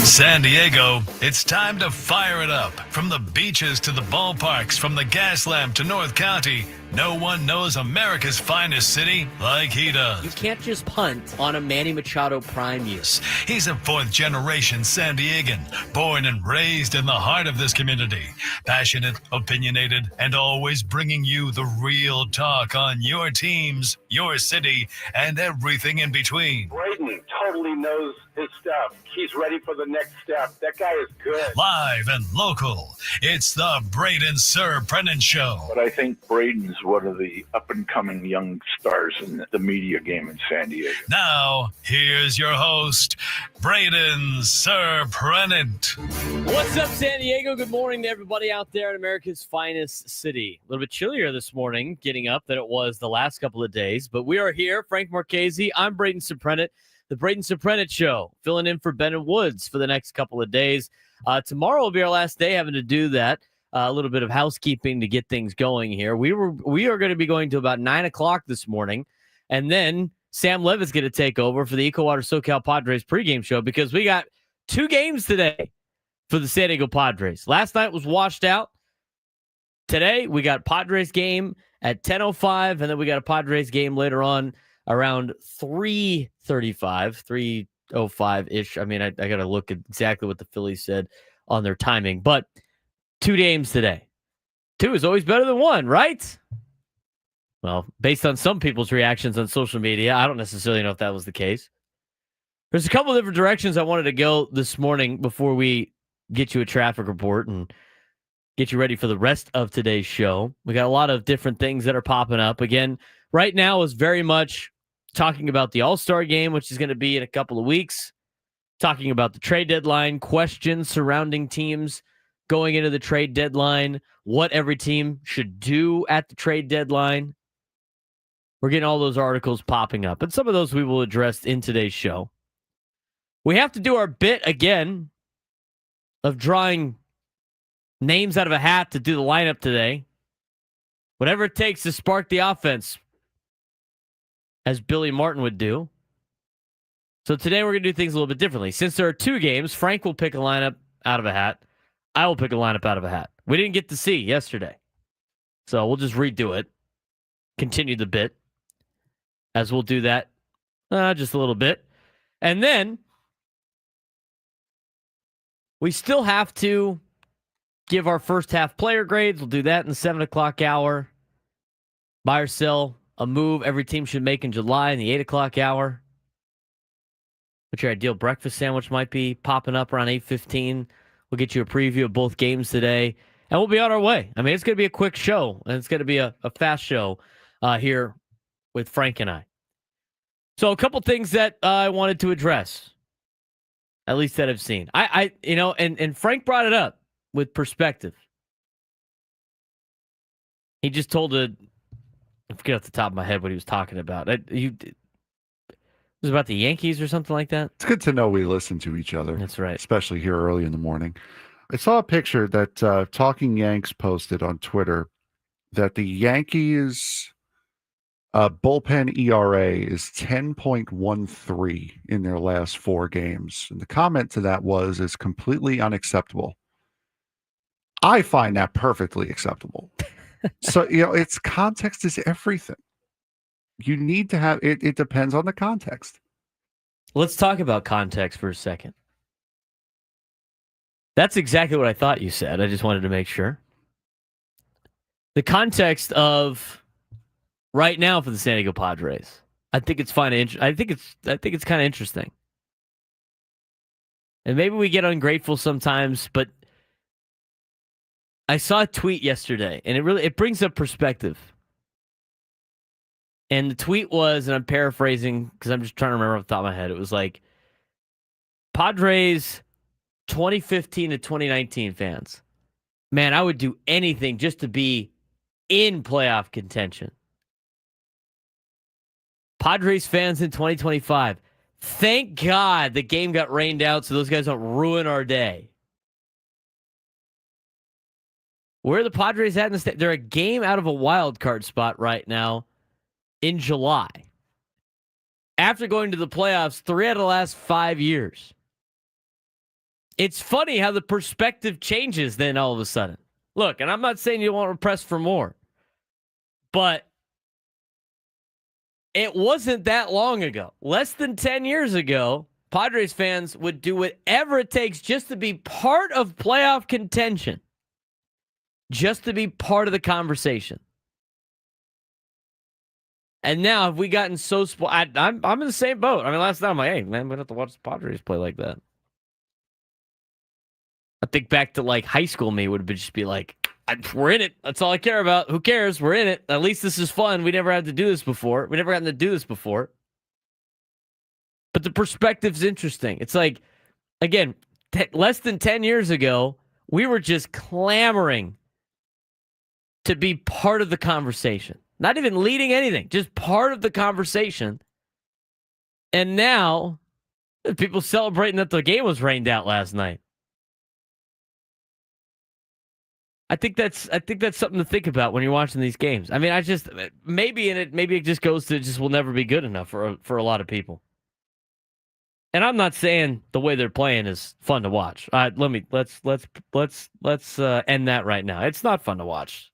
San Diego, it's time to fire it up. From the beaches to the ballparks, from the Gaslamp to North County, no one knows America's finest city like he does. You can't just punt on a Manny Machado prime year. He's a fourth-generation San Diegan, born and raised in the heart of this community. Passionate, opinionated, and always bringing you the real talk on your teams, your city, and everything in between. Braden totally knows his stuff. He's ready for the next step. That guy is good. Live and local, it's the Braden Surprenant Show. But I think Braden's one of the up-and-coming young stars in the media game in San Diego. Now, here's your host, Braden Surprenant. What's up, San Diego? Good morning to everybody out there in America's finest city. A little bit chillier this morning, getting up than it was the last couple of days. But we are here. Frank Marchese. I'm Braden Surprenant. The Braden Surprenant Show, filling in for Ben and Woods for the next couple of days. Tomorrow will be our last day having to do that. A little bit of housekeeping to get things going here. We are going to be going to about 9 o'clock this morning, and then Sam Levitt's going to take over for the EcoWater SoCal Padres pregame show because we got 2 games today for the San Diego Padres. Last night was washed out. Today we got Padres game at 10:05, and then we got a Padres game later on around 3:35, 3:05-ish. I mean, I got to look at exactly what the Phillies said on their timing. But 2 games today. 2 is always better than 1, right? Well, based on some people's reactions on social media, I don't necessarily know if that was the case. There's a couple of different directions I wanted to go this morning before we get you a traffic report and get you ready for the rest of today's show. We got a lot of different things that are popping up. Again, right now is very much talking about the All-Star game, which is going to be in a couple of weeks, talking about the trade deadline, questions surrounding teams going into the trade deadline, what every team should do at the trade deadline. We're getting all those articles popping up, and some of those we will address in today's show. We have to do our bit again of drawing names out of a hat to do the lineup today. Whatever it takes to spark the offense, as Billy Martin would do. So today we're going to do things a little bit differently. Since there are 2 games, Frank will pick a lineup out of a hat. I will pick a lineup out of a hat. We didn't get to see yesterday. So we'll just redo it. Continue the bit. As we'll do that just a little bit. And then we still have to give our first half player grades. We'll do that in the 7 o'clock hour. Buy or sell a move every team should make in July in the 8 o'clock hour. What your ideal breakfast sandwich might be popping up around 8:15. We'll get you a preview of both games today, and we'll be on our way. I mean, it's going to be a quick show, and it's going to be a fast show here with Frank and I. So a couple things that I wanted to address, at least that I've seen. And Frank brought it up with perspective. He just told I forget off the top of my head what he was talking about. It was about the Yankees or something like that. It's good to know we listen to each other. That's right. Especially here early in the morning. I saw a picture that Talking Yanks posted on Twitter that the Yankees bullpen ERA is 10.13 in their last 4 games. And the comment to that is completely unacceptable. I find that perfectly acceptable. So, it's context is everything. You need to have it. It depends on the context. Let's talk about context for a second. That's exactly what I thought you said. I just wanted to make sure. The context of right now for the San Diego Padres, I think it's fine. I think it's kind of interesting. And maybe we get ungrateful sometimes, but I saw a tweet yesterday, and it brings up perspective. And the tweet was, and I'm paraphrasing because I'm just trying to remember off the top of my head, it was like, Padres 2015 to 2019 fans. Man, I would do anything just to be in playoff contention. Padres fans in 2025. Thank God the game got rained out so those guys don't ruin our day. Where are the Padres at in the state? They're a game out of a wild card spot right now in July. After going to the playoffs 3 out of the last 5 years. it's funny how the perspective changes then all of a sudden. Look, and I'm not saying you won't press for more, but it wasn't that long ago. Less than 10 years ago, Padres fans would do whatever it takes just to be part of playoff contention, just to be part of the conversation. And now have we gotten so I'm in the same boat. I mean, last night I'm like, hey, man, we don't have to watch the Padres play like that. I think back to like high school me would just be like, we're in it. That's all I care about. Who cares? We're in it. At least this is fun. We never had to do this before. We never gotten to do this before. But the perspective's interesting. It's like, again, less than 10 years ago, we were just clamoring to be part of the conversation. Not even leading anything, just part of the conversation. And now, people celebrating that the game was rained out last night. I think that's something to think about when you're watching these games. I mean, maybe it just goes to just will never be good enough for a lot of people. And I'm not saying the way they're playing is fun to watch. Let's end that right now. It's not fun to watch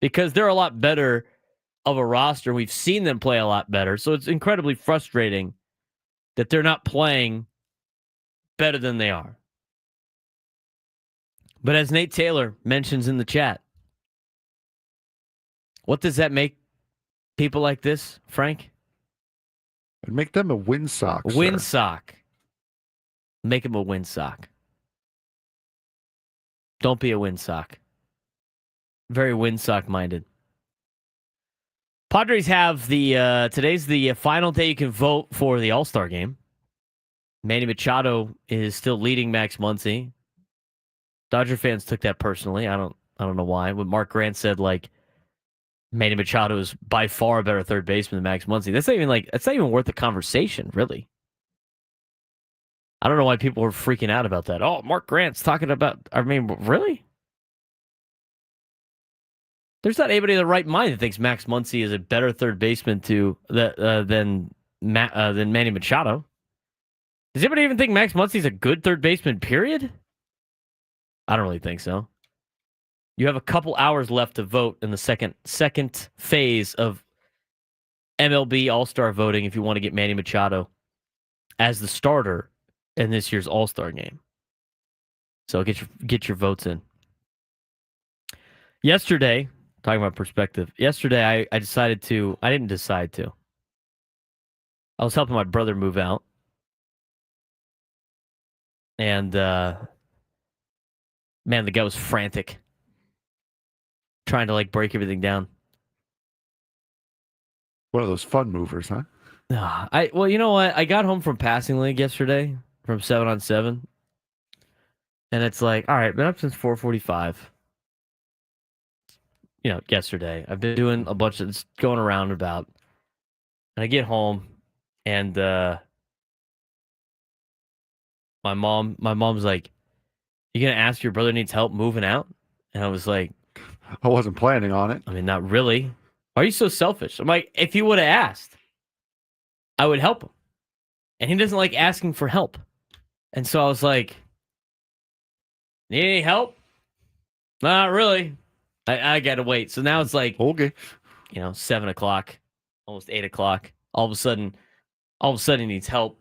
because they're a lot better of a roster. We've seen them play a lot better, so it's incredibly frustrating that they're not playing better than they are. But as Nate Taylor mentions in the chat, what does that make people like this, Frank? It'd make them a windsock. Windsock. Make him a windsock. Don't be a windsock. Very windsock minded. Padres have today's the final day you can vote for the All-Star game. Manny Machado is still leading Max Muncy. Dodger fans took that personally. I don't know why. When Mark Grant said like Manny Machado is by far a better third baseman than Max Muncy, that's not even worth the conversation, really. I don't know why people were freaking out about that. Oh, Mark Grant's talking about. I mean, really? There's not anybody in the right mind that thinks Max Muncy is a better third baseman than Manny Machado. Does anybody even think Max Muncy is a good third baseman? Period. I don't really think so. You have a couple hours left to vote in the second phase of MLB All-Star voting if you want to get Manny Machado as the starter in this year's All-Star game. So get your votes in. Yesterday, talking about perspective, I didn't decide to. I was helping my brother move out. And man, the guy was frantic. Trying to like break everything down. One of those fun movers, huh? Well, you know what? I got home from passing league yesterday from 7-on-7. And it's like, all right, been up since 4:45. Yesterday. I've been doing a bunch of it's going around about. And I get home and my mom's like, you gonna ask your brother needs help moving out? And I was like, I wasn't planning on it. I mean, not really. Why are you so selfish? I'm like, if he would have asked, I would help him. And he doesn't like asking for help. And so I was like, need any help? Not really. I gotta wait. So now it's like, okay, 7 o'clock, almost 8 o'clock. All of a sudden he needs help,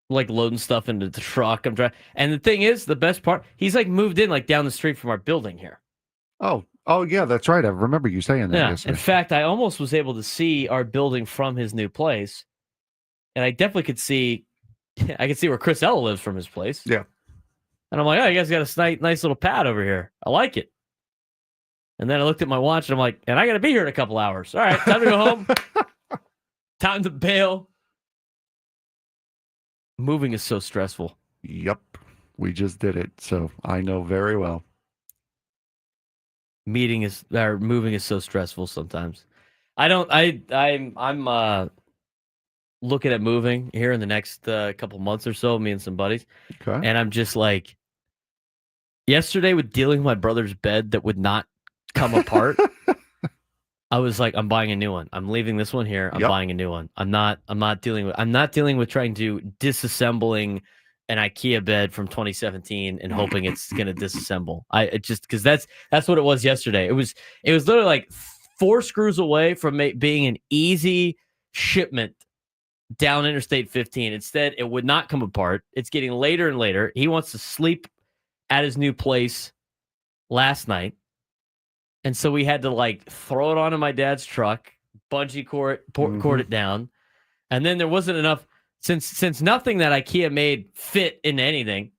like loading stuff into the truck. I'm driving. And the thing is, the best part, he's like moved in like down the street from our building here. Oh yeah, that's right. I remember you saying that. Yeah. Yesterday. In fact, I almost was able to see our building from his new place, and I definitely could see. I could see where Chris Ella lives from his place. Yeah. And I'm like, oh, you guys got a nice little pad over here. I like it. And then I looked at my watch, and I'm like, and I got to be here in a couple hours. All right, time to go home. Time to bail. Moving is so stressful. Yep. We just did it, so I know very well. Moving is so stressful sometimes. I'm looking at moving here in the next couple months or so, me and some buddies. Okay. And I'm just like, yesterday with dealing with my brother's bed that would not come apart, I was like, I'm buying a new one. I'm leaving this one here. I'm buying a new one. I'm not dealing with trying to disassembling an IKEA bed from 2017 and hoping it's going to disassemble. Because that's what it was yesterday. It was literally like 4 screws away from being an easy shipment down Interstate 15. Instead, it would not come apart. It's getting later and later. He wants to sleep at his new place last night. And so we had to like throw it onto my dad's truck, bungee cord it down. And then there wasn't enough, since nothing that IKEA made fit into anything.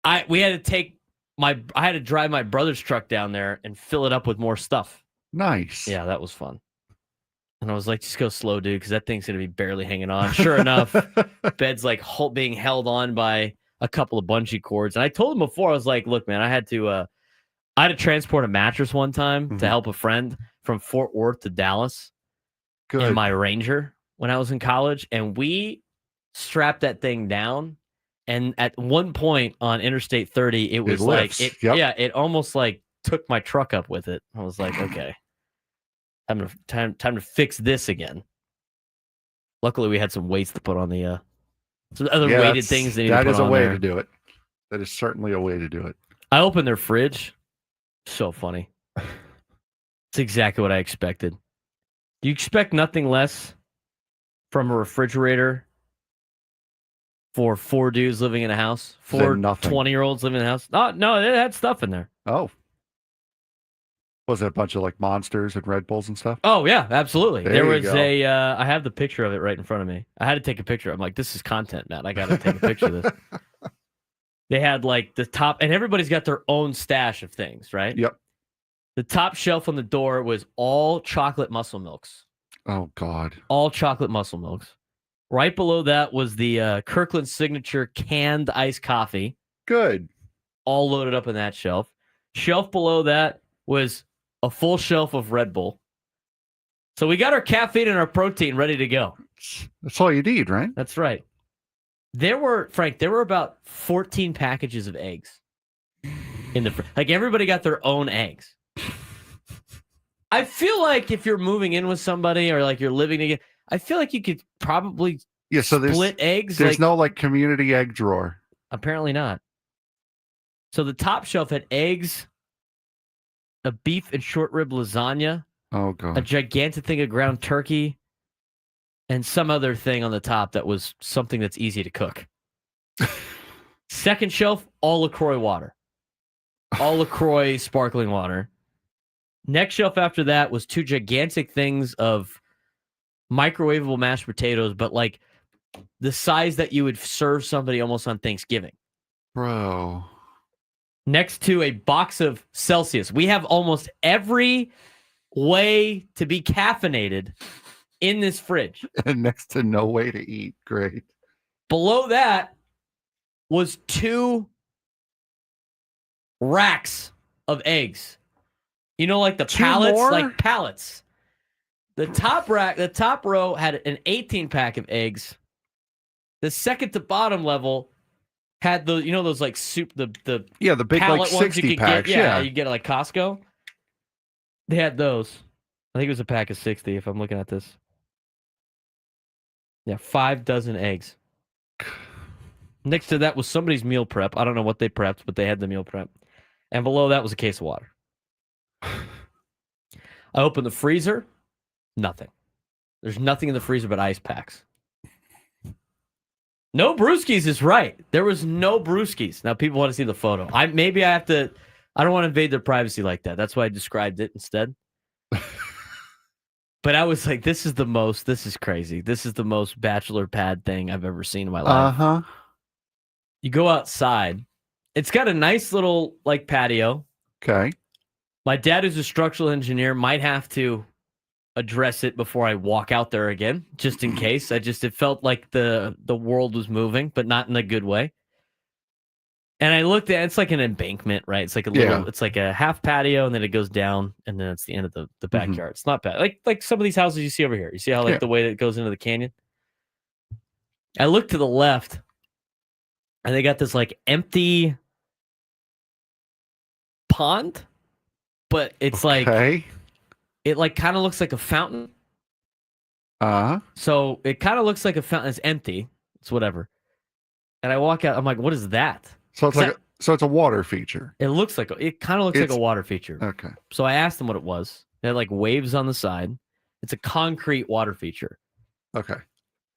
I had to drive my brother's truck down there and fill it up with more stuff. Nice. Yeah, that was fun. And I was like, just go slow, dude, because that thing's going to be barely hanging on. Sure enough, bed's like being held on by a couple of bungee cords. And I told him before, I was like, look, man, I had to transport a mattress one time to help a friend from Fort Worth to Dallas in my Ranger when I was in college. And we strapped that thing down. And at one point on Interstate 30, it was it almost like took my truck up with it. I was like, okay. Time to fix this again. Luckily, we had some weights to put on the some other weighted things. That is a way to do it. That is certainly a way to do it. I opened their fridge. So funny. It's exactly what I expected. Do you expect nothing less from a refrigerator for 4 dudes living in a house? 4 20-year-olds living in a house? No, it had stuff in there. Oh. Was it a bunch of like Monsters and Red Bulls and stuff? Oh, yeah, absolutely. There was I have the picture of it right in front of me. I had to take a picture. I'm like, this is content, Matt. I got to take a picture of this. They had like the top, and everybody's got their own stash of things, right? Yep. The top shelf on the door was all chocolate muscle milks. Oh, God. All chocolate muscle milks. Right below that was the Kirkland Signature canned iced coffee. Good. All loaded up in that shelf. Shelf below that was a full shelf of Red Bull. So we got our caffeine and our protein ready to go. That's all you need, right? That's right. There were about 14 packages of eggs in the like everybody got their own eggs. I feel like if you're moving in with somebody or like you're living together, I feel like you could probably split eggs. There's no like community egg drawer. Apparently not. So the top shelf had eggs, a beef and short rib lasagna, a gigantic thing of ground turkey, and some other thing on the top that was something that's easy to cook. Second shelf, all LaCroix water. All LaCroix sparkling water. Next shelf after that was 2 gigantic things of microwavable mashed potatoes, but like the size that you would serve somebody almost on Thanksgiving. Bro. Next to a box of Celsius. We have almost every way to be caffeinated in this fridge. And next to no way to eat. Great. Below that was 2 racks of eggs. You know, like the pallets, like pallets. The top row had an 18-pack of eggs. The second to bottom level had those like soup, the big like 60 packs. You get it like Costco. They had those. I think it was a pack of 60 if I'm looking at this. Yeah, 5 dozen eggs. Next to that was somebody's meal prep. I don't know what they prepped, but they had the meal prep. And below that was a case of water. I opened the freezer. Nothing. There's nothing in the freezer but ice packs. No brewskis is right. There was no brewskis. Now people want to see the photo. I don't want to invade their privacy like that. That's why I described it instead. But I was like, this is crazy. This is the most bachelor pad thing I've ever seen in my life. Uh-huh. You go outside. It's got a nice little like patio. Okay. My dad, who's a structural engineer, might have to address it before I walk out there again, just in case. It felt like the world was moving, but not in a good way. And I looked at it's like an embankment, right? It's like a little, it's like a half patio, and then it goes down, and then it's the end of the backyard. It's not bad. Like some of these houses you see over here. You see how the way that it goes into the canyon? I looked to the left, and they got this like empty pond, but it's like it like kind of looks like a fountain. So it kind of looks like a fountain. It's empty. It's whatever. And I walk out. I'm like, what is that? So it's a water feature. It kind of looks like a water feature. Okay. So I asked them what it was. They had like waves on the side. It's a concrete water feature. Okay.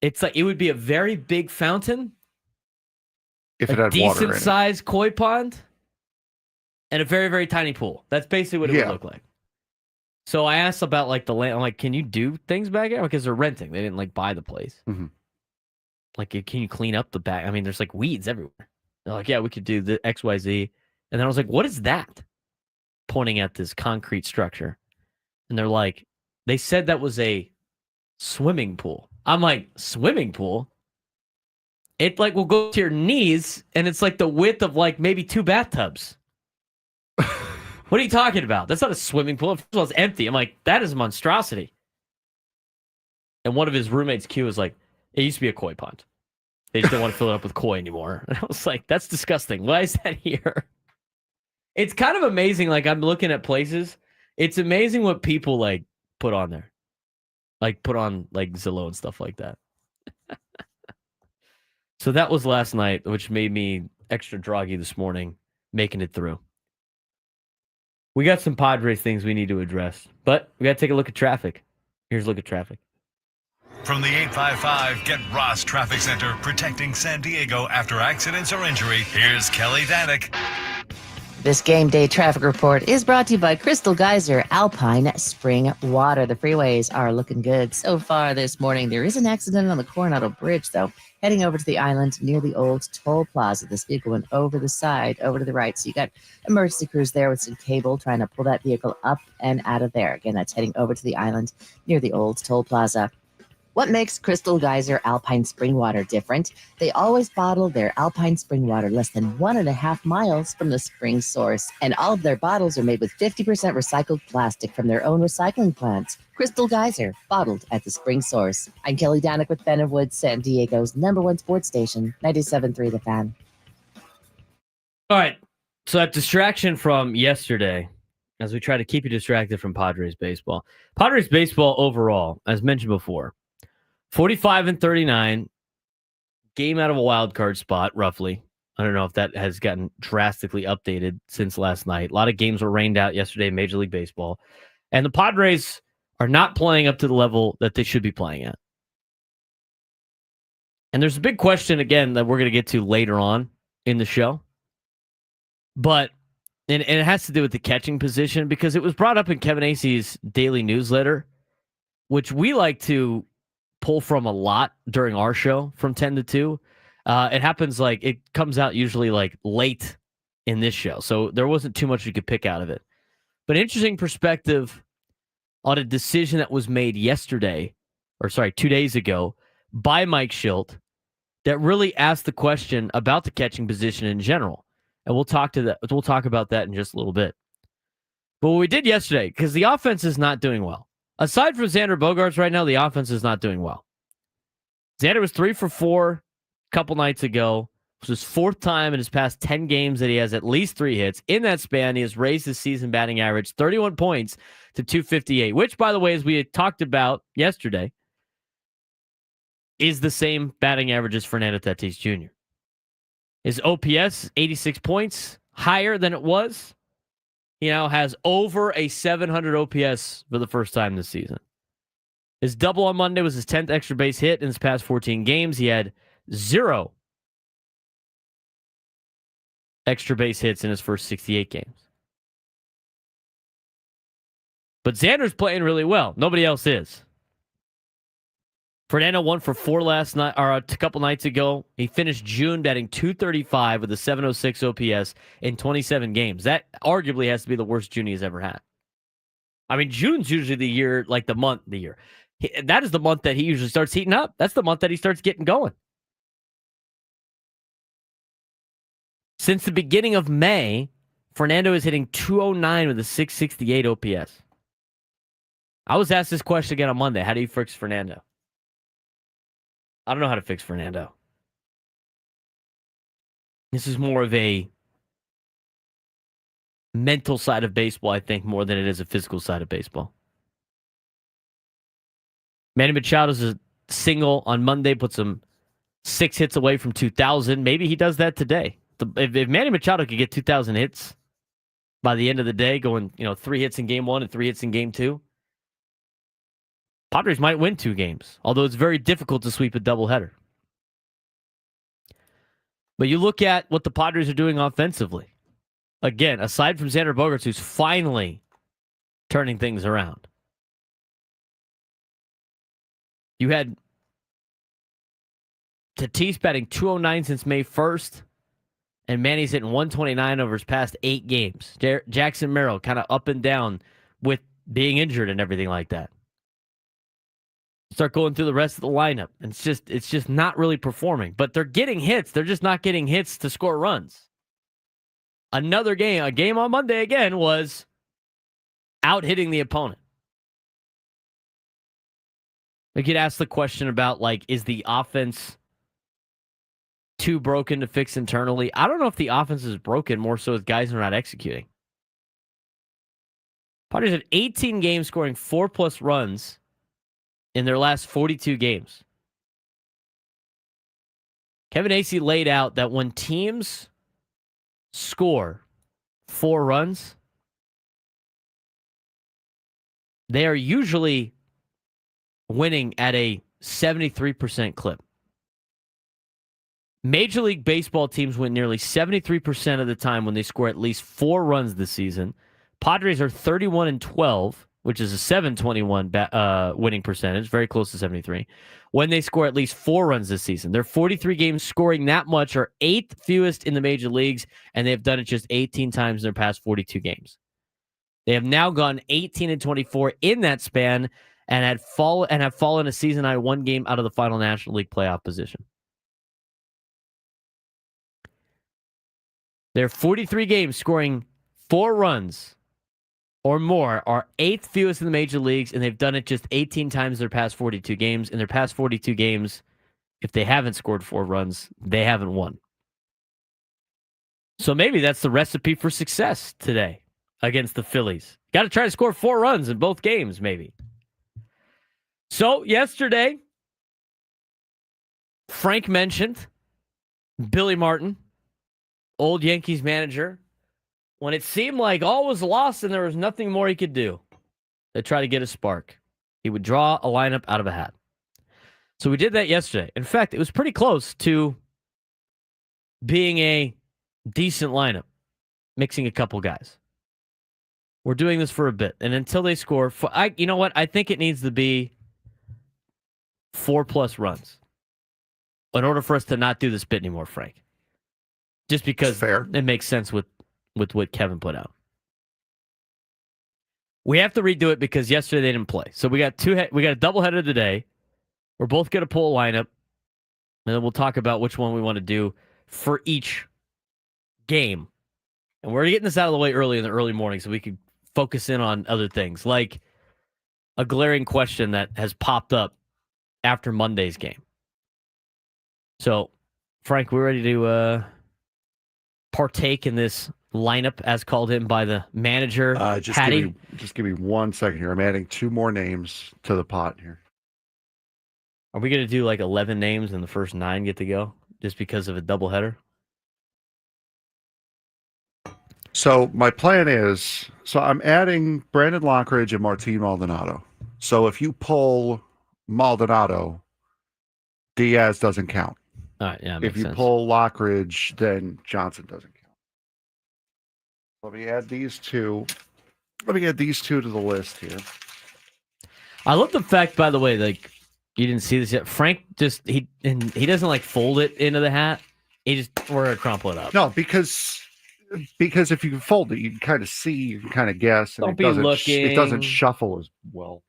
It's like it would be a very big fountain, If it had water in it. decent sized koi pond, and a very, very tiny pool. That's basically what it would look like. So I asked about like the land. I'm like, can you do things back there? Because they're renting. They didn't like buy the place. Mm-hmm. Like, can you clean up the back? I mean, there's like weeds everywhere. They're like, yeah, we could do the XYZ. And then I was like, what is that? Pointing at this concrete structure. And they're like, they said that was a swimming pool. I'm like, swimming pool? It like will go to your knees, and it's like the width of like maybe 2 bathtubs. What are you talking about? That's not a swimming pool. First of all, it's empty. I'm like, that is a monstrosity. And one of his roommates, Q, was like, it used to be a koi pond. They just don't want to fill it up with koi anymore. And I was like, that's disgusting. Why is that here? It's kind of amazing. Like, I'm looking at places. It's amazing what people like put on there. Like, put on like Zillow and stuff like that. So that was last night, which made me extra droggy this morning, making it through. We got some Padres things we need to address, but we got to take a look at traffic. Here's a look at traffic. From the 855 Get Ross Traffic Center, protecting San Diego after accidents or injury, here's Kelly Danick. This game day traffic report is brought to you by Crystal Geyser Alpine Spring Water. The freeways are looking good so far this morning. There is an accident on the Coronado Bridge, though, heading over to the island near the old toll plaza. This vehicle went over the side, over to the right. So you got emergency crews there with some cable trying to pull that vehicle up and out of there. Again, that's heading over to the island near the old toll plaza. What makes Crystal Geyser Alpine Spring Water different? They always bottle their Alpine Spring Water less than 1.5 miles from the spring source. And all of their bottles are made with 50% recycled plastic from their own recycling plants. Crystal Geyser, bottled at the spring source. I'm Kelly Danick with Ben of Woods, San Diego's #1 sports station, 97.3 The Fan. All right. So that distraction from yesterday, as we try to keep you distracted from Padres baseball. Padres baseball overall, as mentioned before, 45-39, game out of a wild card spot, roughly. I don't know if that has gotten drastically updated since last night. A lot of games were rained out yesterday in Major League Baseball. And the Padres are not playing up to the level that they should be playing at. And there's a big question, again, that we're going to get to later on in the show. But, and it has to do with the catching position, because it was brought up in Kevin Acey's daily newsletter, which we like to pull from a lot during our show from 10 to 2. It happens like it comes out usually like late in this show. So there wasn't too much you could pick out of it. But interesting perspective on a decision that was made 2 days ago by Mike Schilt that really asked the question about the catching position in general. And we'll talk about that in just a little bit. But what we did yesterday, because the offense is not doing well. Aside from Xander Bogaerts right now, the offense is not doing well. Xander was 3 for 4 a couple nights ago. It was his 4th time in his past 10 games that he has at least 3 hits. In that span, he has raised his season batting average 31 points to 258, which, by the way, as we had talked about yesterday, is the same batting average as Fernando Tatis Jr. His OPS, 86 points, higher than it was. He now has over a 700 OPS for the first time this season. His double on Monday was his 10th extra base hit in his past 14 games. He had 0 extra base hits in his first 68 games. But Xander's playing really well. Nobody else is. Fernando 1 for 4 last night, or a couple nights ago. He finished June batting .235 with a 706 OPS in 27 games. That arguably has to be the worst June he's ever had. I mean, June's usually the year, like the month, the year. That is the month that he usually starts heating up. That's the month that he starts getting going. Since the beginning of May, Fernando is hitting .209 with a 668 OPS. I was asked this question again on Monday. How do you fix Fernando? I don't know how to fix Fernando. This is more of a mental side of baseball, I think, more than it is a physical side of baseball. Manny Machado's a single on Monday, put some 6 hits away from 2,000. Maybe he does that today. If Manny Machado could get 2,000 hits by the end of the day, going 3 hits in game 1 and 3 hits in game 2, Padres might win 2 games, although it's very difficult to sweep a doubleheader. But you look at what the Padres are doing offensively. Again, aside from Xander Bogaerts, who's finally turning things around. You had Tatis batting .209 since May 1st, and Manny's hitting .129 over his past 8 games. Jackson Merrill kind of up and down with being injured and everything like that. Start going through the rest of the lineup, and it's just not really performing. But they're getting hits. They're just not getting hits to score runs. Another game, a game on Monday again, was out hitting the opponent. We could ask the question about, is the offense too broken to fix internally? I don't know if the offense is broken, more so as guys are not executing. Padres had 18 games scoring 4+ runs in their last 42 games. Kevin Acee laid out that when teams score 4 runs, they are usually winning at a 73% clip. Major League Baseball teams win nearly 73% of the time when they score at least 4 runs this season. Padres are 31-12, which is a .721 winning percentage, very close to 73, when they score at least 4 runs this season. Their 43 games scoring that much are 8th fewest in the major leagues, and they've done it just 18 times in their past 42 games. They have now gone 18-24 in that span and have fallen a season high 1 game out of the final National League playoff position. Their 43 games scoring 4 runs or more are 8th fewest in the major leagues, and they've done it just 18 times in their past 42 games. In their past 42 games, if they haven't scored 4 runs, they haven't won. So maybe that's the recipe for success today against the Phillies. Got to try to score 4 runs in both games, maybe. So yesterday, Frank mentioned Billy Martin, old Yankees manager, when it seemed like all was lost and there was nothing more he could do to try to get a spark. He would draw a lineup out of a hat. So we did that yesterday. In fact, it was pretty close to being a decent lineup, mixing a couple guys. We're doing this for a bit, and until they score, you know what? I think it needs to be 4+ runs in order for us to not do this bit anymore, Frank. Just because it makes sense with what Kevin put out. We have to redo it because yesterday they didn't play. So we got a doubleheader today. We're both going to pull a lineup, and then we'll talk about which one we want to do for each game. And we're getting this out of the way early in the early morning so we can focus in on other things, like a glaring question that has popped up after Monday's game. So, Frank, we're ready to partake in this lineup as called in by the manager, Hattie. Just give me 1 second here. I'm adding 2 more names to the pot here. Are we going to do 11 names and the first 9 get to go just because of a doubleheader? So my plan is, I'm adding Brandon Lockridge and Martin Maldonado. So if you pull Maldonado, Diaz doesn't count. All right, yeah. If you pull Lockridge, then Johnson doesn't count. Let me add these 2. Let me add these 2 to the list here. I love the fact, by the way, you didn't see this yet. Frank he doesn't fold it into the hat. We're gonna crumple it up. No, because if you fold it, you can kind of see, you can kind of guess, and it doesn't shuffle as well.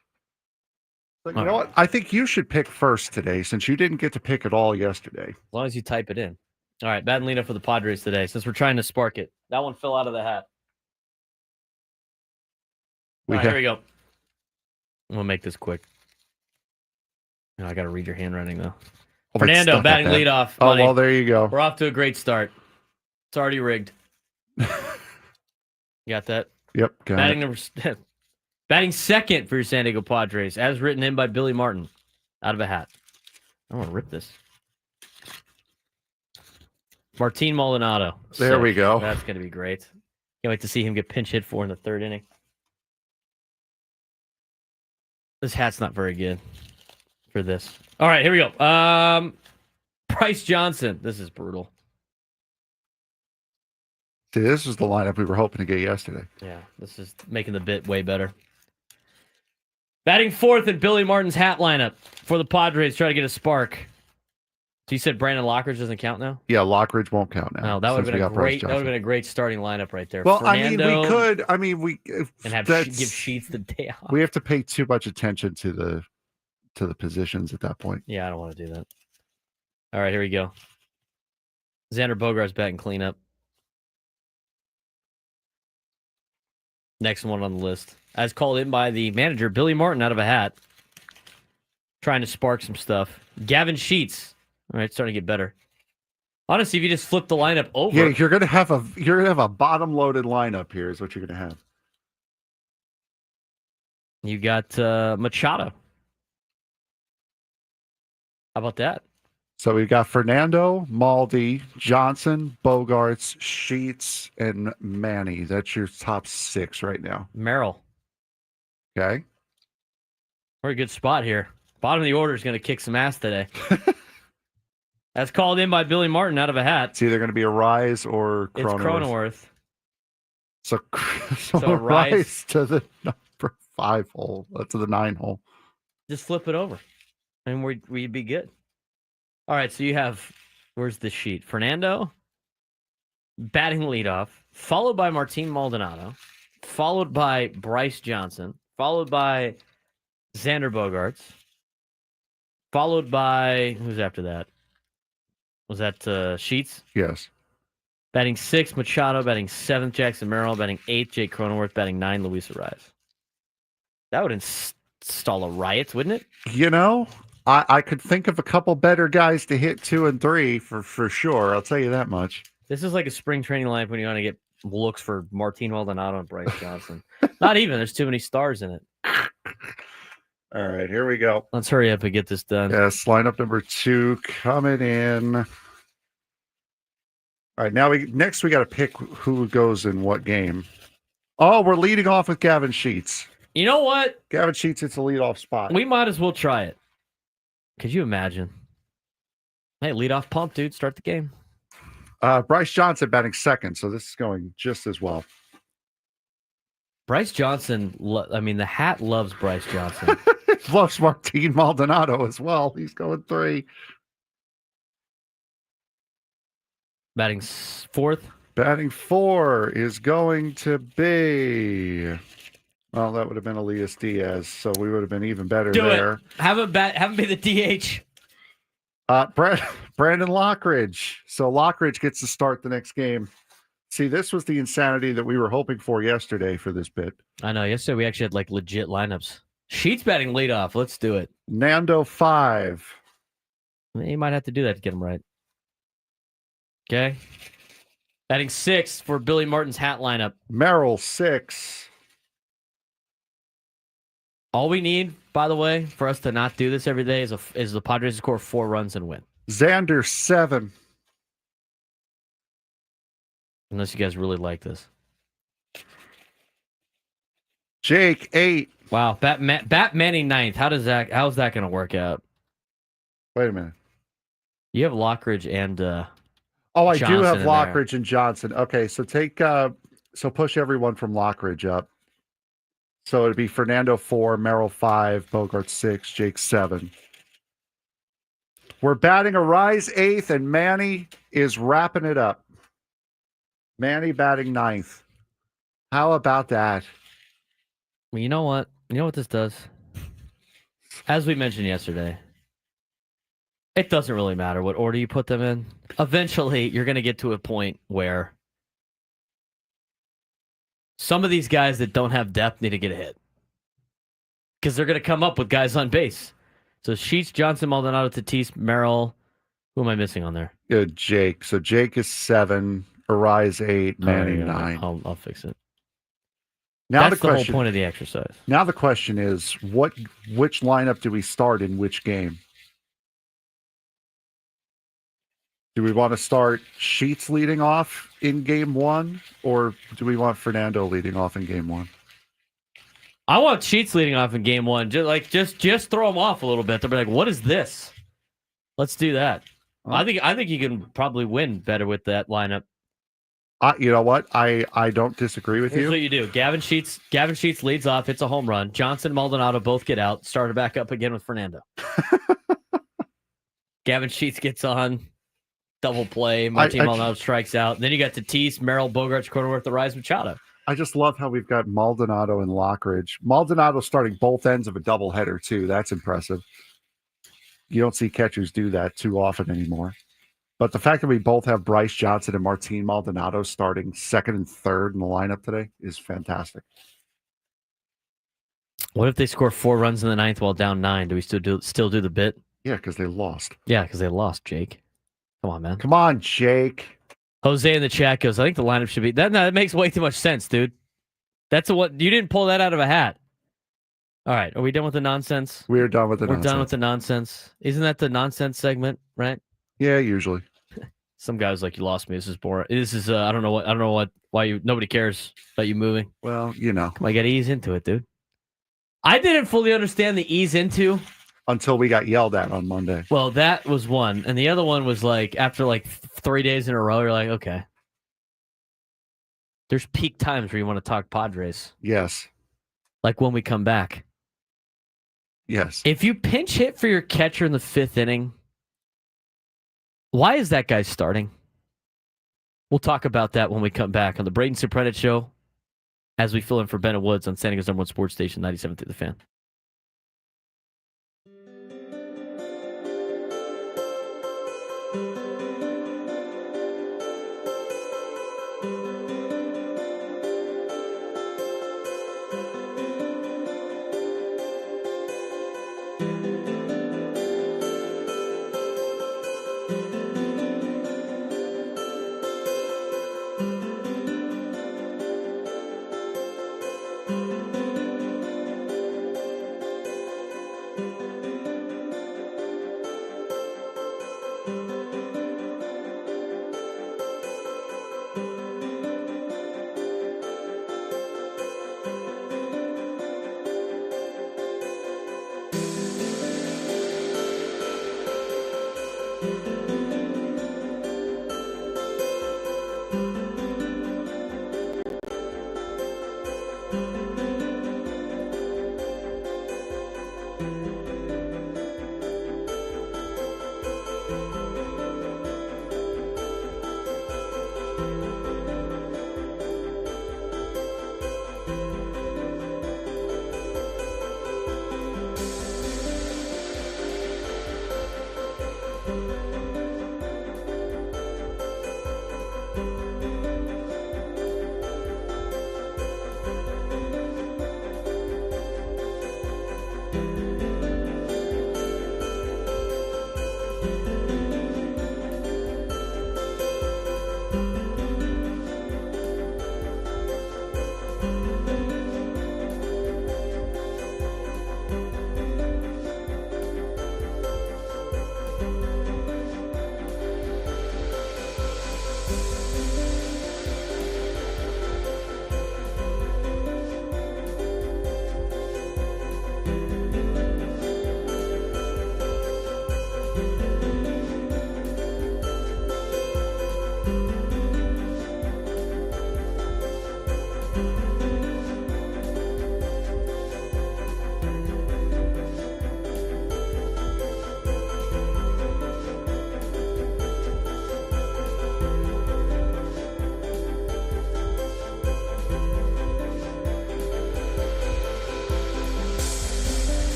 But you know what? I think you should pick first today, since you didn't get to pick it all yesterday. As long as you type it in. All right, batting leadoff for the Padres today, since we're trying to spark it. That one fell out of the hat. All right, here we go. I'm gonna make this quick. I got to read your handwriting though. Fernando batting leadoff. Oh, well, there you go. We're off to a great start. It's already rigged. You got that? Yep. Got Batting second for your San Diego Padres, as written in by Billy Martin, out of a hat. I want to rip this. Martin Maldonado. There we go. That's going to be great. Can't wait to see him get pinch hit for in the third inning. This hat's not very good for this. All right, here we go. Bryce Johnson. This is brutal. See, this was the lineup we were hoping to get yesterday. Yeah, this is making the bit way better. Batting fourth in Billy Martin's hat lineup for the Padres. Try to get a spark. So you said Brandon Lockridge doesn't count now? Yeah, Lockridge won't count now. No, that would have been a great. That would have been a great starting lineup right there. Well, Fernando, we could. we and give Sheets the day off. We have to pay too much attention to the positions at that point. Yeah, I don't want to do that. All right, here we go. Xander Bogaerts batting cleanup. Next one on the list. As called in by the manager, Billy Martin, out of a hat. Trying to spark some stuff. Gavin Sheets. All right, starting to get better. Honestly, if you just flip the lineup over. Yeah, you're gonna have a bottom loaded lineup here, is what you're gonna have. You got Machado. How about that? So we've got Fernando, Maldi, Johnson, Bogarts, Sheets, and Manny. That's your top 6 right now. Merrill. Okay. Very good spot here. Bottom of the order is going to kick some ass today. That's called in by Billy Martin out of a hat. It's either going to be a Rise or Cronenworth. It's Cronenworth. So a rise to the number 5 hole. To the 9 hole. Just flip it over. And we'd be good. All right, so you have, where's the sheet? Fernando, batting leadoff, followed by Martin Maldonado, followed by Bryce Johnson, followed by Xander Bogaerts, followed by, who's after that? Was that Sheets? Yes. Batting 6th, Machado. Batting 7th, Jackson Merrill. Batting 8th, Jake Cronenworth. Batting 9, Luis Arraez. That would install a riot, wouldn't it? You know, I could think of a couple better guys to hit 2 and 3 for sure. I'll tell you that much. This is like a spring training lineup when you want to get looks for Martin Maldonado and Bryce Johnson. Not even. There's too many stars in it. All right, here we go. Let's hurry up and get this done. Yes, lineup number 2 coming in. All right, now we got to pick who goes in what game. Oh, we're leading off with Gavin Sheets. You know what? Gavin Sheets hits a leadoff spot. We might as well try it. Could you imagine? Hey, leadoff pump, dude. Start the game. Bryce Johnson batting 2nd, so this is going just as well. Bryce Johnson, the hat loves Bryce Johnson. Loves Martin Maldonado as well. He's going 3. Batting 4th. Batting 4 is going to be... Well, that would have been Elias Diaz, so we would have been even better there. Have him be the DH. Brandon Lockridge. So Lockridge gets to start the next game. See, this was the insanity that we were hoping for yesterday for this bit. I know. Yesterday we actually had legit lineups. Sheets batting leadoff. Let's do it. Nando 5. You might have to do that to get him right. Okay. Batting 6 for Billy Martin's hat lineup. Merrill 6. All we need, by the way, for us to not do this every day is the Padres to score 4 runs and win. Xander 7. Unless you guys really like this. Jake 8. Wow, Bat Manning 9th. How's that going to work out? Wait a minute. You have Lockridge and I Johnson do have in Lockridge there. and Johnson. Okay, so push everyone from Lockridge up. So it'd be Fernando 4, Merrill 5, Bogart 6, Jake 7. We're batting Arraez 8th, and Manny is wrapping it up. Manny batting 9th. How about that? Well, you know what? You know what this does? As we mentioned yesterday, it doesn't really matter what order you put them in. Eventually, you're going to get to a point where some of these guys that don't have depth need to get a hit. Because they're going to come up with guys on base. So Sheets, Johnson, Maldonado, Tatis, Merrill. Who am I missing on there? Jake. So Jake is 7, Arraez 8, Manny 9. I'll fix it. Now That's the whole point of the exercise. Now the question is, which lineup do we start in which game? Do we want to start Sheets leading off in game one, or do we want Fernando leading off in game one? I want Sheets leading off in game one. Just throw him off a little bit. They'll be like, "What is this?" Let's do that. Oh. I think you can probably win better with that lineup. You know what? I don't disagree with Here's you. what you do: Gavin Sheets leads off, hits a home run. Johnson and Maldonado both get out. Start it back up again with Fernando. Gavin Sheets gets on. Double play. Martin Maldonado strikes out. Then you got Tatis, Merrill, Bogarts, Cronenworth, Arias, Machado. I just love how we've got Maldonado and Lockridge. Maldonado starting both ends of a doubleheader, too. That's impressive. You don't see catchers do that too often anymore. But the fact that we both have Bryce Johnson and Martin Maldonado starting second and third in the lineup today is fantastic. What if they score 4 runs in the ninth while down 9? Do we still do the bit? Yeah, because they lost. Yeah, because they lost, Jake. Come on, man. Come on, Jake. Jose in the chat goes, I think the lineup should be... That makes way too much sense, dude. That's what you didn't pull that out of a hat. All right, are we done with the nonsense? We're done with the nonsense. We're done with the nonsense. Isn't that the nonsense segment, right? Yeah, usually. Some guy's like, you lost me. This is boring. This is I don't know why nobody cares about you moving. Well, you know. Come on, I gotta ease into it, dude. I didn't fully understand the ease into until we got yelled at on Monday. Well, that was one. And the other one was like after like 3 days in a row, you're like, okay. There's peak times where you want to talk Padres. Yes. Like when we come back. Yes. If you pinch hit for your catcher in the 5th inning, why is that guy starting? We'll talk about that when we come back on the Braden Surprenant Show as we fill in for Bennett Woods on San Diego's #1 sports station, 97 through the Fan.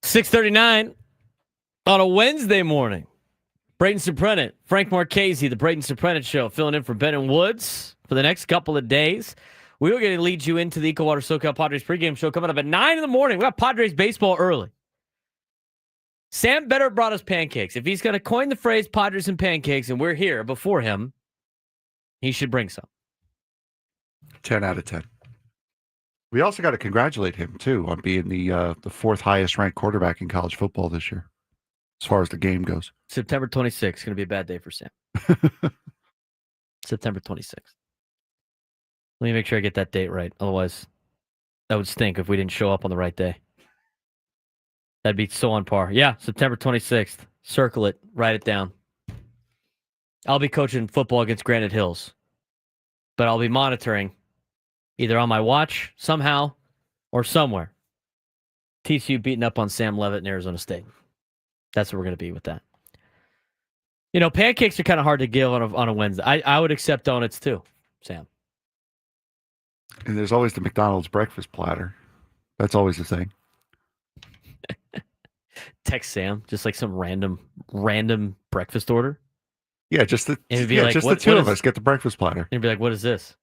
6:39 on a Wednesday morning. Braden Surprenant, Frank Marchese, the Braden Surprenant Show, filling in for Ben and Woods for the next couple of days. We are going to lead you into the Ecowater SoCal Padres pregame show coming up at 9 in the morning. We got Padres baseball early. Sam better brought us pancakes. If he's going to coin the phrase Padres and pancakes and we're here before him, he should bring some. 10 out of 10. We also got to congratulate him, too, on being the fourth highest ranked quarterback in college football this year, as far as the game goes. September 26th is going to be a bad day for Sam. September 26th. Let me make sure I get that date right. Otherwise, that would stink if we didn't show up on the right day. That'd be so on par. Yeah, September 26th. Circle it. Write it down. I'll be coaching football against Granite Hills. But I'll be monitoring either on my watch somehow or somewhere. TCU beating up on Sam Levitt in Arizona State. That's what we're going to be with that. You know, pancakes are kind of hard to give on a Wednesday. I would accept donuts too, Sam. And there's always the McDonald's breakfast platter. That's always the thing. Text Sam, just like some random breakfast order. Yeah, just the like, just the two of us get the breakfast platter. And you'd be like, "What is this?"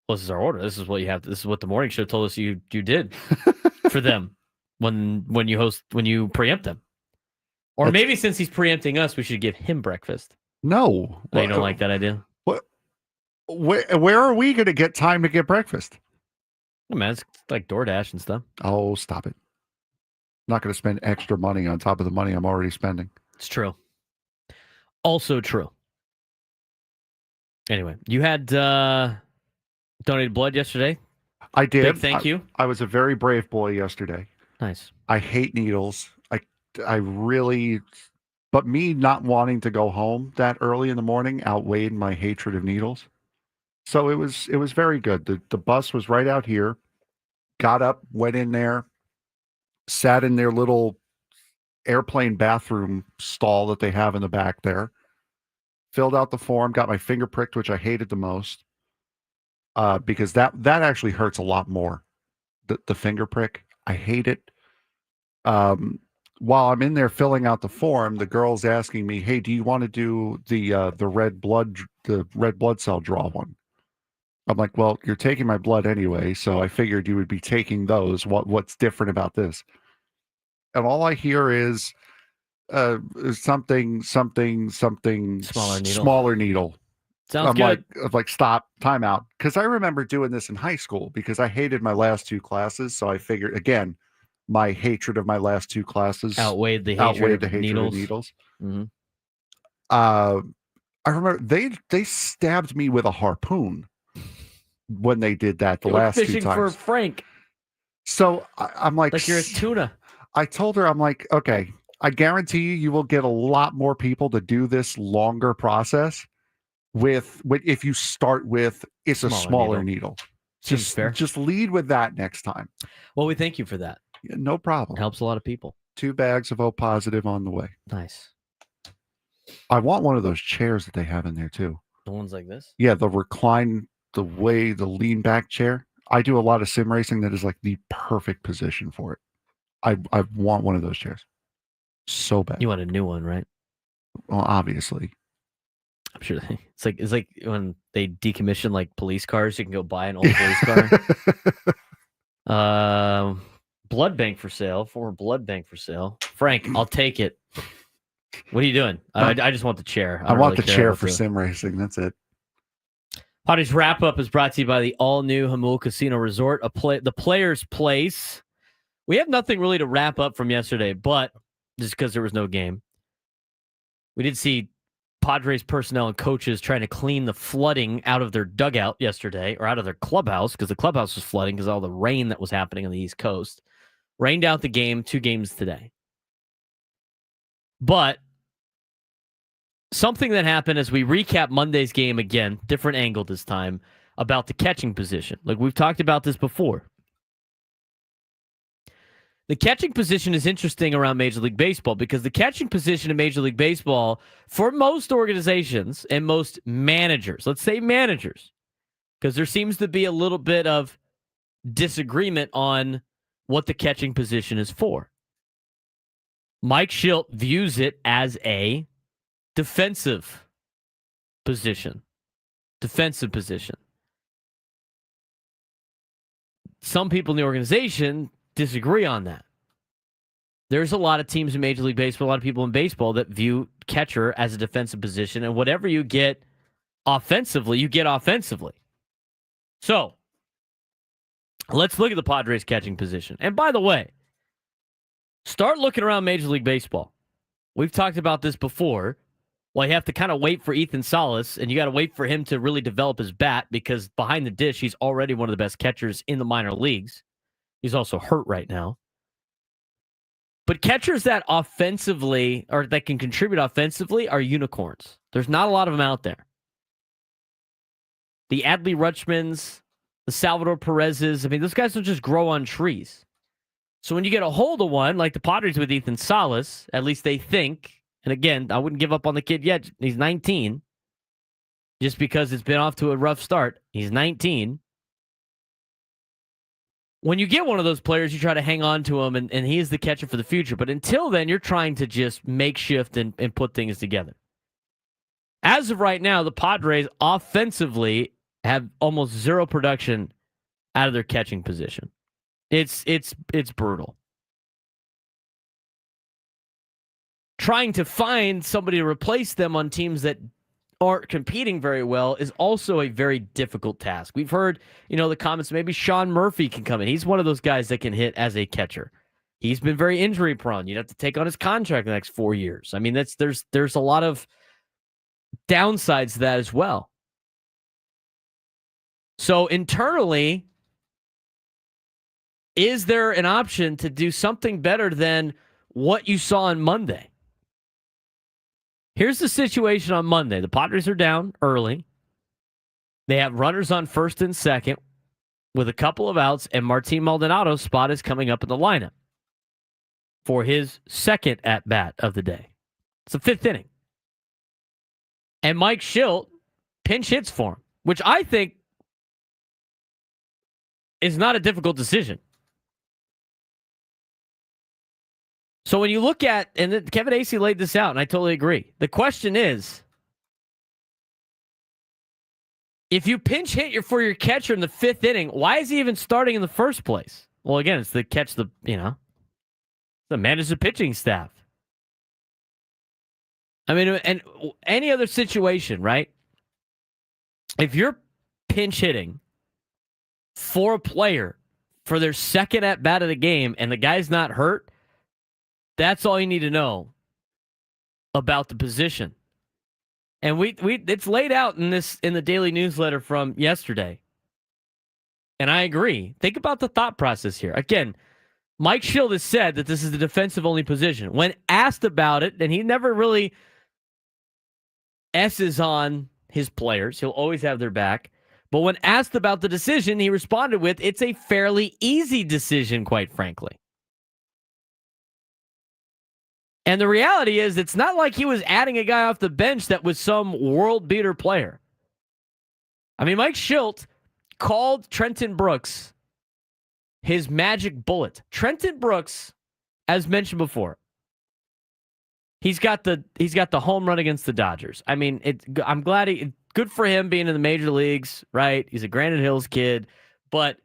Well, this is our order. This is what you have. This is what the morning show told us you did for them when you preempt them. Or maybe since he's preempting us, we should give him breakfast. No, You don't like that idea? What? Where are we going to get time to get breakfast? Oh, man, it's like DoorDash and stuff. Oh, stop it! I'm not going to spend extra money on top of the money I'm already spending. It's true. Also true. Anyway, you had donated blood yesterday. I did. Big thank you. I was a very brave boy yesterday. Nice. I hate needles. I really, but me not wanting to go home that early in the morning outweighed my hatred of needles. So it was very good. The bus was right out here. Got up, went in there, sat in their little airplane bathroom stall that they have in the back there. Filled out the form, got my finger pricked, which I hated the most, because that actually hurts a lot more. The finger prick, I hate it. While I'm in there filling out the form, the girl's asking me, "Hey, do you want to do the red blood cell draw one?" I'm like, "Well, you're taking my blood anyway, so I figured you would be taking those. What's different about this?" And all I hear is something smaller needle. Sounds good. I'm like, stop, time out. Because I remember doing this in high school because I hated my last two classes. So I figured, again, my hatred of my last two classes outweighed the hatred of needles. Mm-hmm. I remember they stabbed me with a harpoon when they did that the last two times. Fishing for Frank. So I'm like you're a tuna. I told her, I'm like, okay, I guarantee you will get a lot more people to do this longer process with if you start with a smaller needle. Just lead with that next time. Well, we thank you for that. Yeah, no problem. It helps a lot of people. 2 bags of O positive on the way. Nice. I want one of those chairs that they have in there too. The ones like this? Yeah, the recline, the lean back chair. I do a lot of sim racing. That is like the perfect position for it. I want one of those chairs so bad. You want a new one, right? Well, obviously. I'm sure it's like when they decommission like police cars, you can go buy an old police car. Blood bank for sale. Former blood bank for sale. Frank, I'll take it. What are you doing? I just want the chair. I want the chair for sim racing. That's it. Padres wrap up is brought to you by the all new Hamul Casino Resort, the Players Place. We have nothing really to wrap up from yesterday, but just because there was no game, we did see Padres personnel and coaches trying to clean the flooding out of their dugout yesterday, or out of their clubhouse, because the clubhouse was flooding because of all the rain that was happening on the East Coast. Rained out the game, 2 games today. But something that happened as we recap Monday's game again, different angle this time, about the catching position. Like we've talked about this before. The catching position is interesting around Major League Baseball because the catching position in Major League Baseball, for most organizations and most managers, let's say managers, because there seems to be a little bit of disagreement on what the catching position is for. Mike Schilt views it as a defensive position. Defensive position. Some people in the organization disagree on that. There's a lot of teams in Major League Baseball, a lot of people in baseball that view catcher as a defensive position, and whatever you get offensively, you get offensively. So, let's look at the Padres catching position. And by the way, start looking around Major League Baseball. We've talked about this before. Well, you have to kind of wait for Ethan Salas, and you got to wait for him to really develop his bat because behind the dish, he's already one of the best catchers in the minor leagues. He's also hurt right now. But catchers that offensively, or that can contribute offensively, are unicorns. There's not a lot of them out there. The Adley Rutschmans, the Salvador Perez's, I mean, those guys don't just grow on trees. So when you get a hold of one, like the Padres with Ethan Salas, at least they think, and again, I wouldn't give up on the kid yet. He's 19. Just because it's been off to a rough start. He's 19. When you get one of those players, you try to hang on to him, and he is the catcher for the future. But until then, you're trying to just makeshift and put things together. As of right now, the Padres offensively have almost zero production out of their catching position. It's brutal. Trying to find somebody to replace them on teams that aren't competing very well is also a very difficult task. We've heard, the comments, maybe Sean Murphy can come in. He's one of those guys that can hit as a catcher. He's been very injury prone. You'd have to take on his contract the next 4 years. I mean, there's a lot of downsides to that as well. So internally, is there an option to do something better than what you saw on Monday? Here's the situation on Monday. The Padres are down early. They have runners on first and second with a couple of outs, and Martin Maldonado's spot is coming up in the lineup for his second at-bat of the day. It's the fifth inning. And Mike Schilt pinch hits for him, which I think is not a difficult decision. So when you look at, and Kevin Acee laid this out, and I totally agree. The question is, if you pinch hit for your catcher in the fifth inning, why is he even starting in the first place? Well, again, it's to catch the manage the pitching staff. I mean, and any other situation, right? If you're pinch hitting for a player for their second at bat of the game and the guy's not hurt, that's all you need to know about the position. And we it's laid out in the daily newsletter from yesterday. And I agree. Think about the thought process here. Again, Mike Schilt has said that this is the defensive only position. When asked about it, and he never really S's on his players, he'll always have their back. But when asked about the decision, he responded with, it's a fairly easy decision, quite frankly. And the reality is, it's not like he was adding a guy off the bench that was some world beater player. I mean, Mike Schilt called Trenton Brooks his magic bullet. Trenton Brooks, as mentioned before, he's got the home run against the Dodgers. I mean, I'm glad good for him being in the major leagues, right? He's a Granite Hills kid, but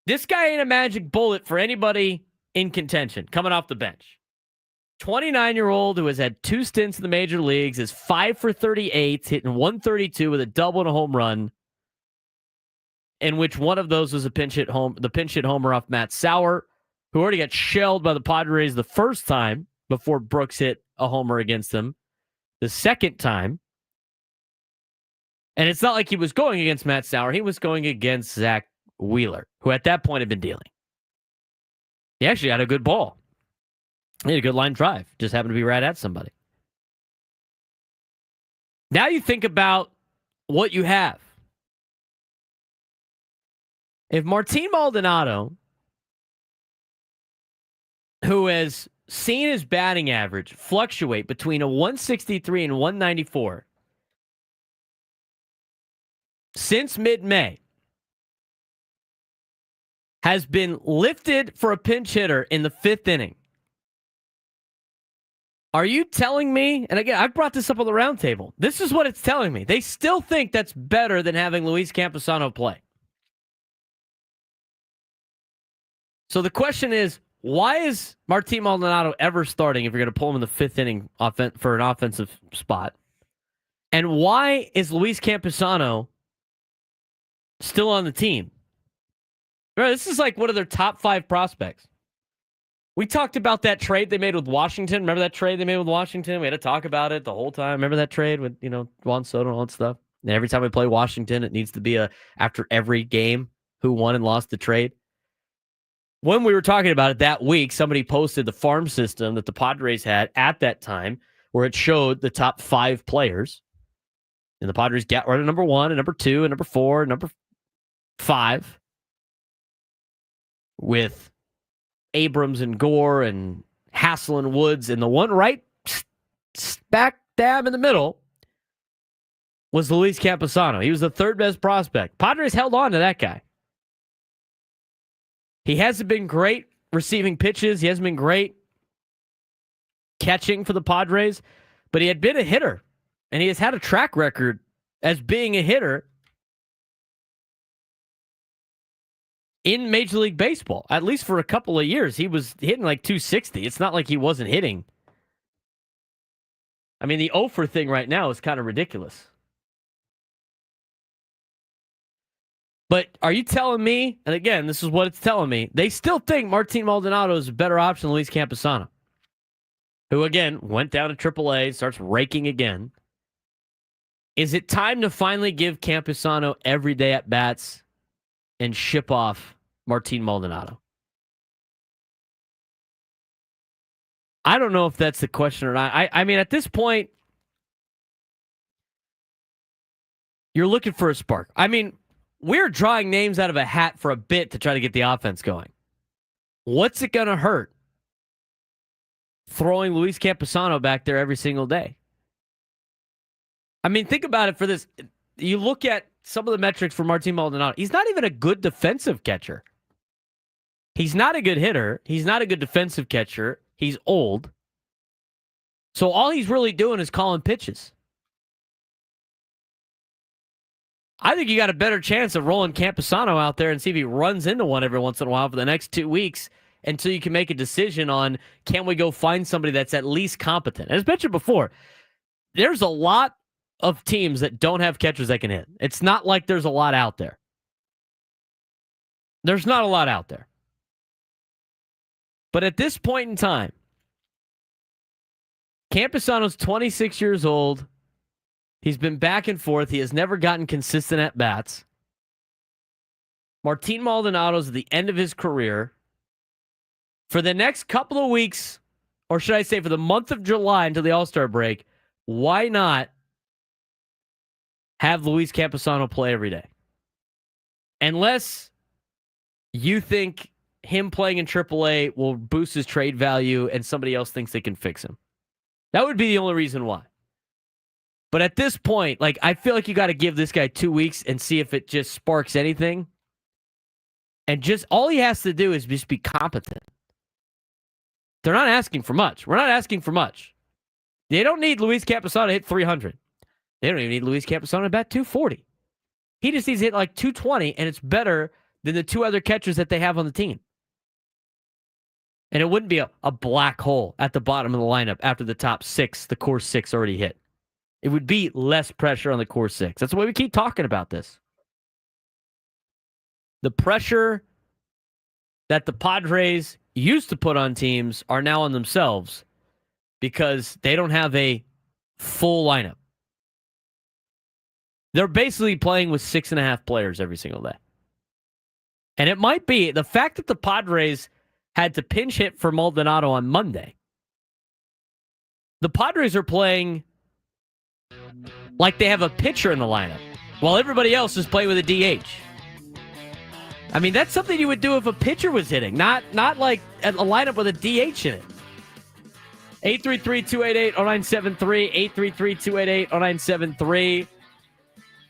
this guy ain't a magic bullet for anybody in contention coming off the bench. 29-year-old who has had 2 stints in the major leagues, is 5 for 38, hitting 132 with a double and a home run, in which one of those was the pinch hit homer off Matt Sauer, who already got shelled by the Padres the first time before Brooks hit a homer against them the second time. And it's not like he was going against Matt Sauer. He was going against Zach Wheeler, who at that point had been dealing. He actually had a good ball. He had a good line drive. Just happened to be right at somebody. Now you think about what you have. If Martin Maldonado, who has seen his batting average fluctuate between a 163 and 194 since mid-May, has been lifted for a pinch hitter in the fifth inning, Are you telling me, and again, I've brought this up on the roundtable, this is what it's telling me. They still think that's better than having Luis Camposano play. So the question is, why is Martin Maldonado ever starting if you're going to pull him in the fifth inning for an offensive spot? And why is Luis Camposano still on the team? Remember, this is like one of their top 5 prospects. We talked about that trade they made with Washington. Remember that trade they made with Washington? We had to talk about it the whole time. Remember that trade with, Juan Soto and all that stuff? And every time we play Washington, it needs to be after every game who won and lost the trade. When we were talking about it that week, somebody posted the farm system that the Padres had at that time where it showed the top 5 players. And the Padres got right at number 1 and number 2 and number 4 and number 5 with Abrams and Gore and Hassel and Woods, and the one right back dab in the middle was Luis Camposano. He was the 3rd best prospect. Padres held on to that guy. He hasn't been great receiving pitches. He hasn't been great catching for the Padres, but he had been a hitter, and he has had a track record as being a hitter in Major League Baseball, at least for a couple of years. He was hitting like 260. It's not like he wasn't hitting. I mean, the 0 for thing right now is kind of ridiculous. But are you telling me, and again, this is what it's telling me, they still think Martin Maldonado is a better option than Luis Camposano, who, again, went down to AAA, starts raking again. Is it time to finally give Camposano everyday at-bats and ship off Martin Maldonado? I don't know if that's the question or not. I mean, at this point, you're looking for a spark. I mean, we're drawing names out of a hat for a bit to try to get the offense going. What's it going to hurt throwing Luis Camposano back there every single day? I mean, think about it for this. You look at some of the metrics for Martin Maldonado. He's not even a good defensive catcher. He's not a good hitter. He's not a good defensive catcher. He's old. So all he's really doing is calling pitches. I think you got a better chance of rolling Camposano out there and see if he runs into one every once in a while for the next 2 weeks until you can make a decision on, can we go find somebody that's at least competent? As mentioned before, there's a lot of teams that don't have catchers that can hit. It's not like there's a lot out there. There's not a lot out there. But at this point in time, Camposano's 26 years old. He's been back and forth. He has never gotten consistent at-bats. Martin Maldonado's at the end of his career. For the next couple of weeks, or should I say for the month of July until the All-Star break, why not have Luis Camposano play every day? Unless you think him playing in AAA will boost his trade value and somebody else thinks they can fix him. That would be the only reason why. But at this point, I feel like you got to give this guy 2 weeks and see if it just sparks anything. And just all he has to do is just be competent. They're not asking for much. We're not asking for much. They don't need Luis Camposano to hit 300. They don't even need Luis Camposano to bat 240. He just needs to hit like 220, and it's better than the 2 other catchers that they have on the team. And it wouldn't be a black hole at the bottom of the lineup after the top 6, the core 6 already hit. It would be less pressure on the core 6. That's why we keep talking about this. The pressure that the Padres used to put on teams are now on themselves because they don't have a full lineup. They're basically playing with 6.5 players every single day. And it might be the fact that the Padres had to pinch hit for Maldonado on Monday. The Padres are playing like they have a pitcher in the lineup while everybody else is playing with a DH. I mean, that's something you would do if a pitcher was hitting, not like a lineup with a DH in it. 833-288-0973, 833-288-0973.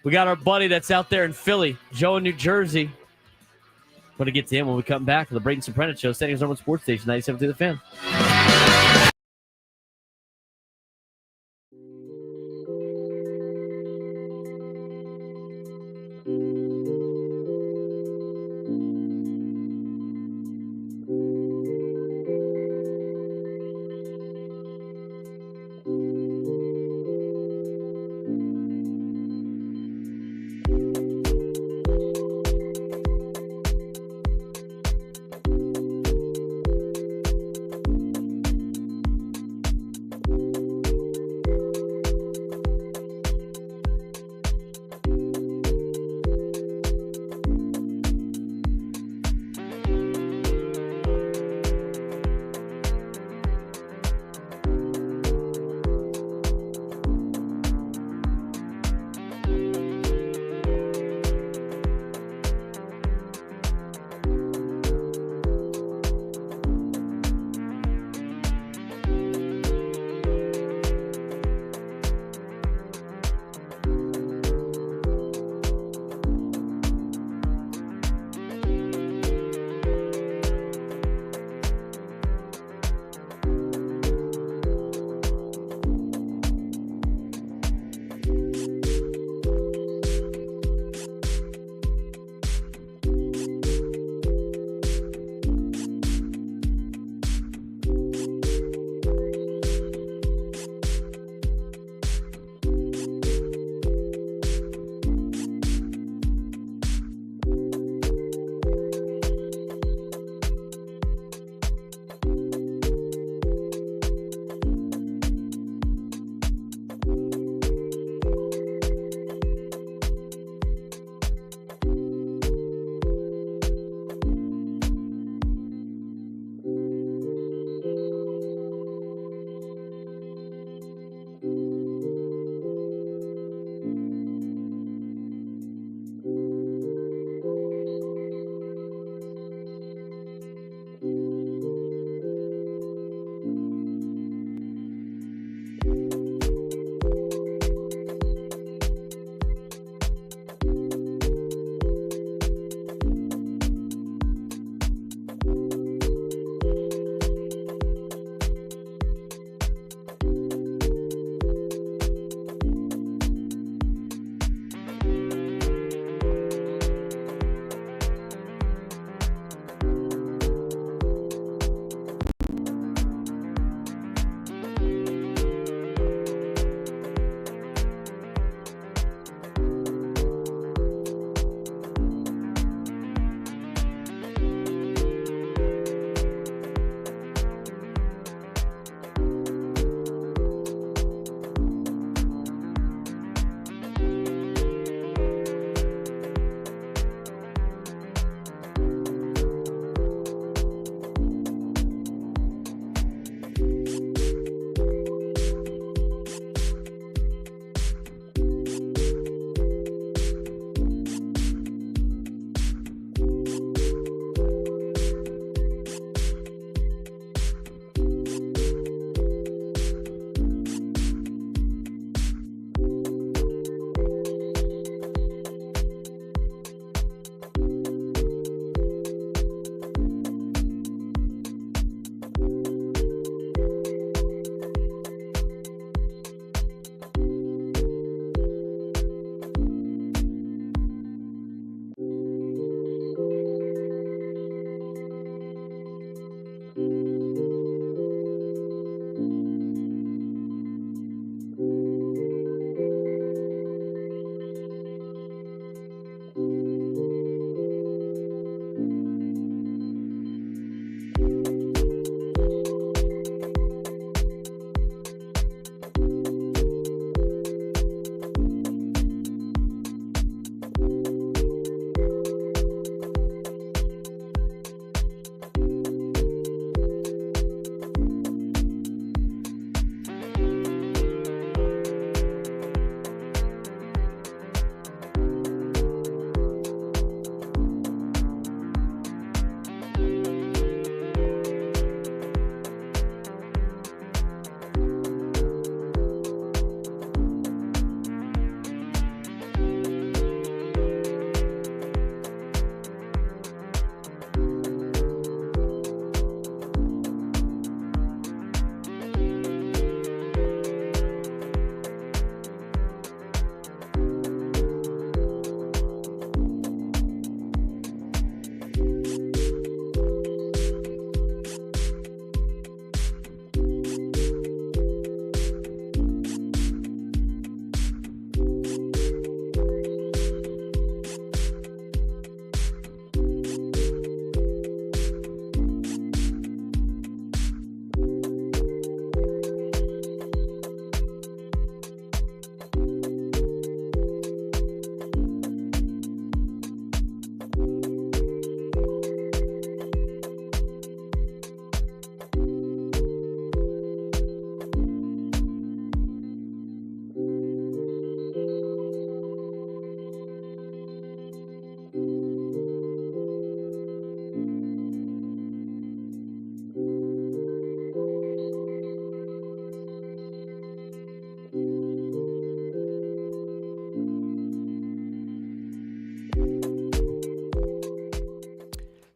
We got our buddy that's out there in Philly, Joe in New Jersey. Going to get to him when we come back on the Braden Surprenant Show, Standings #1 Sports Station, 97.3 The Fan.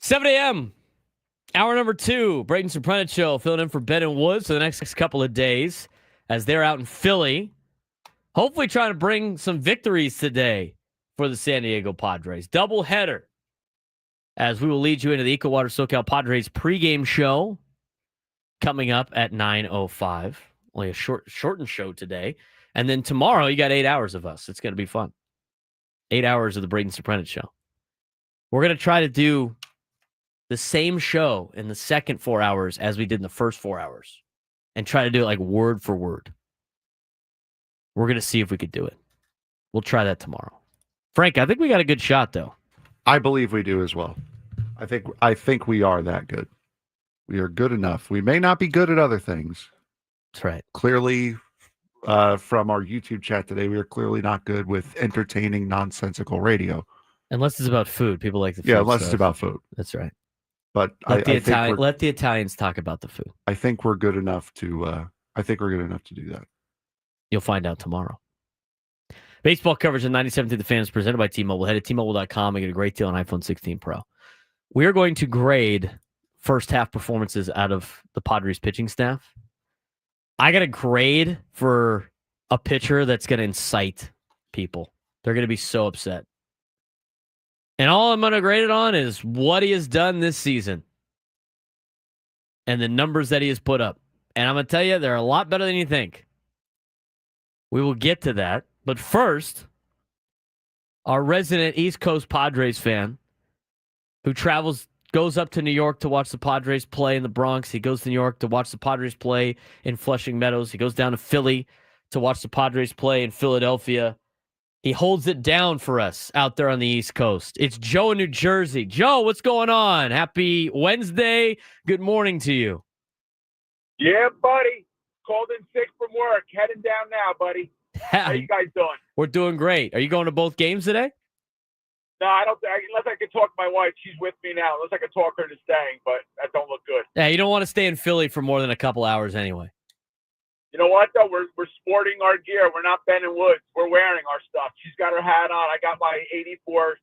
7 a.m. Hour number 2, Braden Surprenant Show, filling in for Ben and Woods for the next couple of days as they're out in Philly. Hopefully trying to bring some victories today for the San Diego Padres. Doubleheader as we will lead you into the EcoWater SoCal Padres pregame show coming up at 9:05. Only a shortened show today. And then tomorrow you got 8 hours of us. It's going to be fun. 8 hours of the Braden Surprenant Show. We're going to try to do the same show in the second 4 hours as we did in the first 4 hours and try to do it like word for word. We're going to see if we could do it. We'll try that tomorrow. Frank, I think we got a good shot, though. I believe we do as well. I think we are that good. We are good enough. We may not be good at other things. That's right. Clearly, from our YouTube chat today, we are clearly not good with entertaining, nonsensical radio. Unless it's about food. People like the food. Yeah, unless stuff. it's about food. That's right. But let the Italians talk about the food. I think we're good enough to. I think we're good enough to do that. You'll find out tomorrow. Baseball coverage on 97 through the Fans presented by T-Mobile. Head to T-Mobile.com and get a great deal on iPhone 16 Pro. We are going to grade first half performances out of the Padres pitching staff. I got a grade for a pitcher that's going to incite people. They're going to be so upset. And all I'm going to grade it on is what he has done this season and the numbers that he has put up. And I'm going to tell you, they're a lot better than you think. We will get to that. But first, our resident East Coast Padres fan who goes up to New York to watch the Padres play in the Bronx. He goes to New York to watch the Padres play in Flushing Meadows. He goes down to Philly to watch the Padres play in Philadelphia. He holds it down for us out there on the East Coast. It's Joe in New Jersey. Joe, what's going on? Happy Wednesday. Good morning to you. Yeah, buddy. Called in sick from work. Heading down now, buddy. How you guys doing? We're doing great. Are you going to both games today? No, I don't. Unless I can talk to my wife. She's with me now. Unless I can talk her into staying, but that don't look good. Yeah, you don't want to stay in Philly for more than a couple hours anyway. You know what, though? We're sporting our gear. We're not Ben and Woods. We're wearing our stuff. She's got her hat on. I got my 84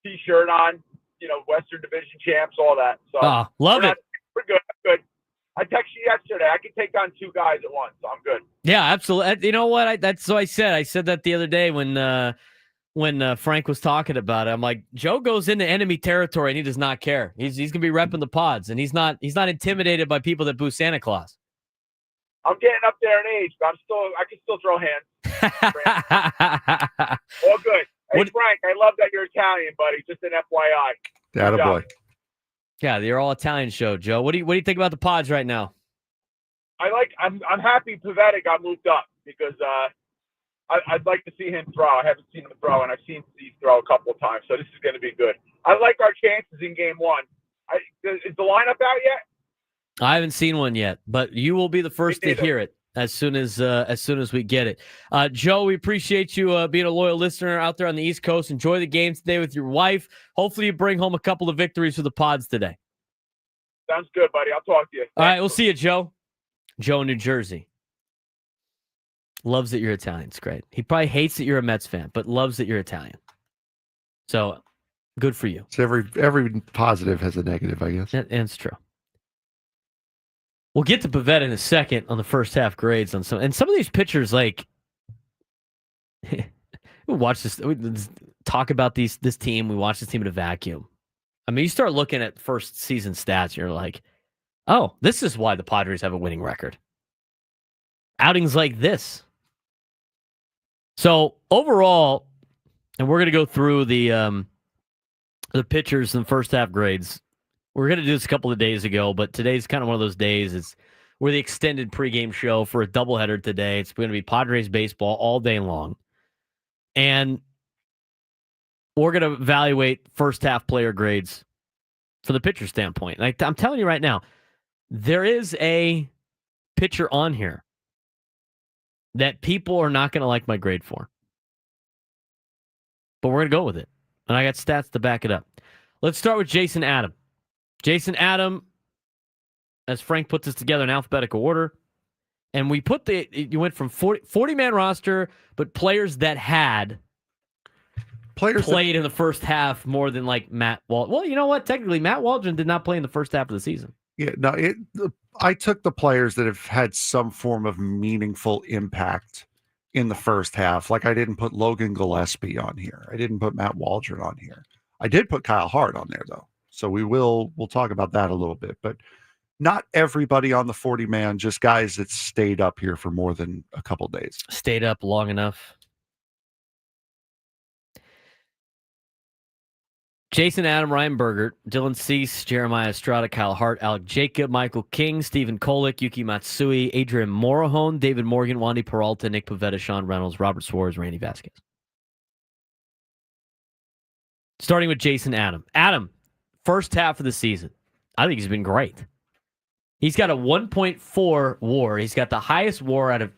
T-shirt on. You know, Western Division champs, all that. So love it. We're good. Good. I texted you yesterday. I can take on 2 guys at once, so I'm good. Yeah, absolutely. You know what? That's what I said. I said that the other day when Frank was talking about it. I'm like, Joe goes into enemy territory and he does not care. He's gonna be repping the Pods, and he's not intimidated by people that boo Santa Claus. I'm getting up there in age, but I can still throw hands. All good. Hey, Frank, I love that you're Italian, buddy. Just an FYI. Attaboy. Yeah, you're all Italian show, Joe. What do you think about the Pods right now? I'm happy Pavetta got moved up because I'd like to see him throw. I haven't seen him throw, and I've seen Steve throw a couple of times, so this is going to be good. I like our chances in game 1. Is the lineup out yet? I haven't seen one yet, but you will be the first to hear it as soon as we get it. Joe, we appreciate you being a loyal listener out there on the East Coast. Enjoy the game today with your wife. Hopefully you bring home a couple of victories for the Pods today. Sounds good, buddy. I'll talk to you. All right, we'll see you, Joe. Joe in New Jersey. Loves that you're Italian. It's great. He probably hates that you're a Mets fan, but loves that you're Italian. So good for you. So every positive has a negative, I guess. And it's true. We'll get to Pavetta in a second on the first half grades on some of these pitchers. Like, we watch this. We talk about this team. We watch this team in a vacuum. I mean, you start looking at first season stats, and you're like, oh, this is why the Padres have a winning record. Outings like this. So overall, and we're going to go through the pitchers and first half grades. We're going to do this a couple of days ago, but today's kind of one of those days. We're the extended pregame show for a doubleheader today. It's going to be Padres baseball all day long. And we're going to evaluate first half player grades for the pitcher standpoint. Like, I'm telling you right now, there is a pitcher on here that people are not going to like my grade for. But we're going to go with it. And I got stats to back it up. Let's start with Jason Adam. Jason Adam, as Frank put this together in alphabetical order, and we put you went from 40-man roster, but players that had players played in the first half more than like Matt Waldron. Well, you know what? Technically, Matt Waldron did not play in the first half of the season. Yeah, no, I took the players that have had some form of meaningful impact in the first half. Like I didn't put Logan Gillespie on here. I didn't put Matt Waldron on here. I did put Kyle Hart on there though. So we'll talk about that a little bit, but not everybody on the 40-man, just guys that stayed up here for more than a couple days. Stayed up long enough. Jason Adam, Ryan Bergert, Dylan Cease, Jeremiah Estrada, Kyle Hart, Alec Jacob, Michael King, Stephen Kolick, Yuki Matsui, Adrian Morahone, David Morgan, Wandy Peralta, Nick Pavetta, Sean Reynolds, Robert Suarez, Randy Vasquez. Starting with Jason Adam. Adam, first half of the season, I think he's been great. He's got a 1.4 WAR. He's got the highest WAR out of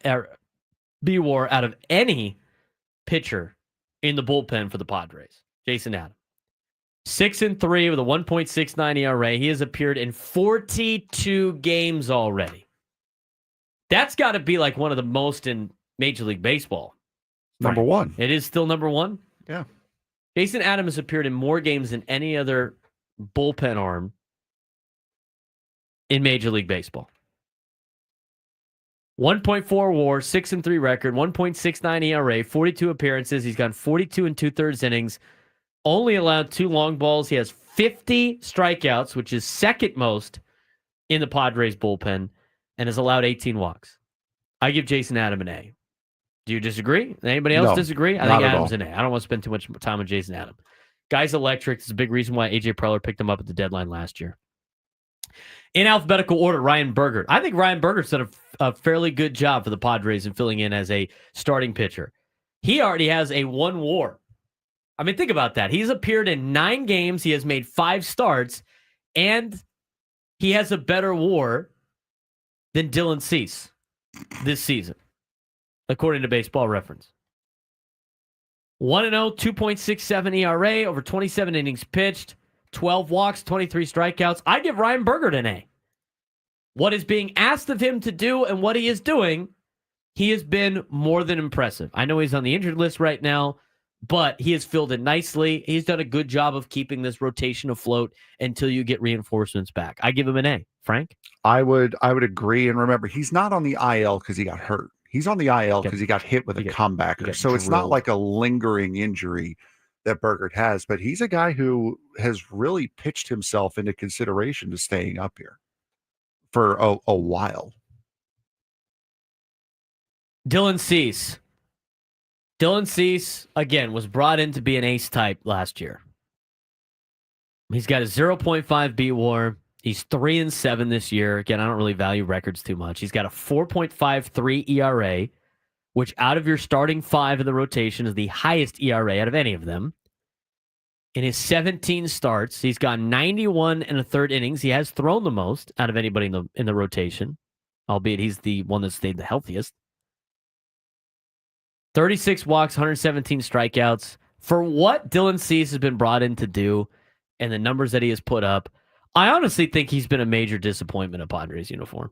B-WAR out of any pitcher in the bullpen for the Padres. Jason Adam. 6-3 with a 1.69 ERA. He has appeared in 42 games already. That's got to be like one of the most in Major League Baseball. Number one. It is still number one? Yeah. Jason Adam has appeared in more games than any other bullpen arm in Major League Baseball. 1.4 WAR, 6-3 record, 1.69 ERA, 42 appearances. He's gone 42 and 2/3 innings. Only allowed 2 long balls. He has 50 strikeouts, which is second most in the Padres bullpen, and has allowed 18 walks. I give Jason Adam an A. Do you disagree? Anybody else disagree? I think Adam's an A. I don't want to spend too much time on Jason Adam. Guy's electric. It's a big reason why A.J. Preller picked him up at the deadline last year. In alphabetical order, Ryan Bergert. I think Ryan Bergert's done a fairly good job for the Padres in filling in as a starting pitcher. He already has a 1 WAR. I mean, think about that. He's appeared in 9 games. He has made 5 starts, and he has a better WAR than Dylan Cease this season, according to Baseball Reference. 1-0, 2.67 ERA, over 27 innings pitched, 12 walks, 23 strikeouts. I give Ryan Bergert an A. What is being asked of him to do and what he is doing, he has been more than impressive. I know he's on the injured list right now, but he has filled it nicely. He's done a good job of keeping this rotation afloat until you get reinforcements back. I give him an A. Frank? I would agree. And remember, he's not on the IL because he got hurt. He's on the IL because he got hit with a comebacker. So it's not like a lingering injury that Bergert has, but he's a guy who has really pitched himself into consideration to staying up here for a while. Dylan Cease. Dylan Cease, again, was brought in to be an ace type last year. He's got a 0.5 B-WAR. He's 3-7 this year. Again, I don't really value records too much. He's got a 4.53 ERA, which out of your starting 5 in the rotation is the highest ERA out of any of them. In his 17 starts, he's gone 91 1/3 innings. He has thrown the most out of anybody in the rotation, albeit he's the one that stayed the healthiest. 36 walks, 117 strikeouts. For what Dylan Cease has been brought in to do and the numbers that he has put up, I honestly think he's been a major disappointment in Padres uniform.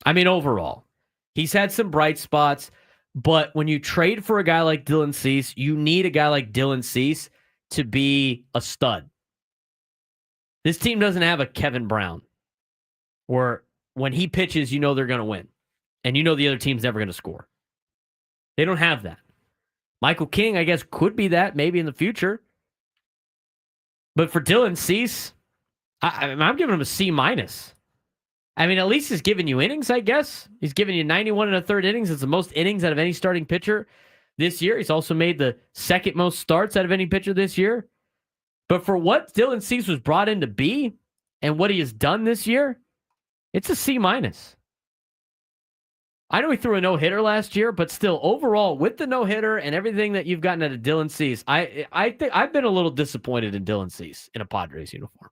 I mean, overall, he's had some bright spots, but when you trade for a guy like Dylan Cease, you need a guy like Dylan Cease to be a stud. This team doesn't have a Kevin Brown where when he pitches, you know they're going to win, and you know the other team's never going to score. They don't have that. Michael King, I guess, could be that maybe in the future. But for Dylan Cease, I'm giving him a C-. I mean, at least he's giving you innings, I guess. He's giving you 91 1/3 innings. It's the most innings out of any starting pitcher this year. He's also made the second most starts out of any pitcher this year. But for what Dylan Cease was brought in to be and what he has done this year, it's a C-. I know he threw a no-hitter last year, but still, overall, with the no-hitter and everything that you've gotten out of Dylan Cease, I think I've been a little disappointed in Dylan Cease in a Padres uniform.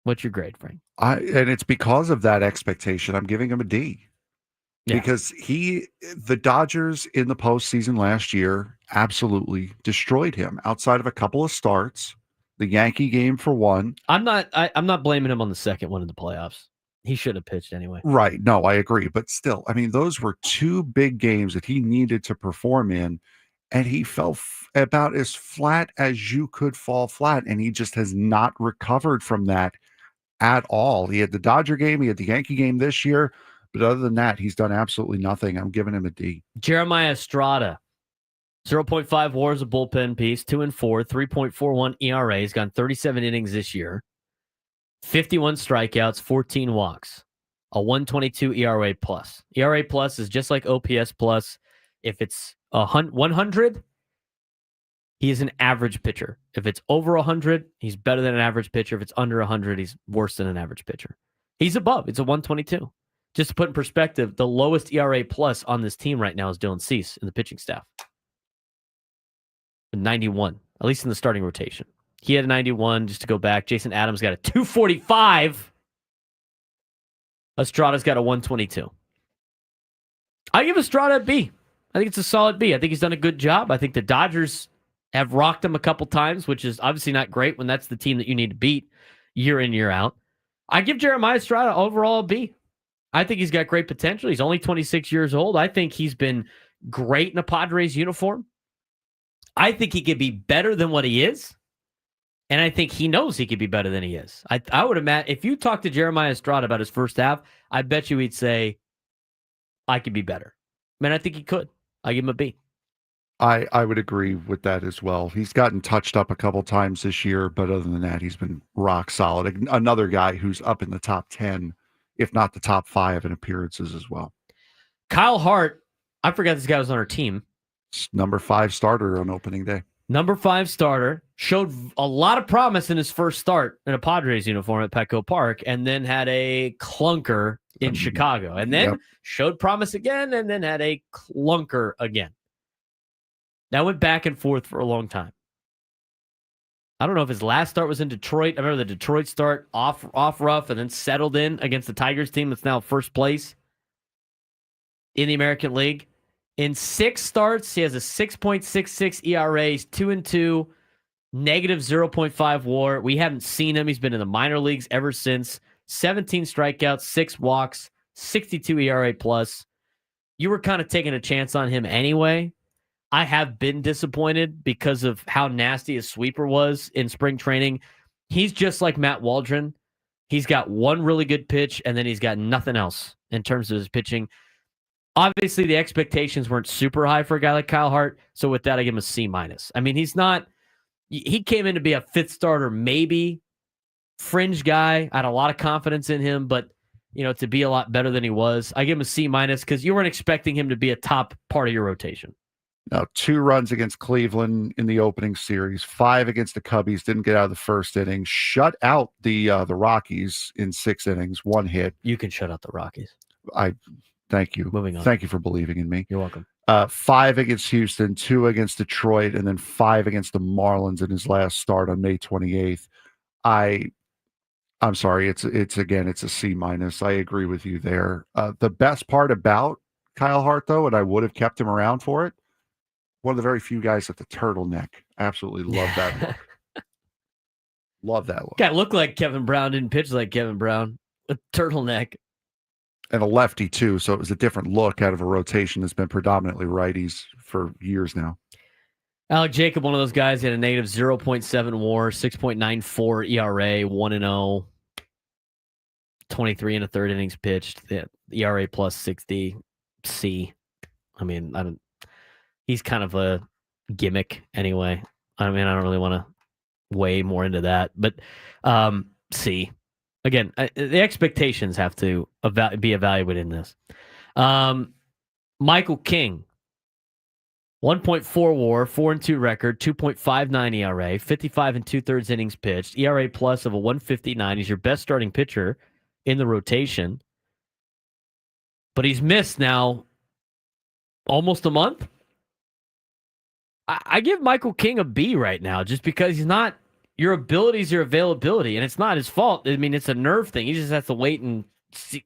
What's your grade, Frank? And it's because of that expectation. I'm giving him a D. Yeah. Because the Dodgers in the postseason last year absolutely destroyed him outside of a couple of starts. The Yankee game for one. I'm not blaming him on the second one in the playoffs. He should have pitched anyway. Right. No, I agree. But still, I mean, those were 2 big games that he needed to perform in. and he fell about as flat as you could fall flat, and he just has not recovered from that at all. He had the Dodger game, he had the Yankee game this year, but other than that, he's done absolutely nothing. I'm giving him a D. Jeremiah Estrada, 0.5 WAR as a bullpen piece, 2-4, 3.41 ERA. He's gone 37 innings this year, 51 strikeouts, 14 walks, a 1.22 ERA plus. ERA plus is just like OPS plus. If it's 100, he is an average pitcher. If it's over 100, he's better than an average pitcher. If it's under 100, he's worse than an average pitcher. He's above. It's a 1.22. Just to put in perspective, the lowest ERA plus on this team right now is Dylan Cease in the pitching staff. 91, at least in the starting rotation. He had a 91, just to go back. Jason Adams got a 245. Estrada's got a 122. I give Estrada a B. I think it's a solid B. I think he's done a good job. I think the Dodgers have rocked him a couple times, which is obviously not great when that's the team that you need to beat year in, year out. I give Jeremiah Estrada overall a B. I think he's got great potential. He's only 26 years old. I think he's been great in a Padres uniform. I think he could be better than what he is. And I think he knows he could be better than he is. I would imagine if you talk to Jeremiah Estrada about his first half, I bet you he'd say, I could be better. Man, I think he could. I give him a B. I would agree with that as well. He's gotten touched up a couple times this year, but other than that, he's been rock solid. Another guy who's up in the top 10, if not the top 5 in appearances as well. Kyle Hart, I forgot this guy was on our team. Number 5 starter on opening day. Number 5 starter, showed a lot of promise in his first start in a Padres uniform at Petco Park, and then had a clunker in Chicago, and then showed promise again, and then had a clunker again. That went back and forth for a long time. I don't know if his last start was in Detroit. I remember the Detroit start off rough and then settled in against the Tigers team that's now first place in the American League. In 6 starts, he has a 6.66 ERA, 2-2, negative 0.5 WAR. We haven't seen him. He's been in the minor leagues ever since. 17 strikeouts, 6 walks, 62 ERA plus. You were kind of taking a chance on him anyway. I have been disappointed because of how nasty his sweeper was in spring training. He's just like Matt Waldron. He's got one really good pitch, and then he's got nothing else in terms of his pitching. Obviously, the expectations weren't super high for a guy like Kyle Hart, so with that, I give him a C-. I mean, he came in to be a 5th starter, maybe, fringe guy. I had a lot of confidence in him, but, to be a lot better than he was. I give him a C- because you weren't expecting him to be a top part of your rotation. Now, 2 runs against Cleveland in the opening series, 5 against the Cubbies, didn't get out of the first inning, shut out the Rockies in 6 innings, 1 hit. You can shut out the Rockies. Thank you. Moving on. Thank you for believing in me. You're welcome. 5 against Houston, 2 against Detroit, and then 5 against the Marlins in his last start on May 28th. I'm sorry. It's a C-. I agree with you there. The best part about Kyle Hart, though, and I would have kept him around for it, one of the very few guys at the turtleneck. Absolutely love that look. Love that look. Guy looked like Kevin Brown, didn't pitch like Kevin Brown. A turtleneck. And a lefty, too, so it was a different look out of a rotation that's been predominantly righties for years now. Alec Jacob, one of those guys, he had a negative 0.7 WAR, 6.94 ERA, 1-0, 23 1/3 innings pitched, ERA plus 60, C. I mean, he's kind of a gimmick anyway. I mean, I don't really want to weigh more into that, but C. Again, the expectations have to be evaluated in this. Michael King, 1.4 WAR, 4-2 record, 2.59 ERA, 55 2/3 innings pitched, ERA plus of a 1.59. He's your best starting pitcher in the rotation, but he's missed now almost a month. I give Michael King a B right now, just because he's not. Your ability is your availability, and it's not his fault. I mean, it's a nerve thing. He just has to wait and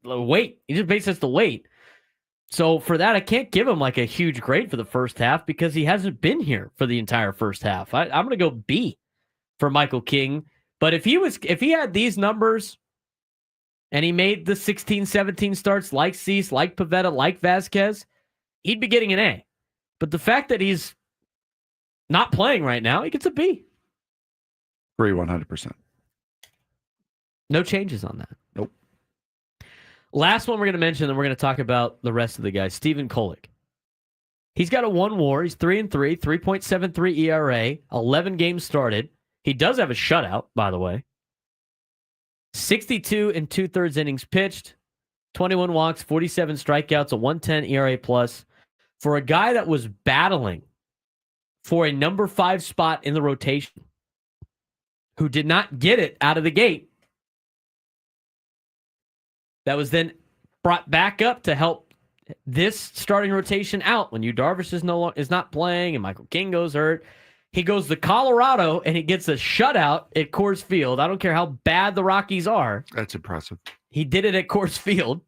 wait. He just basically has to wait. So for that, I can't give him like a huge grade for the first half because he hasn't been here for the entire first half. I'm going to go B for Michael King. But if he had these numbers and he made the 16, 17 starts like Cease, like Pivetta, like Vasquez, he'd be getting an A. But the fact that he's Not playing right now, he gets a B. Agree 100%. No changes on that. Nope. Last one we're going to mention, then we're going to talk about the rest of the guys. Stephen Kolek. He's got a 1 WAR. He's 3-3, 3.73 ERA, 11 games started. He does have a shutout, by the way. 62 and 2/3 innings pitched, 21 walks, 47 strikeouts, a 110 ERA plus. For a guy that was battling for a number 5 spot in the rotation, who did not get it out of the gate, that was then brought back up to help this starting rotation out when Yu Darvish is not playing and Michael King goes hurt. He goes to Colorado and he gets a shutout at Coors Field. I don't care how bad the Rockies are. That's impressive. He did it at Coors Field.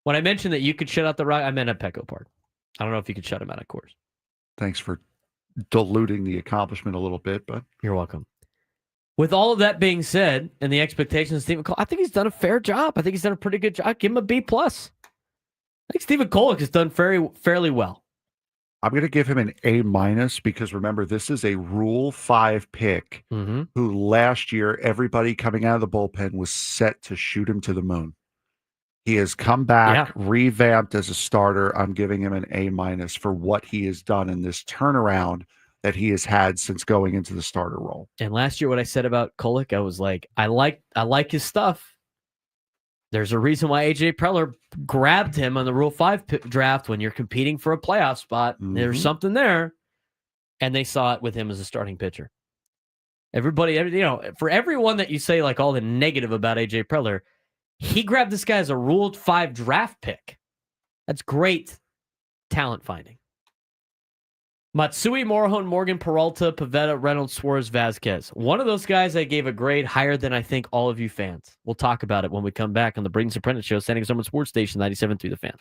When I mentioned that you could shut out the Rockies, I meant at Petco Park. I don't know if you could shut him out of Coors. Thanks for diluting the accomplishment a little bit, but You're welcome. With all of that being said, and the expectations of Stephen Kolek, I think he's done a fair job. I think he's done a pretty good job. Give him a B+. I think Stephen Kolek has done fairly well. I'm going to give him an A- because remember, this is a Rule 5 pick who last year, everybody coming out of the bullpen was set to shoot him to the moon. He has come back, revamped as a starter. I'm giving him an A- for what he has done in this turnaround that he has had since going into the starter role. And last year, what I said about Kolek, I was like, I like his stuff. There's a reason why A.J. Preller grabbed him on the Rule 5 draft when you're competing for a playoff spot. There's something there. And they saw it with him as a starting pitcher. Everybody, for everyone that you say like all the negative about A.J. Preller, he grabbed this guy as a Rule 5 draft pick. That's great talent finding. Matsui, Morejon, Morgan, Peralta, Pivetta, Reynolds, Suarez, Vasquez. One of those guys I gave a grade higher than I think all of you fans. We'll talk about it when we come back on the Braden Surprenant Show, Standing Summer Sports Station 97.3 The Fan.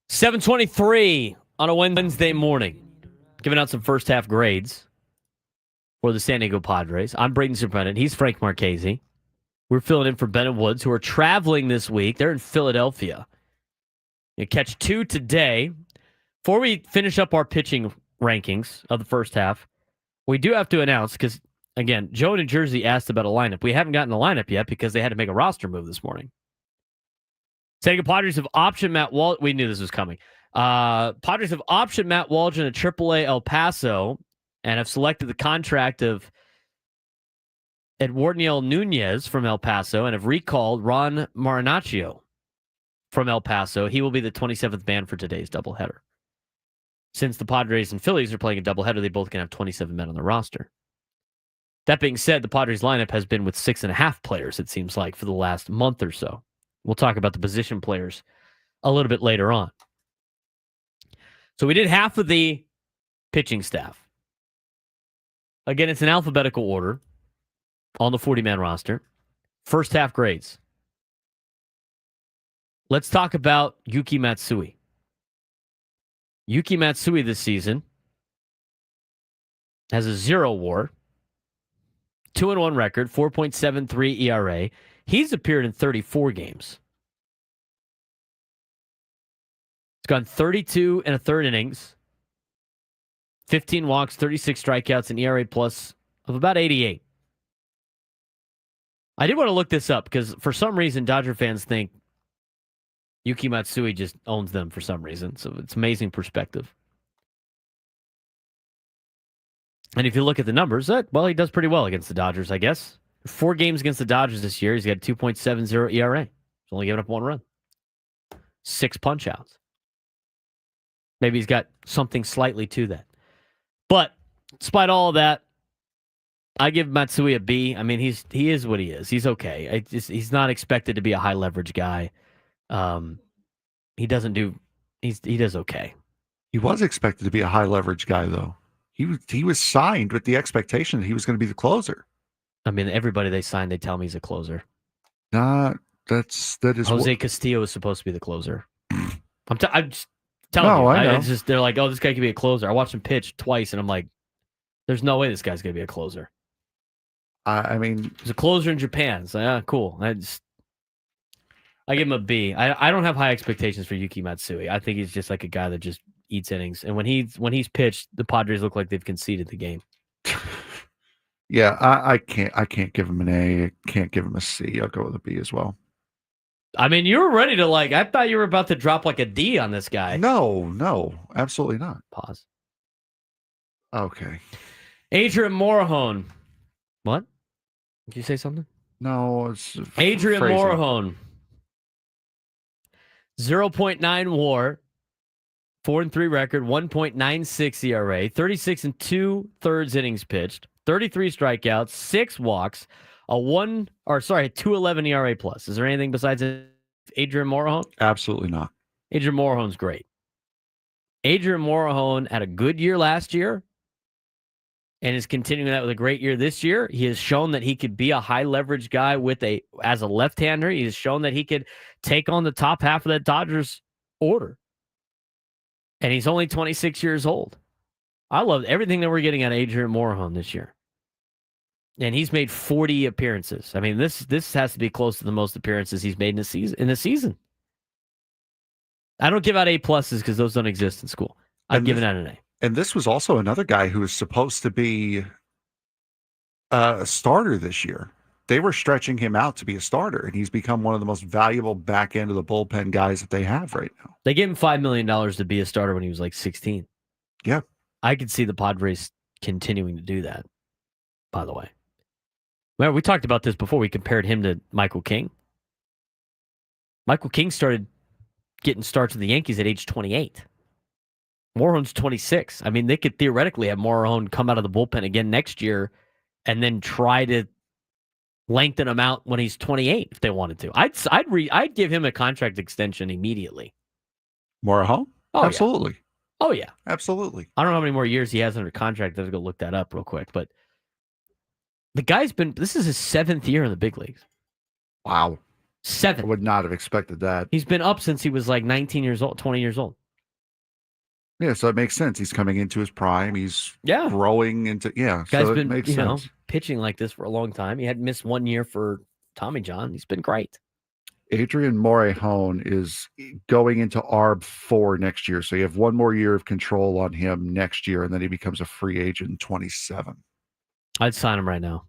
7:23 on a Wednesday morning. Giving out some first half grades for the San Diego Padres. I'm Braden Surprenant. He's Frank Marchese. We're filling in for Bennett Woods, who are traveling this week. They're in Philadelphia. You catch 2 today. Before we finish up our pitching rankings of the first half, we do have to announce, because, again, Joe in New Jersey asked about a lineup. We haven't gotten a lineup yet because they had to make a roster move this morning. San Diego Padres have optioned Matt Waldron. We knew this was coming. Padres have optioned Matt Waldron to AAA El Paso and have selected the contract of Eduardo Nunez from El Paso and have recalled Ron Marinaccio from El Paso. He will be the 27th man for today's doubleheader. Since the Padres and Phillies are playing a doubleheader, they both can have 27 men on the roster. That being said, the Padres lineup has been with 6.5 players, it seems like, for the last month or so. We'll talk about the position players a little bit later on. So we did half of the pitching staff. Again, it's in alphabetical order on the 40-man roster. First half grades. Let's talk about Yuki Matsui. Yuki Matsui this season has a 0 WAR, 2-1 record, 4.73 ERA. He's appeared in 34 games. He's gone 32 and a third innings, 15 walks, 36 strikeouts, and ERA plus of about 88. I did want to look this up because for some reason Dodger fans think Yuki Matsui just owns them for some reason. So it's amazing perspective. And if you look at the numbers, he does pretty well against the Dodgers, I guess. 4 games against the Dodgers this year. He's got 2.70 ERA. He's only given up 1 run. 6 punch-outs. Maybe he's got something slightly to that. But despite all of that, I give Matsui a B. I mean, he is what he is. He's okay. He's not expected to be a high-leverage guy. He does okay. He was expected to be a high-leverage guy, though. He was signed with the expectation that he was going to be the closer. I mean, everybody they signed, they tell me he's a closer. That is Jose Castillo is supposed to be the closer. I'm just telling No, you. I know. It's just they're like, oh, this guy could be a closer. I watched him pitch twice, and I'm like, there's no way this guy's gonna be a closer. I mean, He's a closer in Japan. So cool. I give him a B. I don't have high expectations for Yuki Matsui. I think he's just like a guy that just eats innings. And when he's pitched, the Padres look like they've conceded the game. yeah, I can't give him an A. I can't give him a C. I'll go with a B as well. I mean, you were ready to I thought you were about to drop like a D on this guy. No, absolutely not. Pause. Okay. Adrian Morejon. What? Did you say something? No, it's Adrian phrasing. Morejon. 0.9 WAR, 4-3 record, 1.96 ERA, 36 and 2/3 innings pitched, 33 strikeouts, 6 walks, a 2.11 ERA plus. Is there anything besides Adrian Morejon? Absolutely not. Adrian Morejon's great. Adrian Morejon had a good year last year and is continuing that with a great year this year. He has shown that he could be a high leverage guy as a left-hander. He has shown that he could take on the top half of that Dodgers order. And he's only 26 years old. I love everything that we're getting out of Adrian Morejon this year. And he's made 40 appearances. I mean, this has to be close to the most appearances he's made in a season. I don't give out A pluses because those don't exist in school. I've given out an A. And this was also another guy who was supposed to be a starter this year. They were stretching him out to be a starter, and he's become one of the most valuable back end of the bullpen guys that they have right now. They gave him $5 million to be a starter when he was like 16. Yeah. I could see the Padres continuing to do that, by the way. Remember, we talked about this before. We compared him to Michael King. Michael King started getting starts with the Yankees at age 28. Morejon's 26. I mean, they could theoretically have Morejon come out of the bullpen again next year and then try to lengthen him out when he's 28 if they wanted to. I'd give him a contract extension immediately. Morejon? Oh, absolutely. Yeah. Oh, yeah. Absolutely. I don't know how many more years he has under contract. Let's go look that up real quick. But the guy's this is his 7th year in the big leagues. Wow. 7. I would not have expected that. He's been up since he was like 19 years old, 20 years old. Yeah, so it makes sense. He's coming into his prime. He's Yeah. growing into Guy's so it been, makes sense. pitching like this for a long time. He had missed 1 year for Tommy John. He's been great. Adrian Morejon is going into ARB 4 next year. So you have 1 more year of control on him next year, and then he becomes a free agent in 27. I'd sign him right now.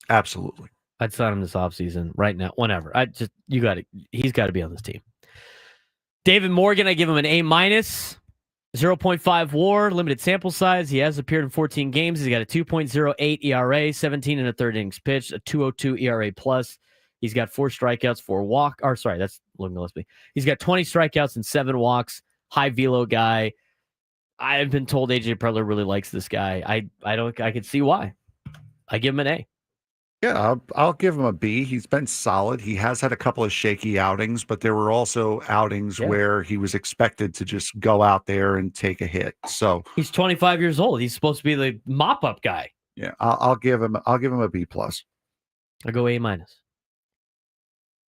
Absolutely. I'd sign him this offseason right now, whenever. He's got to be on this team. David Morgan, I give him an A-, 0.5 WAR, limited sample size. He has appeared in 14 games. He's got a 2.08 ERA, 17 and a third innings pitched, a 2.02 ERA plus. He's got 4 strikeouts, 4 walk. Or sorry, that's Logan Gillespie. He's got 20 strikeouts and 7 walks. High velo guy. I've been told AJ Preller really likes this guy. I can see why. I give him an A. Yeah, I'll give him a B. He's been solid. He has had a couple of shaky outings, but there were also outings where he was expected to just go out there and take a hit. So he's 25 years old. He's supposed to be the mop-up guy. Yeah, I'll give him a B+. I'll go A-.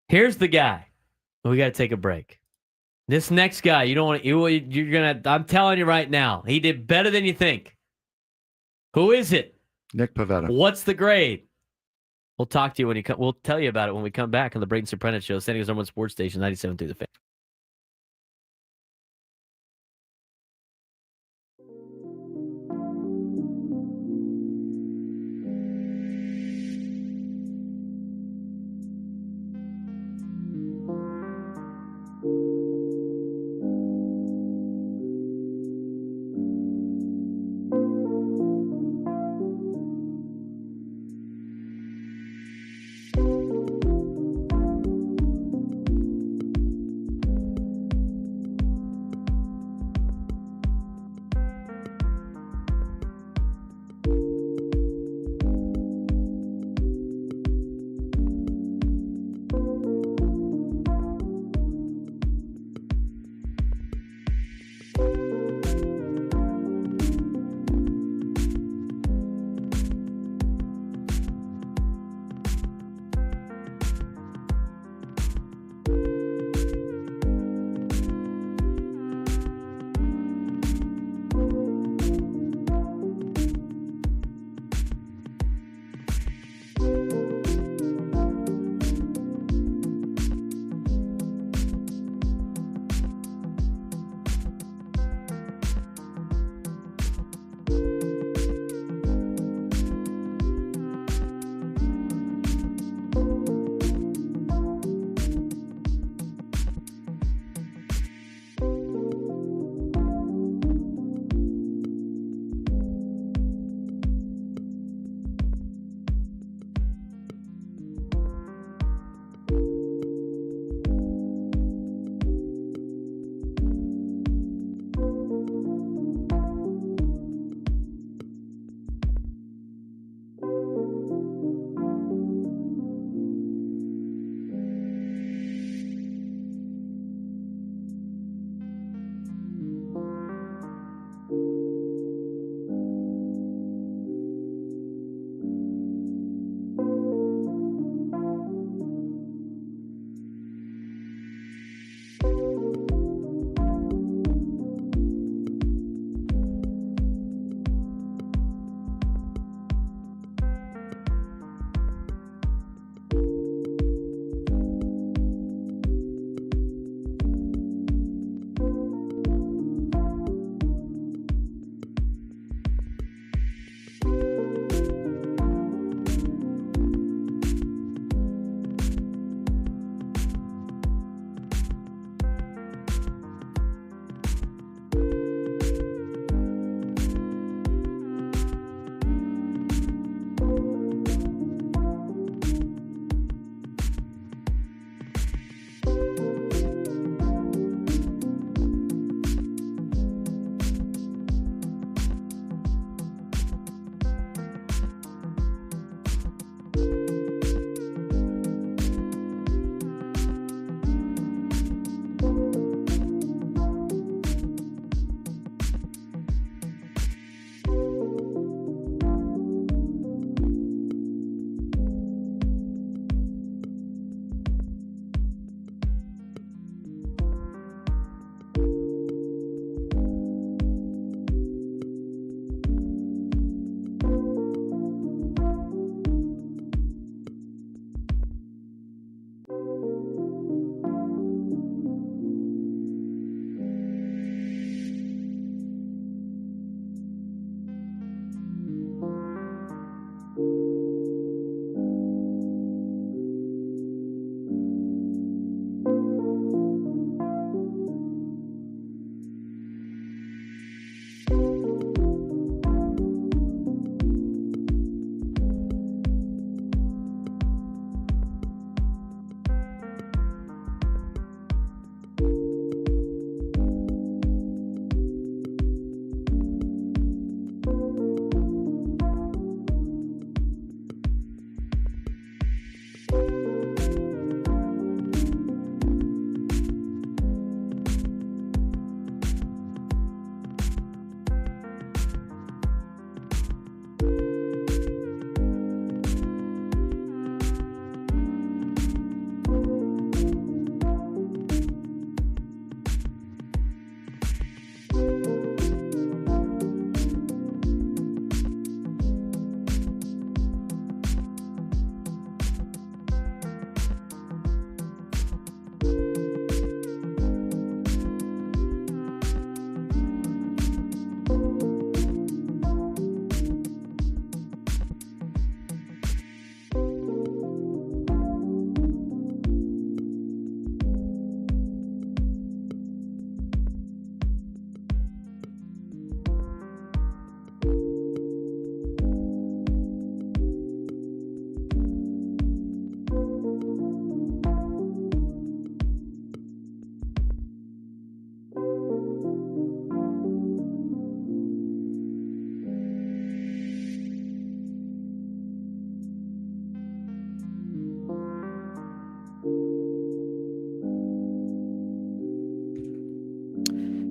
Here's the guy. We got to take a break. This next guy, you don't want to. You're gonna. I'm telling you right now, he did better than you think. Who is it? Nick Pivetta. What's the grade? We'll talk to you when you come. We'll tell you about it when we come back on the Braden Surprenant Show, San Diego's #1 sports station, 97 through the Fan.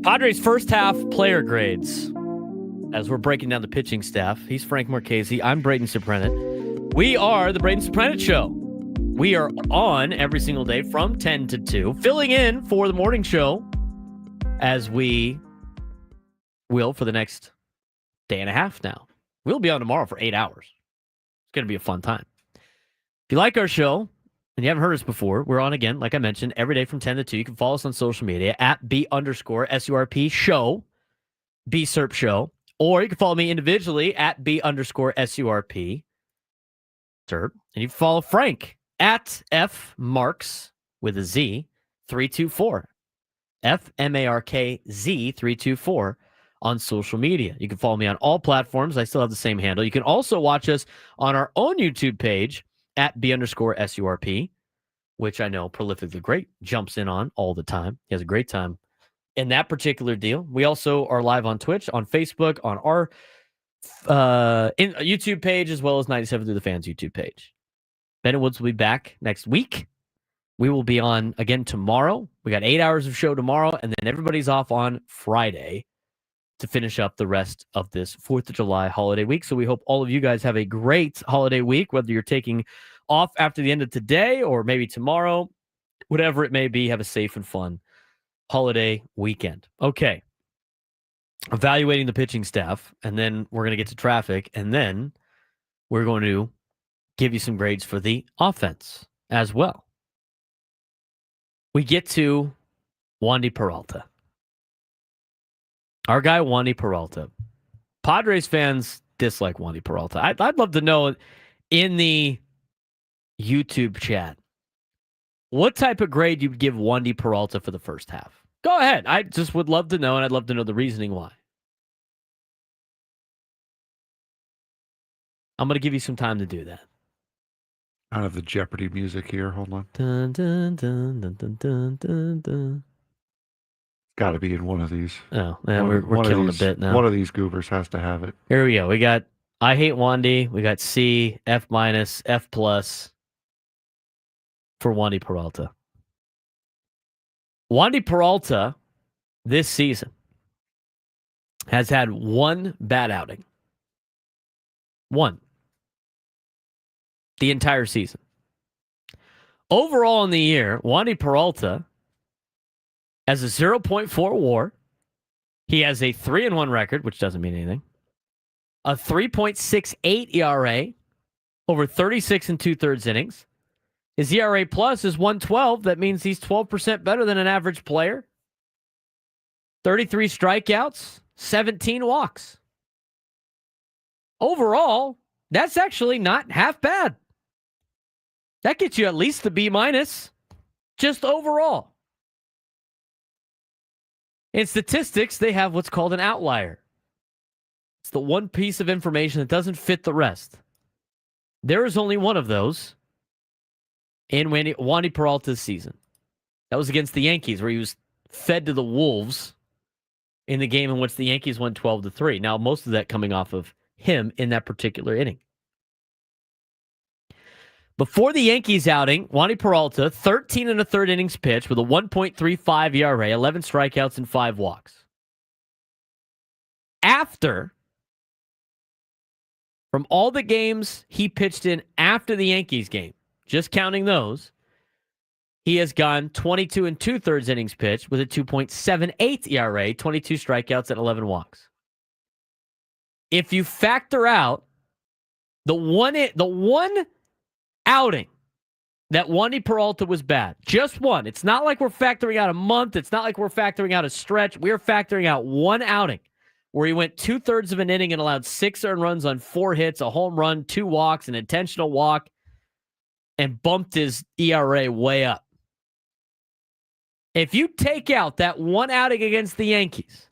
Padres first half player grades. As we're breaking down the pitching staff, he's Frank Marchese. I'm Braden Surprenant. We are the Braden Surprenant Show. We are on every single day from 10 to 2, filling in for the morning show as we will for the next day and a half now. We'll be on tomorrow for 8 hours. It's going to be a fun time. If you like our show and you haven't heard us before, we're on again, like I mentioned, every day from 10 to 2. You can follow us on social media at B_SURP show, BSURP show, or you can follow me individually at B_SURP, SURP, and you can follow Frank at F Marks with a Z 324, FMARKZ 324 on social media. You can follow me on all platforms. I still have the same handle. You can also watch us on our own YouTube page at B_SURP, which I know Prolifically Great jumps in on all the time. He has a great time in that particular deal. We also are live on Twitch, on Facebook, on our YouTube page, as well as 97 Through the Fans YouTube page. Ben Woods will be back next week. We will be on again tomorrow. We got 8 hours of show tomorrow, and then everybody's off on Friday to finish up the rest of this 4th of July holiday week. So we hope all of you guys have a great holiday week, whether you're taking off after the end of today or maybe tomorrow, whatever it may be. Have a safe and fun holiday weekend. Okay. Evaluating the pitching staff, and then we're going to get to traffic, and then we're going to give you some grades for the offense as well. We get to Wandy Peralta. Our guy, Wandy Peralta. Padres fans dislike Wandy Peralta. I'd love to know in the YouTube chat what type of grade you'd give Wandy Peralta for the first half. Go ahead. I just would love to know, and I'd love to know the reasoning why. I'm going to give you some time to do that. I don't have the Jeopardy music here. Hold on. Dun, dun, dun, dun, dun, dun, dun, dun. Got to be in one of these. Oh, man, we're killing a bit now. One of these goobers has to have it. Here we go. We got I hate Wandy. We got C, F-, F+ for Wandy Peralta. Wandy Peralta this season has had one bad outing. One. The entire season. Overall in the year, Wandy Peralta has a 0.4 WAR. He has a 3-1 record, which doesn't mean anything. A 3.68 ERA over 36 2/3 innings. His ERA plus is 112. That means he's 12% better than an average player. 33 strikeouts, 17 walks. Overall, that's actually not half bad. That gets you at least the B-, just overall. In statistics, they have what's called an outlier. It's the one piece of information that doesn't fit the rest. There is only one of those in Wandy Peralta's season. That was against the Yankees, where he was fed to the Wolves in the game in which the Yankees won 12-3. Now, most of that coming off of him in that particular inning. Before the Yankees outing, Wandy Peralta, 13 1/3 innings pitched with a 1.35 ERA, 11 strikeouts, and 5 walks. After, from all the games he pitched in after the Yankees game, just counting those, he has gone 22 2/3 innings pitched with a 2.78 ERA, 22 strikeouts, and 11 walks. If you factor out the one outing that Wandy Peralta was bad, just one. It's not like we're factoring out a month. It's not like we're factoring out a stretch. We're factoring out one outing where he went 2/3 of an inning and allowed 6 earned runs on 4 hits, a home run, 2 walks, an intentional walk, and bumped his ERA way up. If you take out that one outing against the Yankees,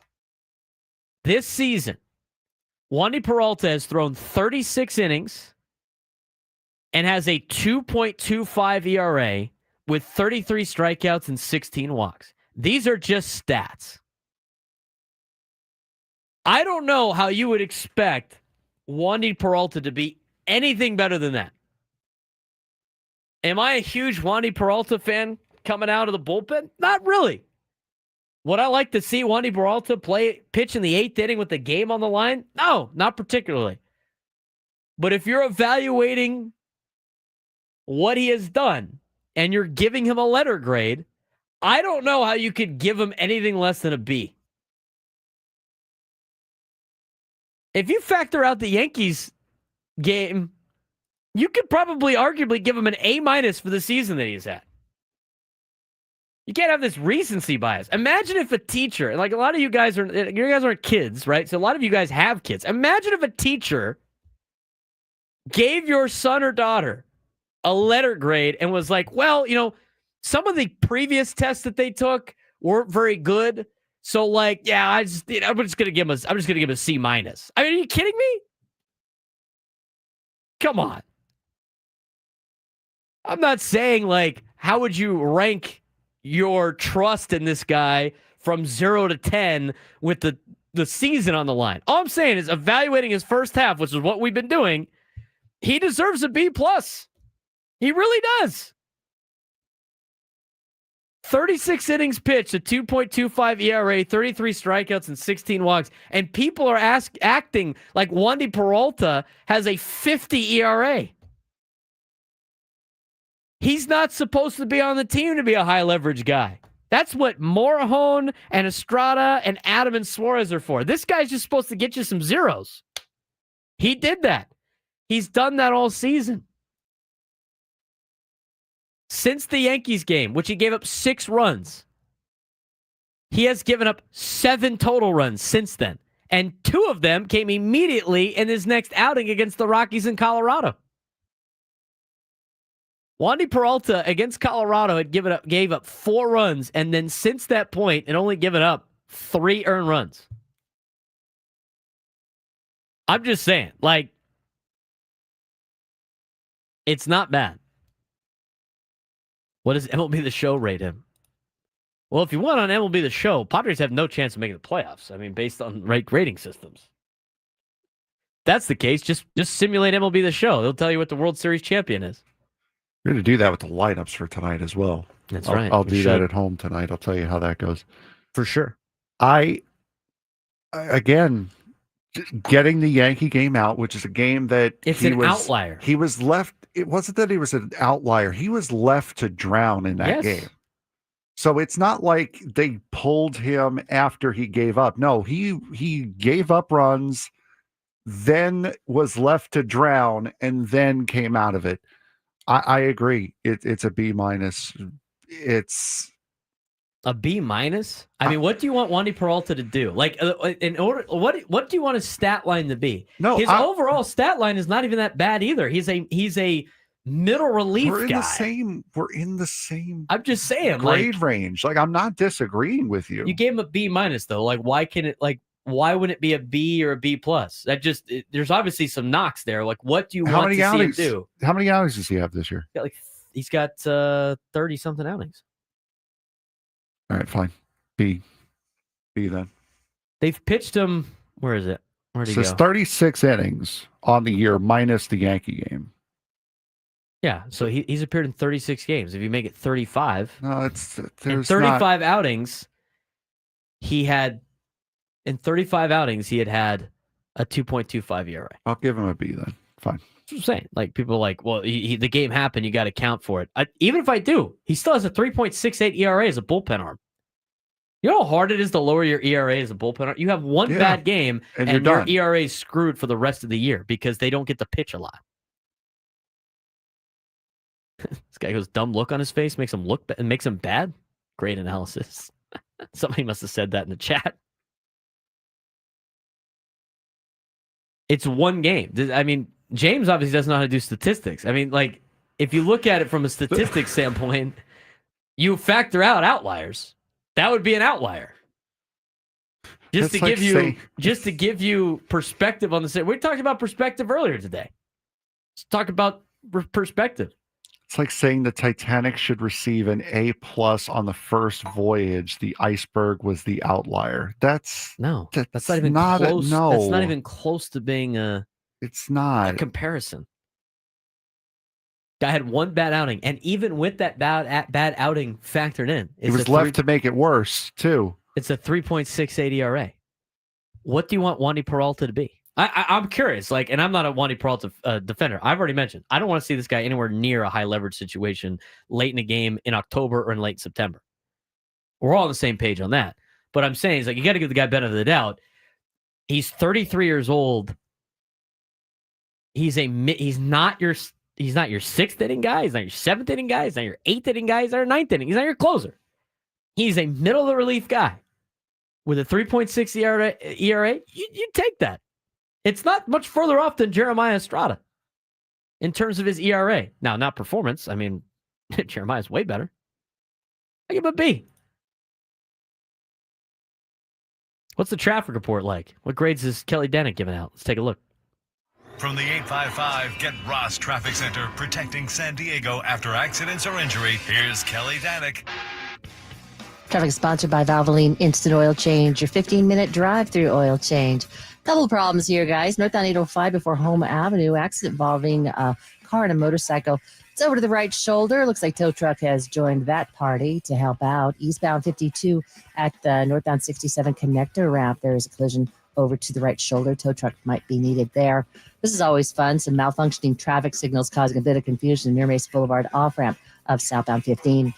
this season, Wandy Peralta has thrown 36 innings and has a 2.25 ERA with 33 strikeouts and 16 walks. These are just stats. I don't know how you would expect Wandy Peralta to be anything better than that. Am I a huge Wandy Peralta fan coming out of the bullpen? Not really. Would I like to see Wandy Peralta pitch in the 8th inning with the game on the line? No, not particularly. But if you're evaluating what he has done and you're giving him a letter grade, I don't know how you could give him anything less than a B. If you factor out the Yankees game, you could probably arguably give him an A- for the season that he's had. You can't have this recency bias. Imagine if a teacher, like a lot of you guys aren't kids, right? So a lot of you guys have kids. Imagine if a teacher gave your son or daughter a letter grade and was like, well, some of the previous tests that they took weren't very good. So I'm just gonna give him a C-. I mean, are you kidding me? Come on. I'm not saying how would you rank your trust in this guy from 0 to 10 with the season on the line. All I'm saying is evaluating his first half, which is what we've been doing, he deserves a B+. He really does. 36 innings pitched, a 2.25 ERA, 33 strikeouts, and 16 walks. And people are acting like Wandy Peralta has a 50 ERA. He's not supposed to be on the team to be a high leverage guy. That's what Morejon and Estrada and Adam and Suarez are for. This guy's just supposed to get you some zeros. He did that. He's done that all season. Since the Yankees game, which he gave up 6 runs, he has given up 7 total runs since then. And 2 of them came immediately in his next outing against the Rockies in Colorado. Wandy Peralta against Colorado gave up 4 runs, and then since that point, had only given up 3 earned runs. I'm just saying, it's not bad. What does MLB The Show rate him? Well, if you want on MLB The Show, Padres have no chance of making the playoffs. I mean, based on rating systems. That's the case. Just simulate MLB The Show. They'll tell you what the World Series champion is. We're going to do that with the lineups for tonight as well. That's right. I'll do that at home tonight. I'll tell you how that goes. For sure. Again, getting the Yankee game out, which is a game that it's an outlier. He was left. It wasn't that he was an outlier. He was left to drown in that game. So it's not like they pulled him after he gave up. No, he gave up runs, then was left to drown, and then came out of it. I agree. It's a B-. It's a B-. I mean, what do you want Wandy Peralta to do? What do you want his stat line to be? No, his overall stat line is not even that bad either. He's a middle relief guy. We're in the same. I'm just saying, grade range. I'm not disagreeing with you. You gave him a B- though. Why wouldn't it be a B or a B+? There's obviously some knocks there. What do you want to see him do? How many outings does he have this year? He's got 30 something outings. All right, fine. B then. They've pitched him. Where is it? Where'd he go? 36 innings on the year minus the Yankee game. Yeah, so he's appeared in 36 games. If you make it 35, no, in 35 outings, he had a 2.25 ERA. I'll give him a B then. Fine. That's what I'm saying. People are like, well, the game happened. You got to count for it. Even if I do, he still has a 3.68 ERA as a bullpen arm. You know how hard it is to lower your ERA as a bullpen arm? You have one bad game, and your ERA is screwed for the rest of the year because they don't get to pitch a lot. This guy goes dumb look on his face, makes him look and makes him bad. Great analysis. Somebody must have said that in the chat. It's one game. I mean, James obviously doesn't know how to do statistics. I mean, if you look at it from a statistics standpoint, you factor out outliers. That would be an outlier. Just to give you perspective on the. We talked about perspective earlier today. Let's talk about perspective. It's like saying the Titanic should receive an A+ on the first voyage. The iceberg was the outlier. That's not even close. That's not even close to being it's not a comparison. Guy had one bad outing, and even with that bad outing factored in, he was left to make it worse too. It's a 3.68 ERA. What do you want Wandy Peralta to be? I'm curious. And I'm not a Wandy Peralta defender. I've already mentioned I don't want to see this guy anywhere near a high leverage situation late in a game in October or in late September. We're all on the same page on that. But I'm saying you got to give the guy benefit of the doubt. He's 33 years old. He's not your sixth inning guy. He's not your seventh inning guy. He's not your eighth inning guy. He's not your ninth inning. He's not your closer. He's a middle of the relief guy with a 3.6 ERA. You take that. It's not much further off than Jeremiah Estrada in terms of his ERA. Now, not performance. I mean, Jeremiah's way better. I give him a B. What's the traffic report like? What grades is Kelly Denick giving out? Let's take a look. From the 855 Get Ross Traffic Center, protecting San Diego after accidents or injury, here's Kelly Denick. Traffic is sponsored by Valvoline Instant Oil Change, your 15-minute drive-through oil change. Couple problems here, guys. Northbound 805 before Home Avenue, accident involving a car and a motorcycle. It's over to the right shoulder. Looks like tow truck has joined that party to help out. Eastbound 52 at the northbound 67 connector ramp. There is a collision over to the right shoulder. Tow truck might be needed there. This is always fun. Some malfunctioning traffic signals causing a bit of confusion near Mesa Boulevard off-ramp of southbound 15.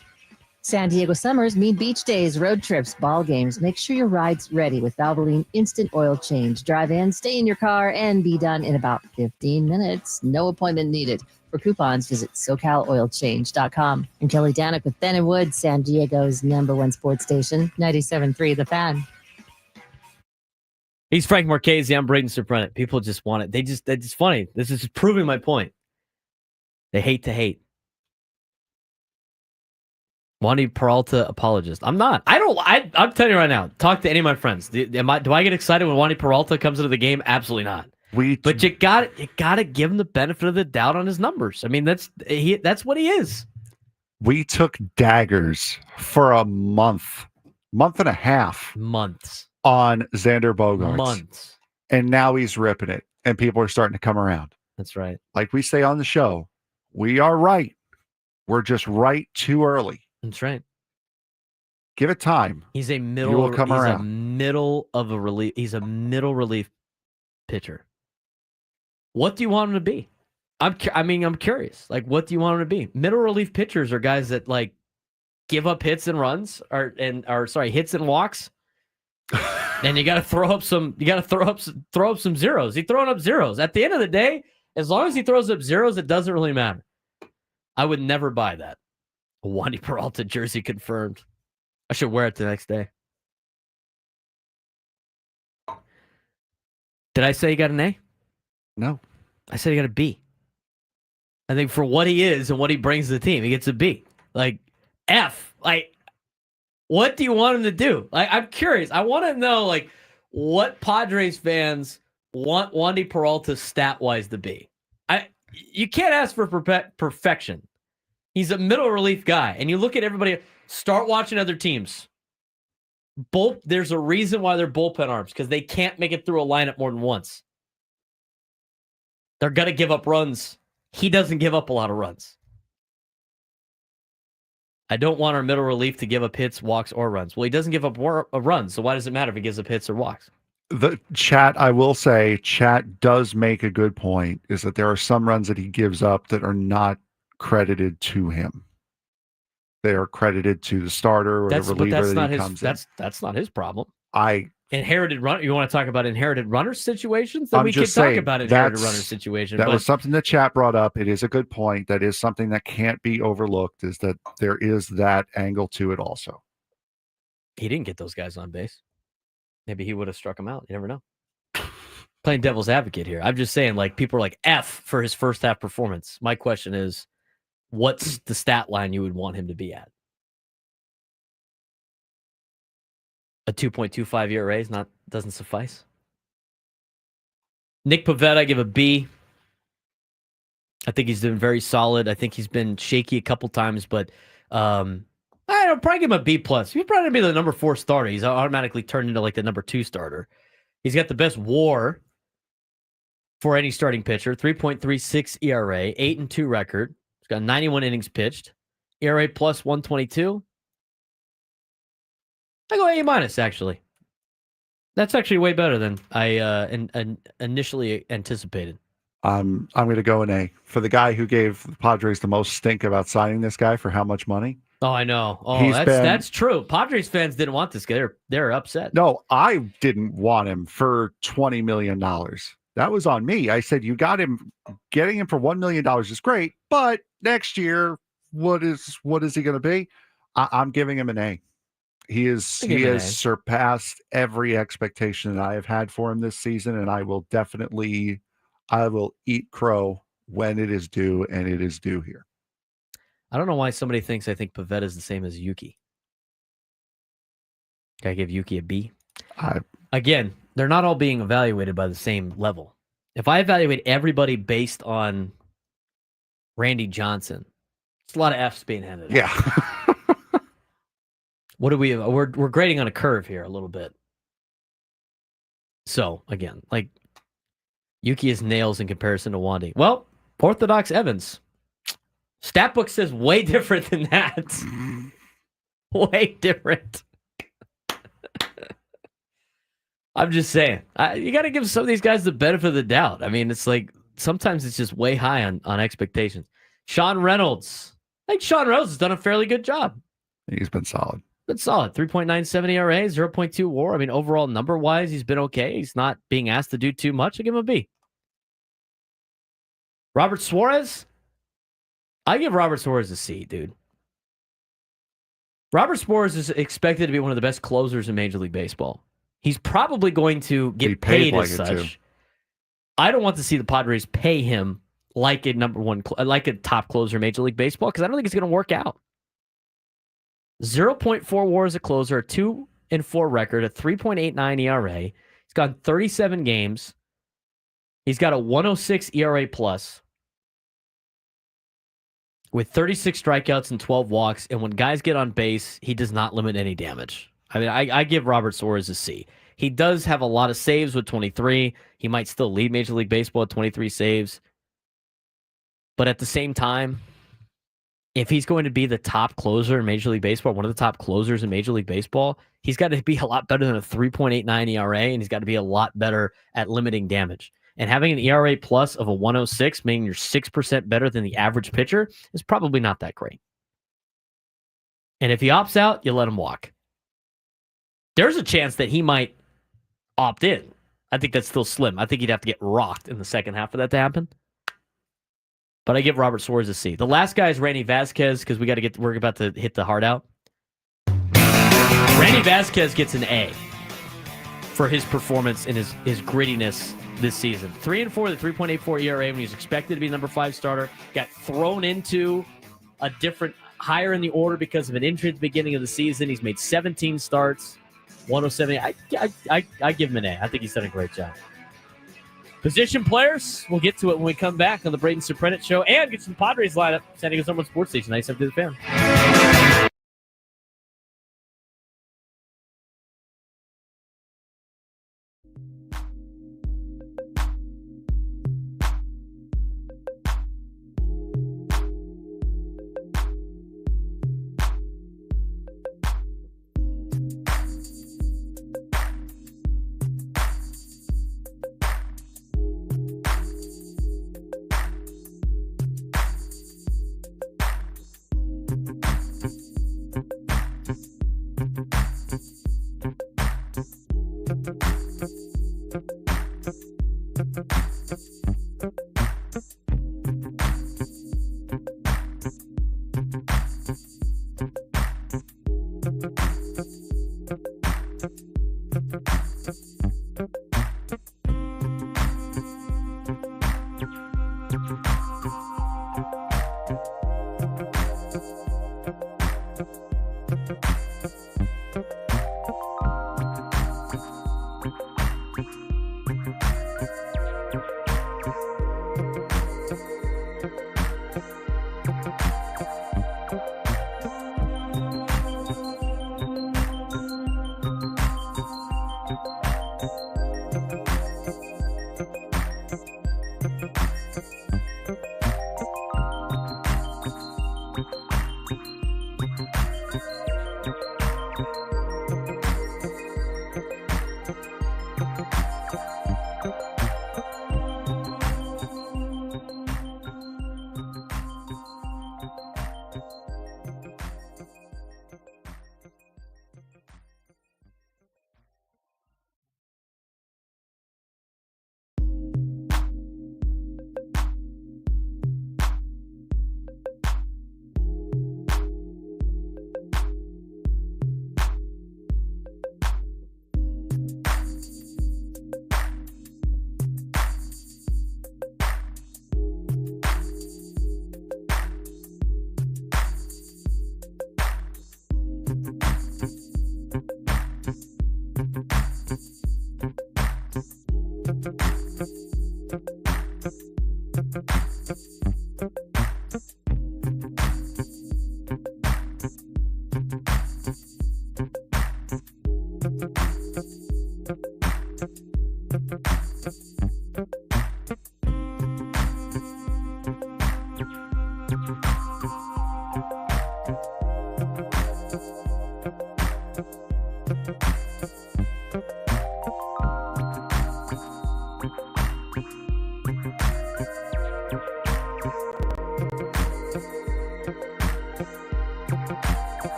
San Diego summers mean beach days, road trips, ball games. Make sure your ride's ready with Valvoline Instant Oil Change. Drive in, stay in your car, and be done in about 15 minutes. No appointment needed. For coupons, visit SoCalOilChange.com. And Kelly Danick with Ben and Wood, San Diego's #1 sports station, 97.3 The Fan. He's Frank Marchese. I'm Braden Surprenant. People just want it. They're just funny. This is just proving my point. They hate to hate. Wandy Peralta apologist. I'm not. I'm telling you right now. Talk to any of my friends. Do I get excited when Wandy Peralta comes into the game? Absolutely not. But you got to give him the benefit of the doubt on his numbers. I mean, that's what he is. We took daggers for a month and a half. Months. On Xander Bogaerts. Months. And now he's ripping it. And people are starting to come around. That's right. Like we say on the show, we are right. We're just right too early. That's right. Give it time. He's a middle. He will come around. A middle of a relief. He's a middle relief pitcher. What do you want him to be? I'm curious. What do you want him to be? Middle relief pitchers are guys that give up hits and runs, hits and walks. And you got to throw up some. You got to throw up some zeros. He's throwing up zeros. At the end of the day, as long as he throws up zeros, it doesn't really matter. I would never buy that. A Wandy Peralta jersey confirmed. I should wear it the next day. Did I say he got an A? No. I said he got a B. I think for what he is and what he brings to the team, he gets a B. F. What do you want him to do? I'm curious. I want to know, what Padres fans want Wandy Peralta stat-wise to be. You can't ask for perfection. He's a middle relief guy. And you look at everybody, start watching other teams. There's a reason why they're bullpen arms, because they can't make it through a lineup more than once. They're going to give up runs. He doesn't give up a lot of runs. I don't want our middle relief to give up hits, walks, or runs. Well, he doesn't give up runs, so why does it matter if he gives up hits or walks? The chat, I will say, chat does make a good point, is that there are some runs that he gives up that are not credited to him. They are credited to the starter or the reliever that he comes in. That's not his problem. Inherited runner. You want to talk about inherited runner situations? Then we can talk about inherited runner situation. That was something the chat brought up. It is a good point. That is something that can't be overlooked, is that there is that angle to it also. He didn't get those guys on base. Maybe he would have struck them out. You never know. Playing devil's advocate here. I'm just saying, people are like F for his first half performance. My question is, what's the stat line you would want him to be at? A 2.25 ERA doesn't suffice. Nick Pivetta, I give a B. I think he's been very solid. I think he's been shaky a couple times, but I'll probably give him a B+. He's probably going to be the number 4 starter. He's automatically turned into the number 2 starter. He's got the best WAR for any starting pitcher, 3.36 ERA, 8-2 record. He's got 91 innings pitched, ERA plus 122. I go A-, actually. That's actually way better than I initially anticipated. I'm going to go an A for the guy who gave the Padres the most stink about signing this guy for how much money. Oh, I know. Oh, He's that's true. Padres fans didn't want this guy. They're upset. No, I didn't want him for $20 million. That was on me. I said, you got him. Getting him for $1 million is great, but next year, what is he going to be? I'm giving him an A. He has surpassed every expectation that I have had for him this season, and I will eat crow when it is due, and it is due here. I don't know why somebody thinks I think Pivetta is the same as Yuki. Can I give Yuki a B? Again, they're not all being evaluated by the same level. If I evaluate everybody based on Randy Johnson, it's a lot of F's being handed out. Yeah. What do we? We're grading on a curve here a little bit. So again, like Yuki is nails in comparison to Wandy. Well, Orthodox Evans. Statbook says way different than that. Way different. I'm just saying. You got to give some of these guys the benefit of the doubt. I mean, it's like sometimes it's just way high on expectations. Sean Reynolds. I think Sean Reynolds has done a fairly good job. He's been solid. Been solid. 3.97 ERA, 0.2 WAR. I mean, overall number-wise, he's been okay. He's not being asked to do too much. I give him a B. Robert Suarez. I give Robert Suarez a C, dude. Robert Suarez is expected to be one of the best closers in Major League Baseball. He's probably going to get paid as such. I don't want to see the Padres pay him like a like a top closer in Major League Baseball because I don't think it's going to work out. 0.4 WAR as a closer, a 2-4 record, a 3.89 ERA. He's gone 37 games. He's got a 106 ERA plus with 36 strikeouts and 12 walks. And when guys get on base, he does not limit any damage. I mean, I give Robert Suarez a C. He does have a lot of saves with 23. He might still lead Major League Baseball at 23 saves. But at the same time, if he's going to be the top closer in Major League Baseball, one of the top closers in Major League Baseball, he's got to be a lot better than a 3.89 ERA, and he's got to be a lot better at limiting damage. And having an ERA plus of a 106, meaning you're 6% better than the average pitcher, is probably not that great. And if he opts out, you let him walk. There's a chance that he might opt in. I think that's still slim. I think he'd have to get rocked in the second half for that to happen. But I give Robert Suarez a C. The last guy is Randy Vasquez because we're about to hit the heart out. Randy Vasquez gets an A for his performance and his grittiness this season. 3-4 with a 3.84 ERA when he's expected to be number 5 starter. Got thrown into a different higher in the order because of an injury at the beginning of the season. He's made 17 starts, 107. I give him an A. I think he's done a great job. Position players, we'll get to it when we come back on the Braden Surprenant Show and get to the Padres lineup. San Diego's #1 sports station, 97.5 The Fan.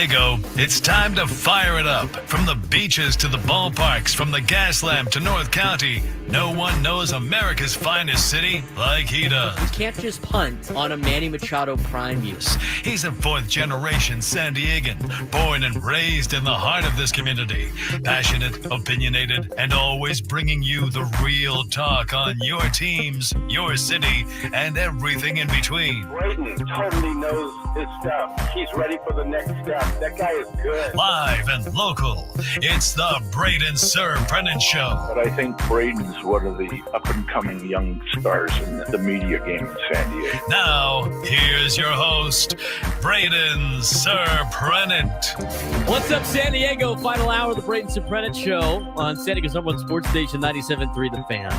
Diego, it's time to fire it up. From the beaches to the ballparks, from the Gaslamp to North County, no one knows America's finest city like he does. You can't just punt on a Manny Machado prime use. He's a fourth-generation San Diegan, born and raised in the heart of this community. Passionate, opinionated, and always bringing you the real talk on your teams, your city, and everything in between. Braden totally knows his stuff. He's ready for the next step. That guy is good. Live and local, it's the Braden Surprenant Show. But I think Braden's one of the up-and-coming young stars in the media game in San Diego. Now, here's your host, Braden Surprenant. What's up, San Diego? Final hour of the Braden Surprenant Show on San Diego's #1 sports station, 97.3 The Fan.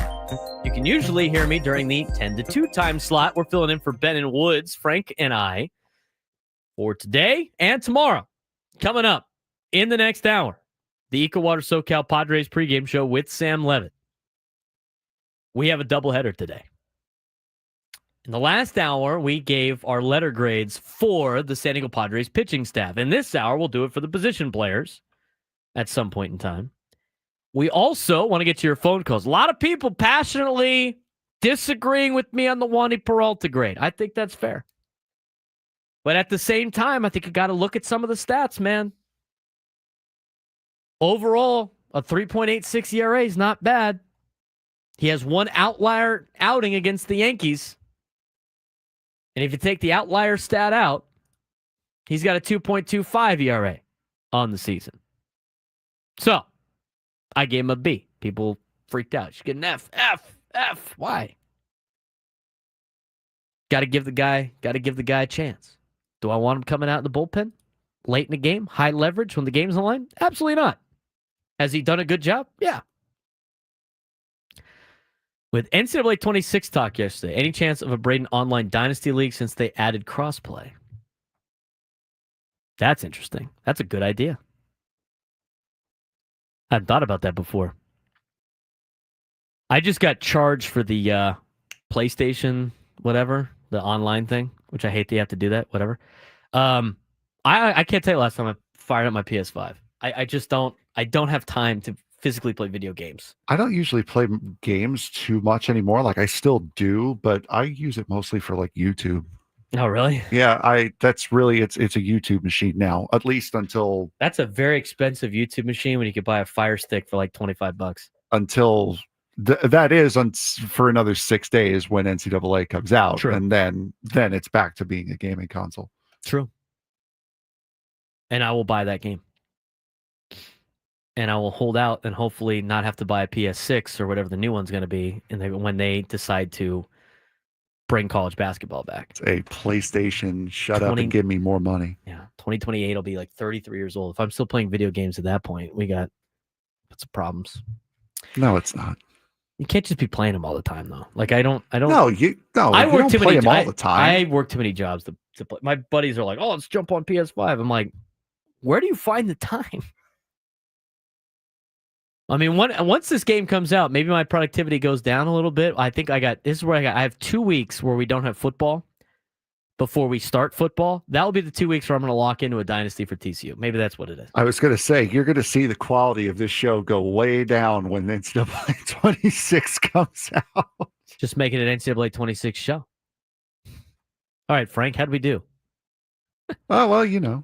You can usually hear me during the 10 to 2 time slot. We're filling in for Ben and Woods, Frank and I, for today and tomorrow. Coming up in the next hour, the EcoWater SoCal Padres pregame show with Sam Levitt. We have a doubleheader today. In the last hour, we gave our letter grades for the San Diego Padres pitching staff. In this hour, we'll do it for the position players at some point in time. We also want to get to your phone calls. A lot of people passionately disagreeing with me on the Wandy Peralta grade. I think that's fair. But at the same time, I think you got to look at some of the stats, man. Overall, a 3.86 ERA is not bad. He has one outlier outing against the Yankees. And if you take the outlier stat out, he's got a 2.25 ERA on the season. So, I gave him a B. People freaked out. You should get an F. F. Why? Got to give the guy a chance. Do I want him coming out in the bullpen late in the game, high leverage when the game's on the line? Absolutely not. Has he done a good job? Yeah. With NCAA 26 talk yesterday, any chance of a Braden online dynasty league since they added crossplay? That's interesting. That's a good idea. I hadn't thought about that before. I just got charged for the PlayStation, whatever, the online thing, which I hate that you have to do that, whatever. I can't tell you last time I fired up my PS5. I just don't have time to physically play video games. I don't usually play games too much anymore. Like I still do, but I use it mostly for like YouTube. Oh, really? Yeah, that's really it's a YouTube machine now, at least until That's a very expensive YouTube machine when you could buy a Fire Stick for like $25. Until that is for another 6 days when NCAA comes out. True. And then it's back to being a gaming console. True. And I will buy that game. And I will hold out and hopefully not have to buy a PS6 or whatever the new one's going to be when they decide to bring college basketball back. It's a PlayStation, shut up and give me more money. Yeah, 2028 will be like 33 years old. If I'm still playing video games at that point, we got some problems. No, it's not. You can't just be playing them all the time, though. Like I don't. I work too play many them all the time. I work too many jobs to play. My buddies are like, "Oh, let's jump on PS5." I'm like, where do you find the time? I mean, once this game comes out, maybe my productivity goes down a little bit. I think I have 2 weeks where we don't have football before we start football. That will be the 2 weeks where I'm going to lock into a dynasty for TCU. Maybe that's what it is. I was going to say, you're going to see the quality of this show go way down when NCAA 26 comes out. Just making an NCAA 26 show. All right, Frank, how'd we do? Oh, well, you know.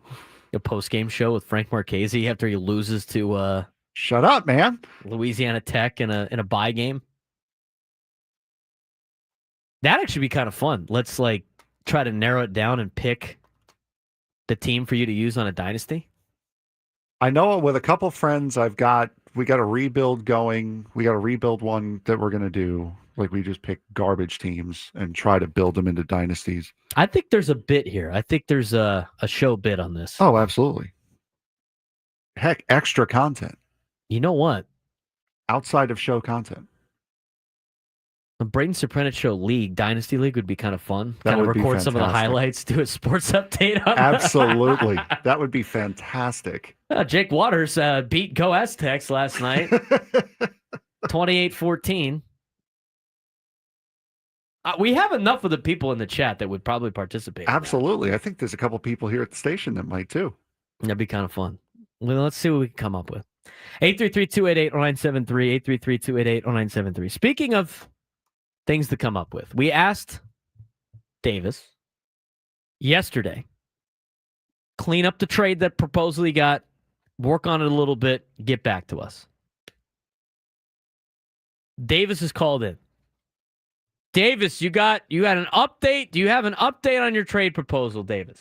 A post-game show with Frank Marchese after he loses to... Shut up, man. Louisiana Tech in a bye game. That'd actually be kind of fun. Let's try to narrow it down and pick the team for you to use on a dynasty. I know with a couple friends we got a rebuild going. We got a rebuild one that we're going to do. Like we just pick garbage teams and try to build them into dynasties. I think there's a bit here. I think there's a show bit on this. Oh, absolutely. Heck, extra content. You know what? Outside of show content. A Braden Surprenant show league, Dynasty League, would be kind of fun. That kind of would be record some of the fantastic. highlights, do a sports update on Absolutely. That would be fantastic. Jake Waters beat Go Aztecs last night. 28-14. We have enough of the people in the chat that would probably participate. Absolutely. I think there's a couple people here at the station that might too. That'd be kind of fun. Well, let's see what we can come up with. 833-288-0973, 833-288-0973. Speaking of things to come up with, we asked Davis yesterday, clean up the trade that proposal he got, work on it a little bit, get back to us. Davis is called in. Davis, you got an update? Do you have an update on your trade proposal, Davis?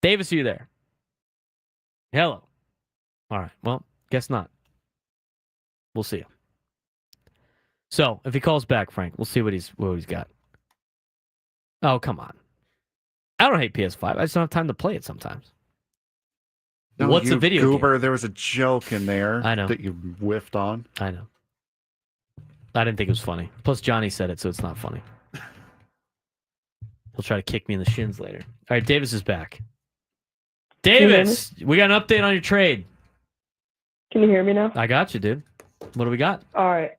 Davis, are you there? Hello. All right. Well, guess not. We'll see. So, if he calls back, Frank, we'll see what he's got. Oh, come on. I don't hate PS5. I just don't have time to play it sometimes. No, What's a video goober, game? There was a joke in there I know. that you whiffed on. I know. I didn't think it was funny. Plus, Johnny said it, so it's not funny. He'll try to kick me in the shins later. All right, Davis is back. Davis, we got an update on your trade. Can you hear me now? I got you, dude. What do we got? All right.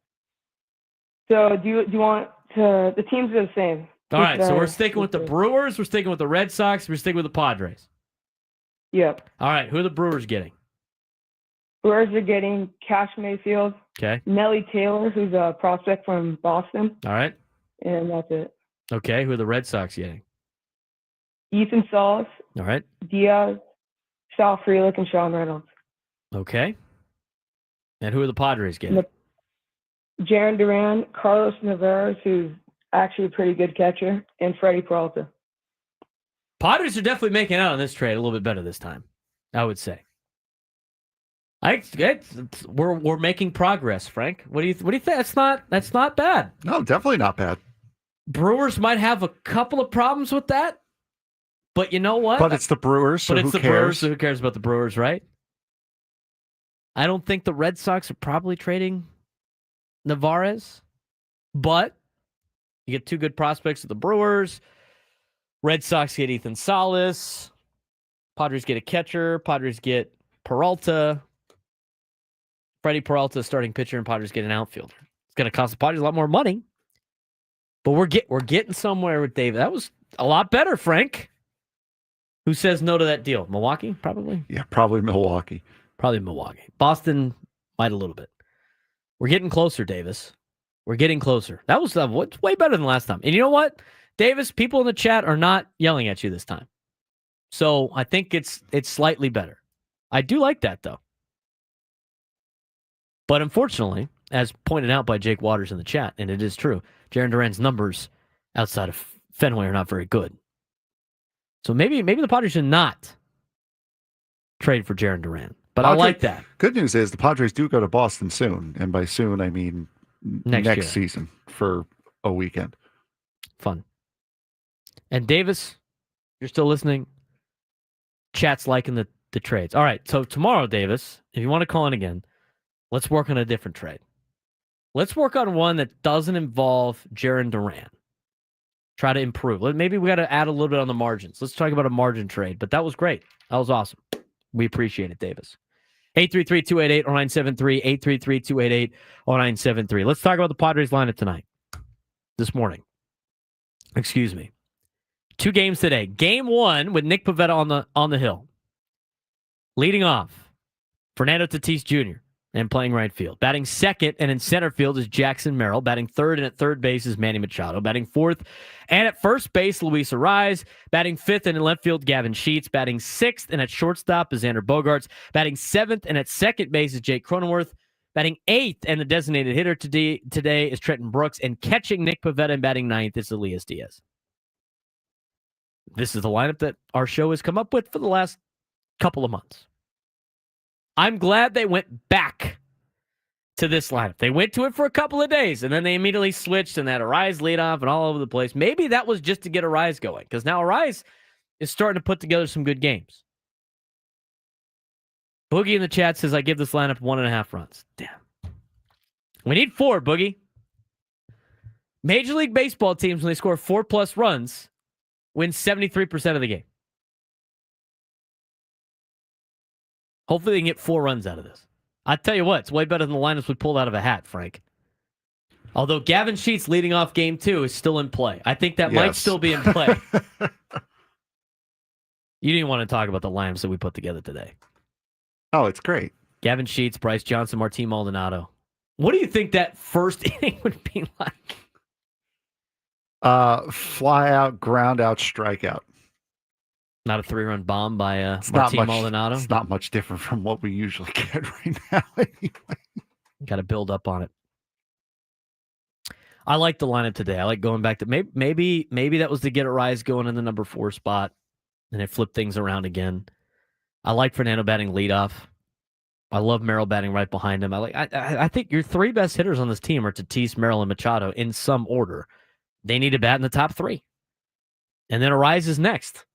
So do you want to? The teams are the same. All right, so we're sticking with the Brewers. We're sticking with the Red Sox. We're sticking with the Padres. Yep. All right, who are the Brewers getting? Brewers are getting Cash Mayfield, Okay. Nelly Taylor, who's a prospect from Boston, All right. and that's it. Okay, who are the Red Sox getting? Ethan Salas, All right. Diaz, Sal Frelick and Sean Reynolds. Okay. And who are the Padres getting? Jaron Duran, Carlos Navarez, who's actually a pretty good catcher, and Freddie Peralta. Padres are definitely making out on this trade a little bit better this time, I would say. We're making progress, Frank. What do you think? That's not bad. No, definitely not bad. Brewers might have a couple of problems with that, but you know what? But it's the Brewers, so who cares? Brewers, so who cares about the Brewers, right? I don't think the Red Sox are probably trading Navarez, but you get two good prospects of the Brewers. Red Sox get Ethan Salas. Padres get a catcher. Padres get Peralta. Freddie Peralta, starting pitcher, and Padres get an outfielder. It's going to cost the Padres a lot more money, but we're getting somewhere with David. That was a lot better, Frank. Who says no to that deal? Milwaukee, probably? Yeah, probably Milwaukee. Probably Milwaukee. Boston might a little bit. We're getting closer, Davis. We're getting closer. That was way better than last time. And you know what, Davis? People in the chat are not yelling at you this time. So I think it's slightly better. I do like that, though. But unfortunately, as pointed out by Jake Waters in the chat, and it is true, Jaron Duran's numbers outside of Fenway are not very good. So maybe the Padres should not trade for Jaron Duran. But I like that. Good news is the Padres do go to Boston soon. And by soon, I mean next season for a weekend. Fun. And Davis, you're still listening? Chat's liking the trades. All right, so tomorrow, Davis, if you want to call in again, let's work on a different trade. Let's work on one that doesn't involve Jaron Duran. Try to improve. Maybe we got to add a little bit on the margins. Let's talk about a margin trade. But that was great. That was awesome. We appreciate it, Davis. 833-288-0973, 833-288-0973. Let's talk about the Padres lineup tonight. This morning. Excuse me. 2 games today. Game 1 with Nick Pivetta on the hill. Leading off, Fernando Tatis Jr. and playing right field. Batting second and in center field is Jackson Merrill. Batting third and at third base is Manny Machado. Batting fourth and at first base, Luis Arraez. Batting fifth and in left field, Gavin Sheets. Batting sixth and at shortstop is Xander Bogaerts. Batting seventh and at second base is Jake Cronenworth. Batting eighth and the designated hitter today is Trenton Brooks. And catching Nick Pivetta and batting ninth is Elias Diaz. This is the lineup that our show has come up with for the last couple of months. I'm glad they went back to this lineup. They went to it for a couple of days, and then they immediately switched and had Arraez lead off and all over the place. Maybe that was just to get Arraez going, because now Arraez is starting to put together some good games. Boogie in the chat says, I give this lineup 1.5 runs. Damn. We need 4, Boogie. Major League Baseball teams, when they score 4+ runs, win 73% of the game. Hopefully they can get 4 runs out of this. I tell you what, it's way better than the lineups we pulled out of a hat, Frank. Although Gavin Sheets leading off game 2 is still in play. I think that might still be in play. You didn't want to talk about the lineups that we put together today. Oh, it's great. Gavin Sheets, Bryce Johnson, Martin Maldonado. What do you think that first inning would be like? Fly out, ground out, strikeout. Not a 3-run bomb by Martin Maldonado? It's not much different from what we usually get right now anyway. Got to build up on it. I like the lineup today. I like going back to maybe that was to get Arraez going in the number 4 spot, and it flipped things around again. I like Fernando batting leadoff. I love Merrill batting right behind him. I think your 3 best hitters on this team are Tatis, Merrill, and Machado in some order. They need to bat in the top 3. And then Arraez is next.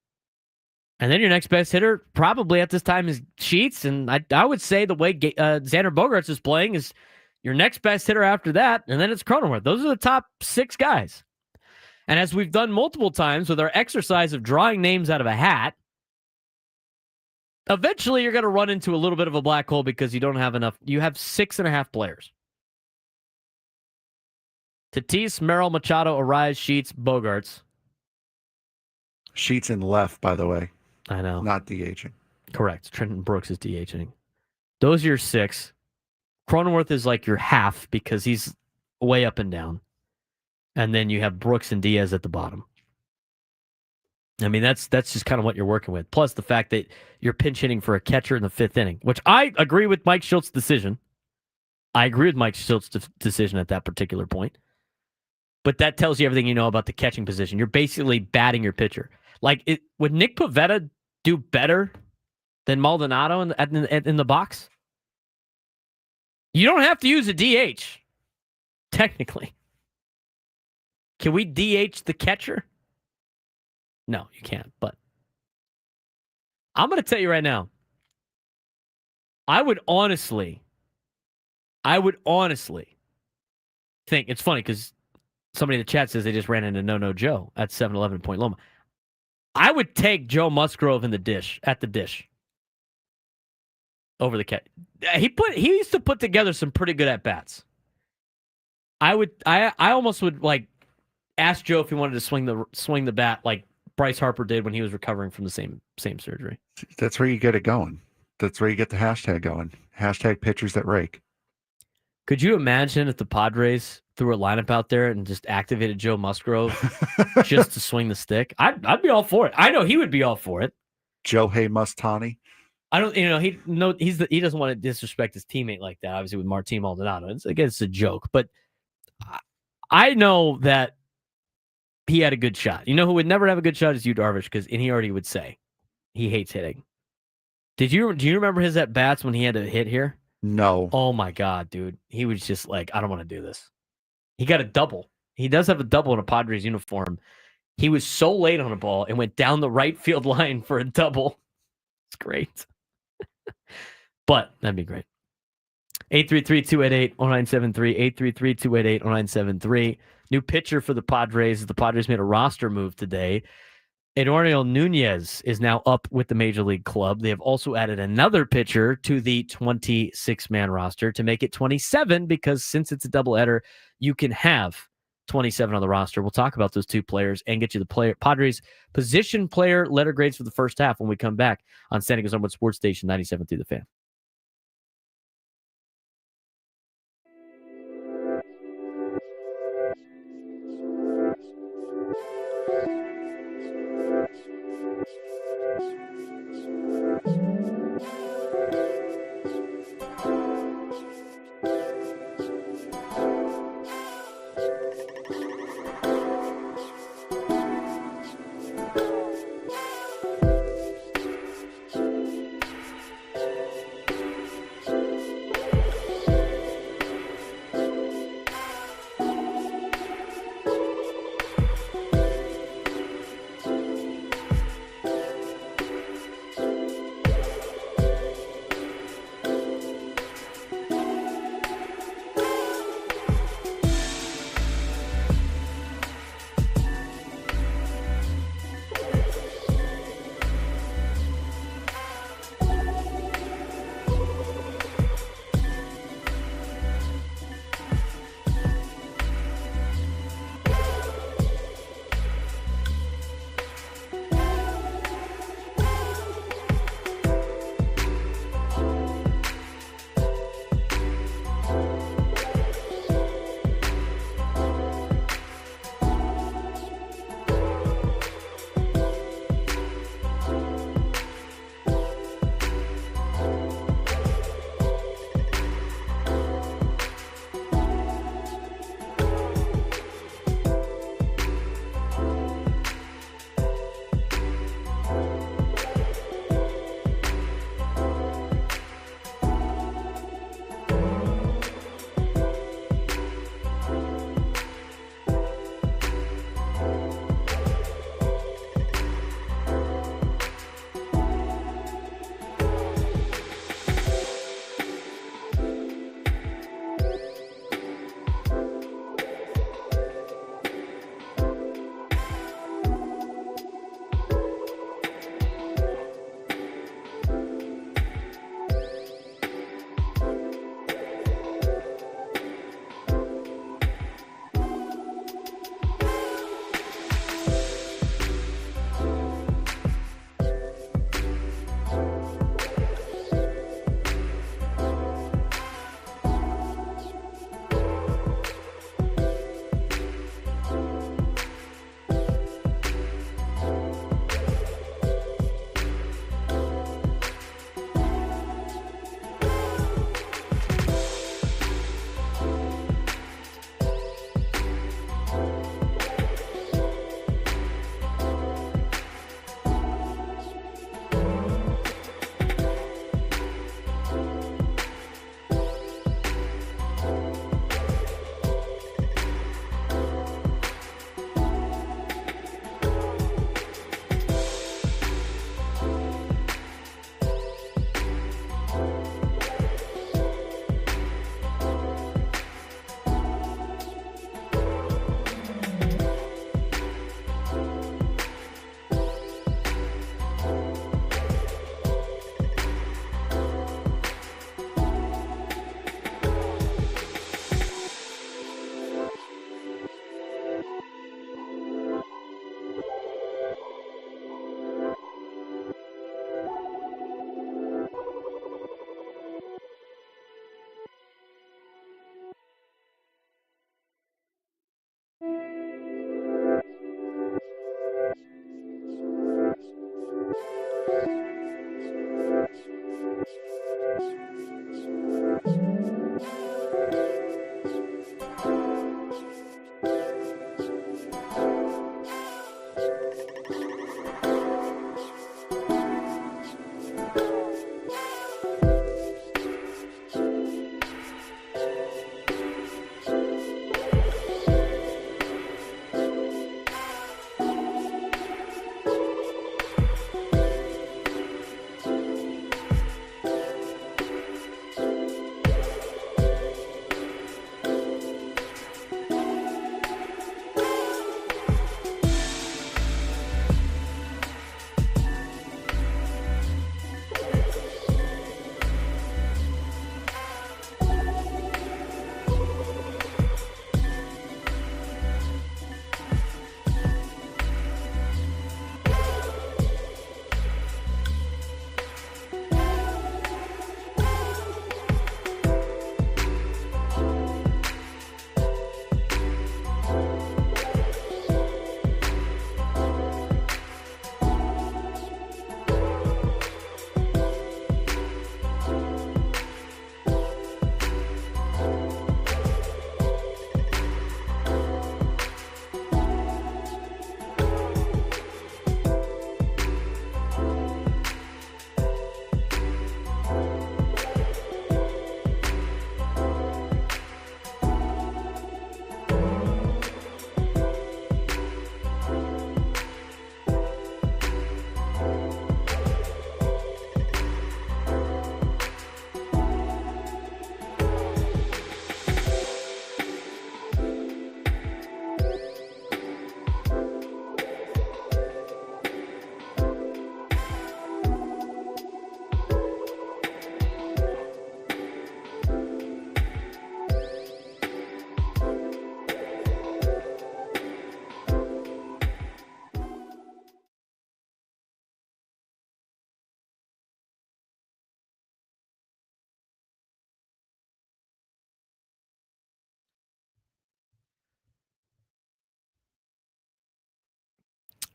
And then your next best hitter probably at this time is Sheets. And I would say the way Xander Bogaerts is playing is your next best hitter after that. And then it's Cronenworth. Those are the top 6 guys. And as we've done multiple times with our exercise of drawing names out of a hat, eventually you're going to run into a little bit of a black hole because you don't have enough. You have 6.5 players. Tatis, Merrill, Machado, Arraez, Sheets, Bogaerts. Sheets in left, by the way. I know. Not DHing. Correct. Trenton Brooks is DHing. Those are your 6. Cronenworth is like your half because he's way up and down. And then you have Brooks and Diaz at the bottom. I mean, that's just kind of what you're working with. Plus the fact that you're pinch hitting for a catcher in the 5th inning, which I agree with Mike Schultz's decision. I agree with Mike Schultz's decision at that particular point. But that tells you everything you know about the catching position. You're basically batting your pitcher. Would Nick Pivetta do better than Maldonado in the box? You don't have to use a DH, technically. Can we DH the catcher? No, you can't. But I'm going to tell you right now, I would honestly think, it's funny because somebody in the chat says they just ran into No Joe at 7-Eleven Point Loma. I would take Joe Musgrove at the dish over the catch. He used to put together some pretty good at bats. I almost would like ask Joe if he wanted to swing the bat like Bryce Harper did when he was recovering from the same surgery. That's where you get it going. That's where you get the hashtag going. Hashtag pitchers that rake. Could you imagine if the Padres threw a lineup out there and just activated Joe Musgrove just to swing the stick? I'd be all for it. I know he would be all for it. Joe Mustani. I don't, he doesn't want to disrespect his teammate like that. Obviously, with Martin Maldonado, it's a joke. But I know that he had a good shot. You know who would never have a good shot is Yu Darvish, and he already would say he hates hitting. Do you remember his at bats when he had to hit here? No. Oh my God, dude. He was just like, I don't want to do this. He got a double. He does have a double in a Padres uniform. He was so late on a ball and went down the right field line for a double. It's great. But that'd be great. 833-288-0973. 833-288-0973. New pitcher for the Padres. The Padres made a roster move today. Eduardo Nunez is now up with the Major League Club. They have also added another pitcher to the 26-man roster to make it 27 because since it's a doubleheader, you can have 27 on the roster. We'll talk about those two players and get you the Padres position player letter grades for the first half when we come back on San Diego's #1 sports station 97 through the Fan.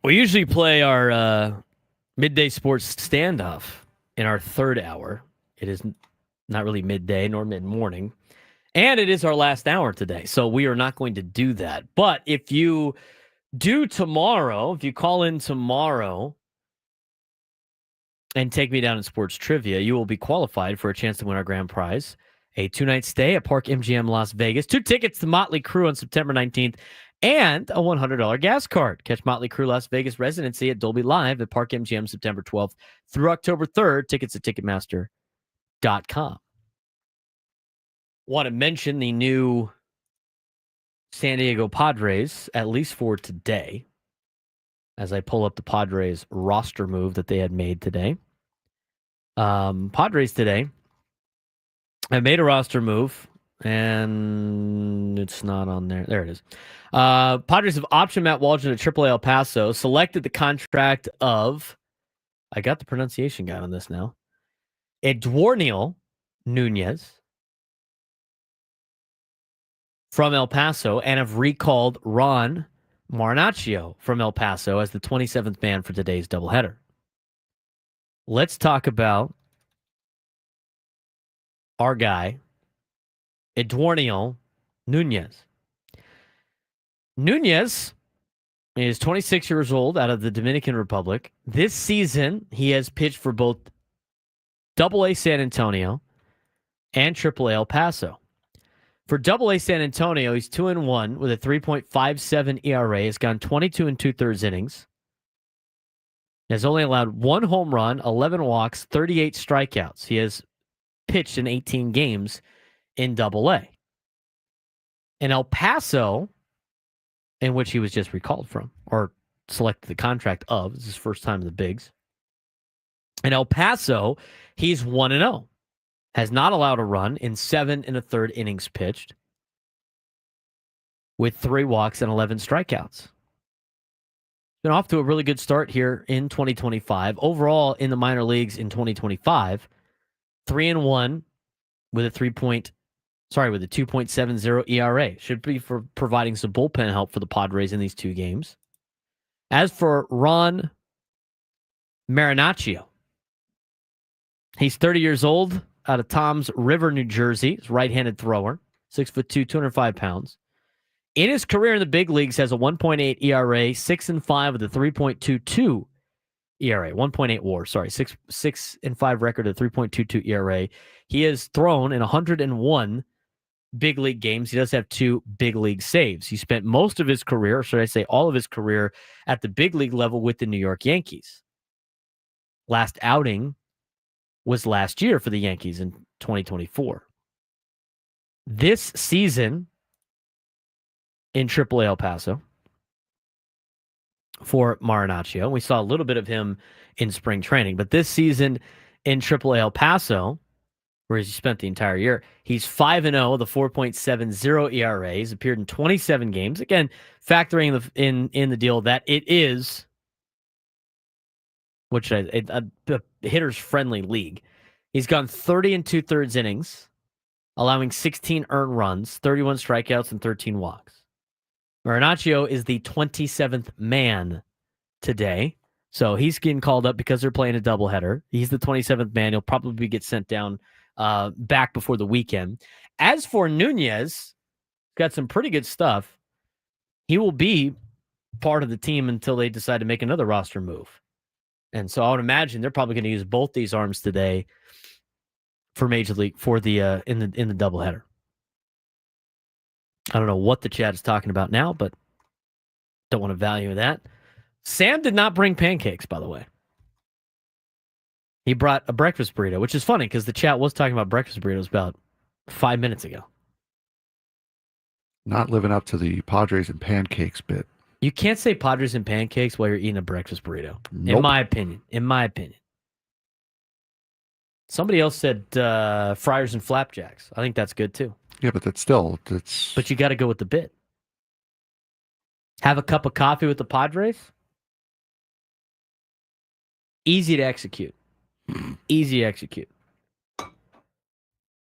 We usually play our midday sports standoff in our third hour. It is not really midday nor mid-morning. And it is our last hour today. So we are not going to do that. But if you do tomorrow, if you call in tomorrow and take me down in sports trivia, you will be qualified for a chance to win our grand prize. A 2-night stay at Park MGM Las Vegas, 2 tickets to Motley Crue on September 19th, and a $100 gas card. Catch Motley Crue Las Vegas residency at Dolby Live at Park MGM September 12th through October 3rd. Tickets at Ticketmaster.com. Want to mention the new San Diego Padres, at least for today, as I pull up the Padres roster move that they had made today. Padres today, I made a roster move, and it's not on there. There it is. Padres have optioned Matt Waldron to AAA El Paso, selected the contract of, I got the pronunciation guide on this now, Eduardo Nunez from El Paso, and have recalled Ron Marinaccio from El Paso as the 27th man for today's doubleheader. Let's talk about our guy, Eduardo Nunez. Nunez is 26 years old out of the Dominican Republic. This season, he has pitched for both AA San Antonio and AAA El Paso. For AA San Antonio, he's 2-1 with a 3.57 ERA. He's gone 22 2/3 innings. He has only allowed 1 home run, 11 walks, 38 strikeouts. He has pitched in 18 games in AA. In El Paso, in which he was just recalled from, or selected the contract of, this is his first time in the bigs. In El Paso, he's 1-0. Has not allowed a run in 7 1/3 innings pitched, with 3 walks and 11 strikeouts. Been off to a really good start here in 2025. Overall, in the minor leagues in 2025, 3-1 with a 2.70 ERA. Should be for providing some bullpen help for the Padres in these 2 games. As for Ron Marinaccio, he's 30 years old, out of Toms River, New Jersey. He's a right-handed thrower, 6'2", 205 pounds. In his career in the big leagues, has a 1.8 ERA, 6-5 with a 3.22 ERA, 1.8 WAR. Sorry, 6-5 record, a 3.22 ERA. He has thrown in 101 big league games. He does have 2 big league saves. He spent most of his career, or should I say all of his career, at the big league level with the New York Yankees. Last outing was last year for the Yankees in 2024. This season in AAA El Paso for Marinaccio, we saw a little bit of him in spring training, but this season in AAA El Paso, where he spent the entire year, he's 5-0 with a 4.70 ERA. He's appeared in 27 games. Again, factoring in the deal that it is, which a hitters-friendly league. He's gone 30 2/3 innings, allowing 16 earned runs, 31 strikeouts, and 13 walks. Marinaccio is the 27th man today, so he's getting called up because they're playing a doubleheader. He's the 27th man. He'll probably get sent down back before the weekend. As for Nunez, got some pretty good stuff. He will be part of the team until they decide to make another roster move. And so I would imagine they're probably going to use both these arms today for Major League for the in the doubleheader. I don't know what the chat is talking about now, but don't want to value that. Sam did not bring pancakes, by the way. He brought a breakfast burrito, which is funny because the chat was talking about breakfast burritos about 5 minutes ago. Not living up to the Padres and pancakes bit. You can't say Padres and pancakes while you're eating a breakfast burrito. Nope. In my opinion. Somebody else said fryers and flapjacks. I think that's good too. Yeah, but that's... But you got to go with the bit. Have a cup of coffee with the Padres? Easy to execute. Easy to execute. Are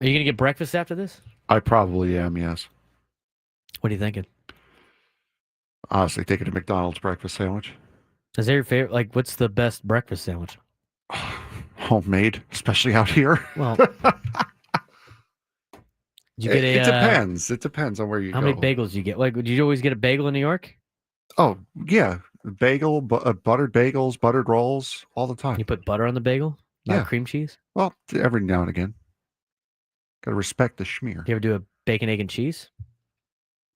you going to get breakfast after this? I probably am, yes. What are you thinking? Honestly, taking a McDonald's breakfast sandwich. Is that your favorite? Like, what's the best breakfast sandwich? Homemade, especially out here. Well, did you get it depends. It depends on where you how go. many bagels do you get? Like, did you always get a bagel in New York? Oh, yeah. Bagel, buttered bagels, buttered rolls, all the time. You put butter on the bagel, not Yeah. cream cheese? Well, every now and again. Got to respect the schmear. You ever do a bacon, egg, and cheese?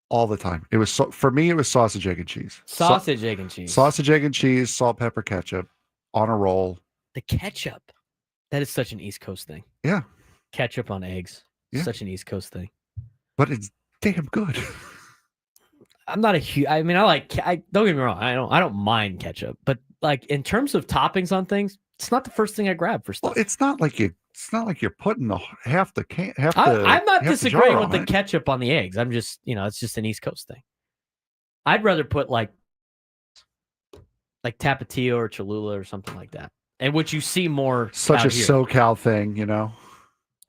All the time. It was for me. It was sausage, egg, and cheese. Sausage, egg, and cheese. Sausage, egg, and cheese, salt, pepper, ketchup, on a roll. The ketchup. That is such an East Coast thing. Yeah. Ketchup on eggs. Yeah. Such an East Coast thing. But it's damn good. I'm not a huge. I mean, don't get me wrong. I don't mind ketchup, but like in terms of toppings on things, it's not the first thing I grab for stuff. Well, it's not like you're putting half the can. I'm not disagreeing with the it. ketchup on the eggs. I'm just, it's just an East Coast thing. I'd rather put like Tapatio or Cholula or something like that, and which you see more. Such a out here. SoCal thing,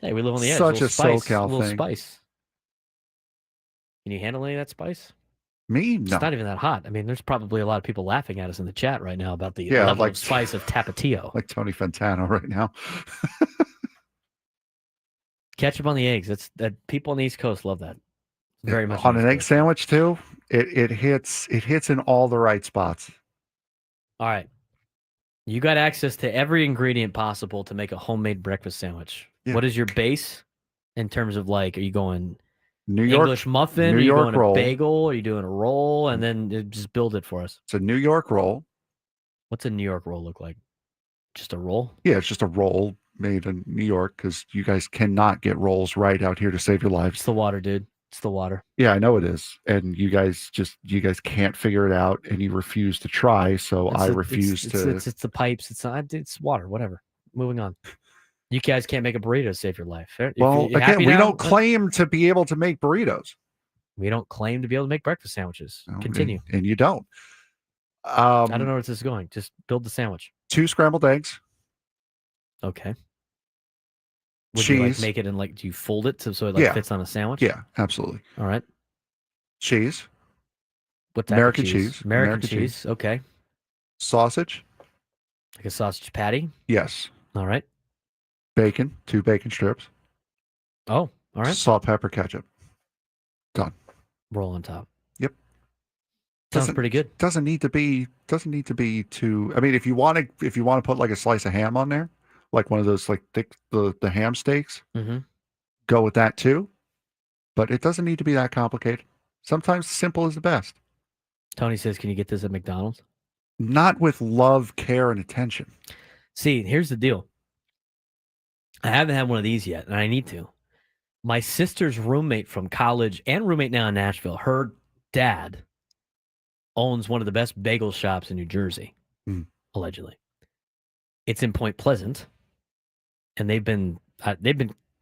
Hey, we live on the edge. Such a spice, SoCal little thing. Spice. Can you handle any of that spice? Me? No. It's not even that hot. I mean, there's probably a lot of people laughing at us in the chat right now about the Yeah, level like- of spice of Tapatio. Like Tony Fantano right now. Ketchup on the eggs. That people on the East Coast love that. Very much On East an egg Coast. sandwich too. It hits in all the right spots. All right. You got access to every ingredient possible to make a homemade breakfast sandwich. Yeah. What is your base in terms of like, are you going New York English muffin? New Are you York going roll. a bagel? Are you doing a roll? And then just build it for us. It's a New York roll. What's a New York roll look like? Just a roll? Yeah, it's just a roll made in New York because you guys cannot get rolls right out here to save your It's lives. the water, dude. It's the water. Yeah, I know it is. And you guys can't figure it out and you refuse to try. So I refuse to. It's the pipes. It's water. Whatever. Moving on. You guys can't make a burrito to save your life. If Well, you're again, happy we now, don't claim to be able to make burritos. We don't claim to be able to make breakfast sandwiches. No, Continue. And you don't. I don't know where this is going. Just build the sandwich. 2 scrambled eggs. Okay. Would you Cheese. make it in do you fold it so it Yeah. fits on a sandwich? Yeah, absolutely. All right. Cheese. What type of American cheese? cheese. American American cheese. Okay. Sausage. Like a sausage patty. Yes. All right. Bacon. 2 bacon strips. Oh, all right. Salt, pepper, ketchup. Done. Roll on top. Yep. Sounds Doesn't- pretty good. Doesn't need to be too. I mean, if you want to put like a slice of ham on there, like one of those like thick the ham steaks, Mm-hmm. go with that too. But it doesn't need to be that complicated. Sometimes simple is the best. Tony says, "Can you get this at McDonald's?" Not with love, care, and attention. See, here's the deal. I haven't had one of these yet, and I need to. My sister's roommate from college and roommate now in Nashville, her dad owns one of the best bagel shops in New Jersey, allegedly. It's in Point Pleasant, and they've been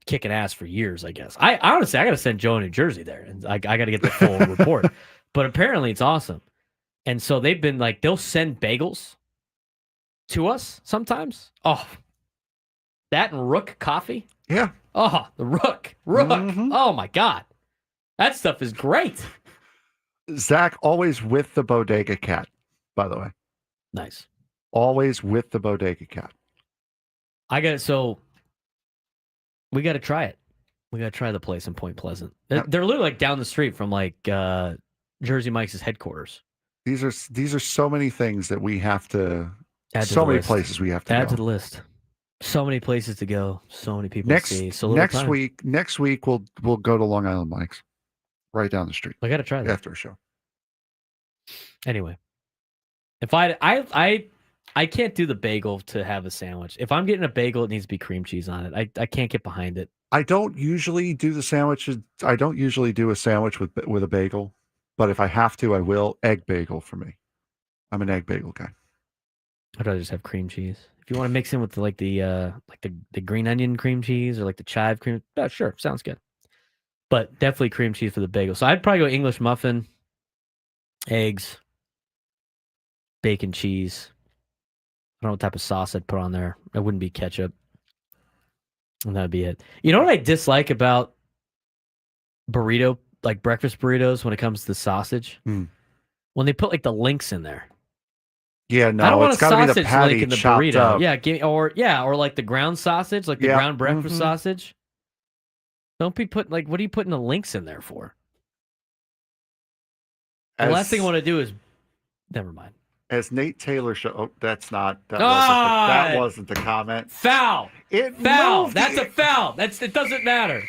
kicking ass for years, I guess. I honestly, I got to send Joe in New Jersey there, and I got to get the full report. But apparently, it's awesome. And so they've been they'll send bagels to us sometimes. Oh, that and Rook coffee. Yeah. Oh, the Rook. Mhm. Oh my God, that stuff is great. Zach always with the bodega cat, by the way. Nice. Always with the bodega cat. I got it. So we got to try it. We got to try the place in Point Pleasant. They're literally down the street from Jersey Mike's headquarters. These are so many things that we have to. Add to so the many list. places we have to Add go. to the list. So many places to go. So many people to see. So little next time. week we'll go to Long Island Mike's, right down the street I got to try that. after a show. Anyway, if I can't do the bagel to have a sandwich. If I'm getting a bagel, it needs to be cream cheese on it. I can't get behind it. I don't usually do the sandwiches. I don't usually do a sandwich with a bagel, but if I have to, I will. Egg bagel for me. I'm an egg bagel guy. I'd rather just have cream cheese. If you want to mix in with the green onion cream cheese or the chive cream, sure, sounds good. But definitely cream cheese for the bagel. So I'd probably go English muffin, eggs, bacon, cheese. I don't know what type of sauce I'd put on there. It wouldn't be ketchup. And that'd be it. You know what I dislike about burrito, breakfast burritos when it comes to the sausage? Hmm. When they put the links in there. Yeah, no, I don't want it's a got to be the sausage patty link in the chopped burrito. up. Yeah, or like the ground sausage, like the Yeah, ground breakfast mhm. sausage. Don't be putting what are you putting the links in there for? The last thing I want to do is never mind. As Nate Taylor showed, Ah! that wasn't the comment. Foul. It Foul. moved. That's a foul. It doesn't matter.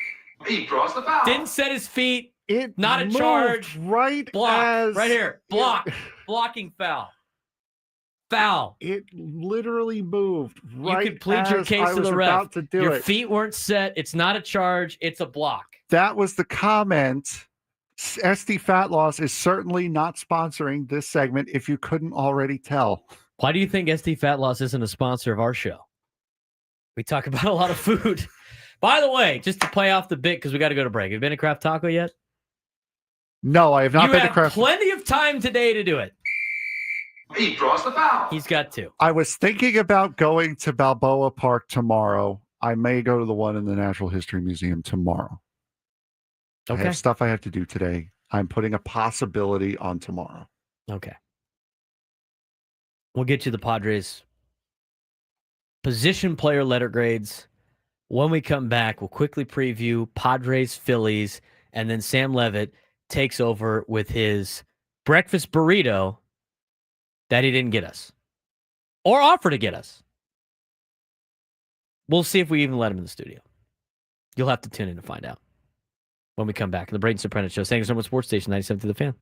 He draws the foul. Didn't set his feet. It Not a moved charge. right Block. as Right here. Block. Blocking foul. Foul. It literally moved right. You could plead your as case I to was the ref. about to do Your it. feet weren't set. It's not a charge. It's a block. That was the comment. SD Fat Loss is certainly not sponsoring this segment. If you couldn't already tell, Why do you think SD Fat Loss isn't a sponsor of our show? We talk about a lot of food. By the way, just to play off the bit because we got to go to break. Have you been to Craft Taco yet? no, I have not You been to have Craft. plenty of time today to do it. He draws the foul. He's got to. I was thinking about going to Balboa Park tomorrow. I may go to the one in the Natural History Museum tomorrow. I Okay. have stuff I have to do today. I'm putting a possibility on tomorrow. Okay. We'll get you the Padres position player letter grades. When we come back, we'll quickly preview Padres, Phillies, and then Sam Levitt takes over with his breakfast burrito that he didn't get us or offer to get us. We'll see if we even let him in the studio. You'll have to tune in to find out when we come back. The Braden Surprenant Show, San Antonio Sports Station 97 to the Fan.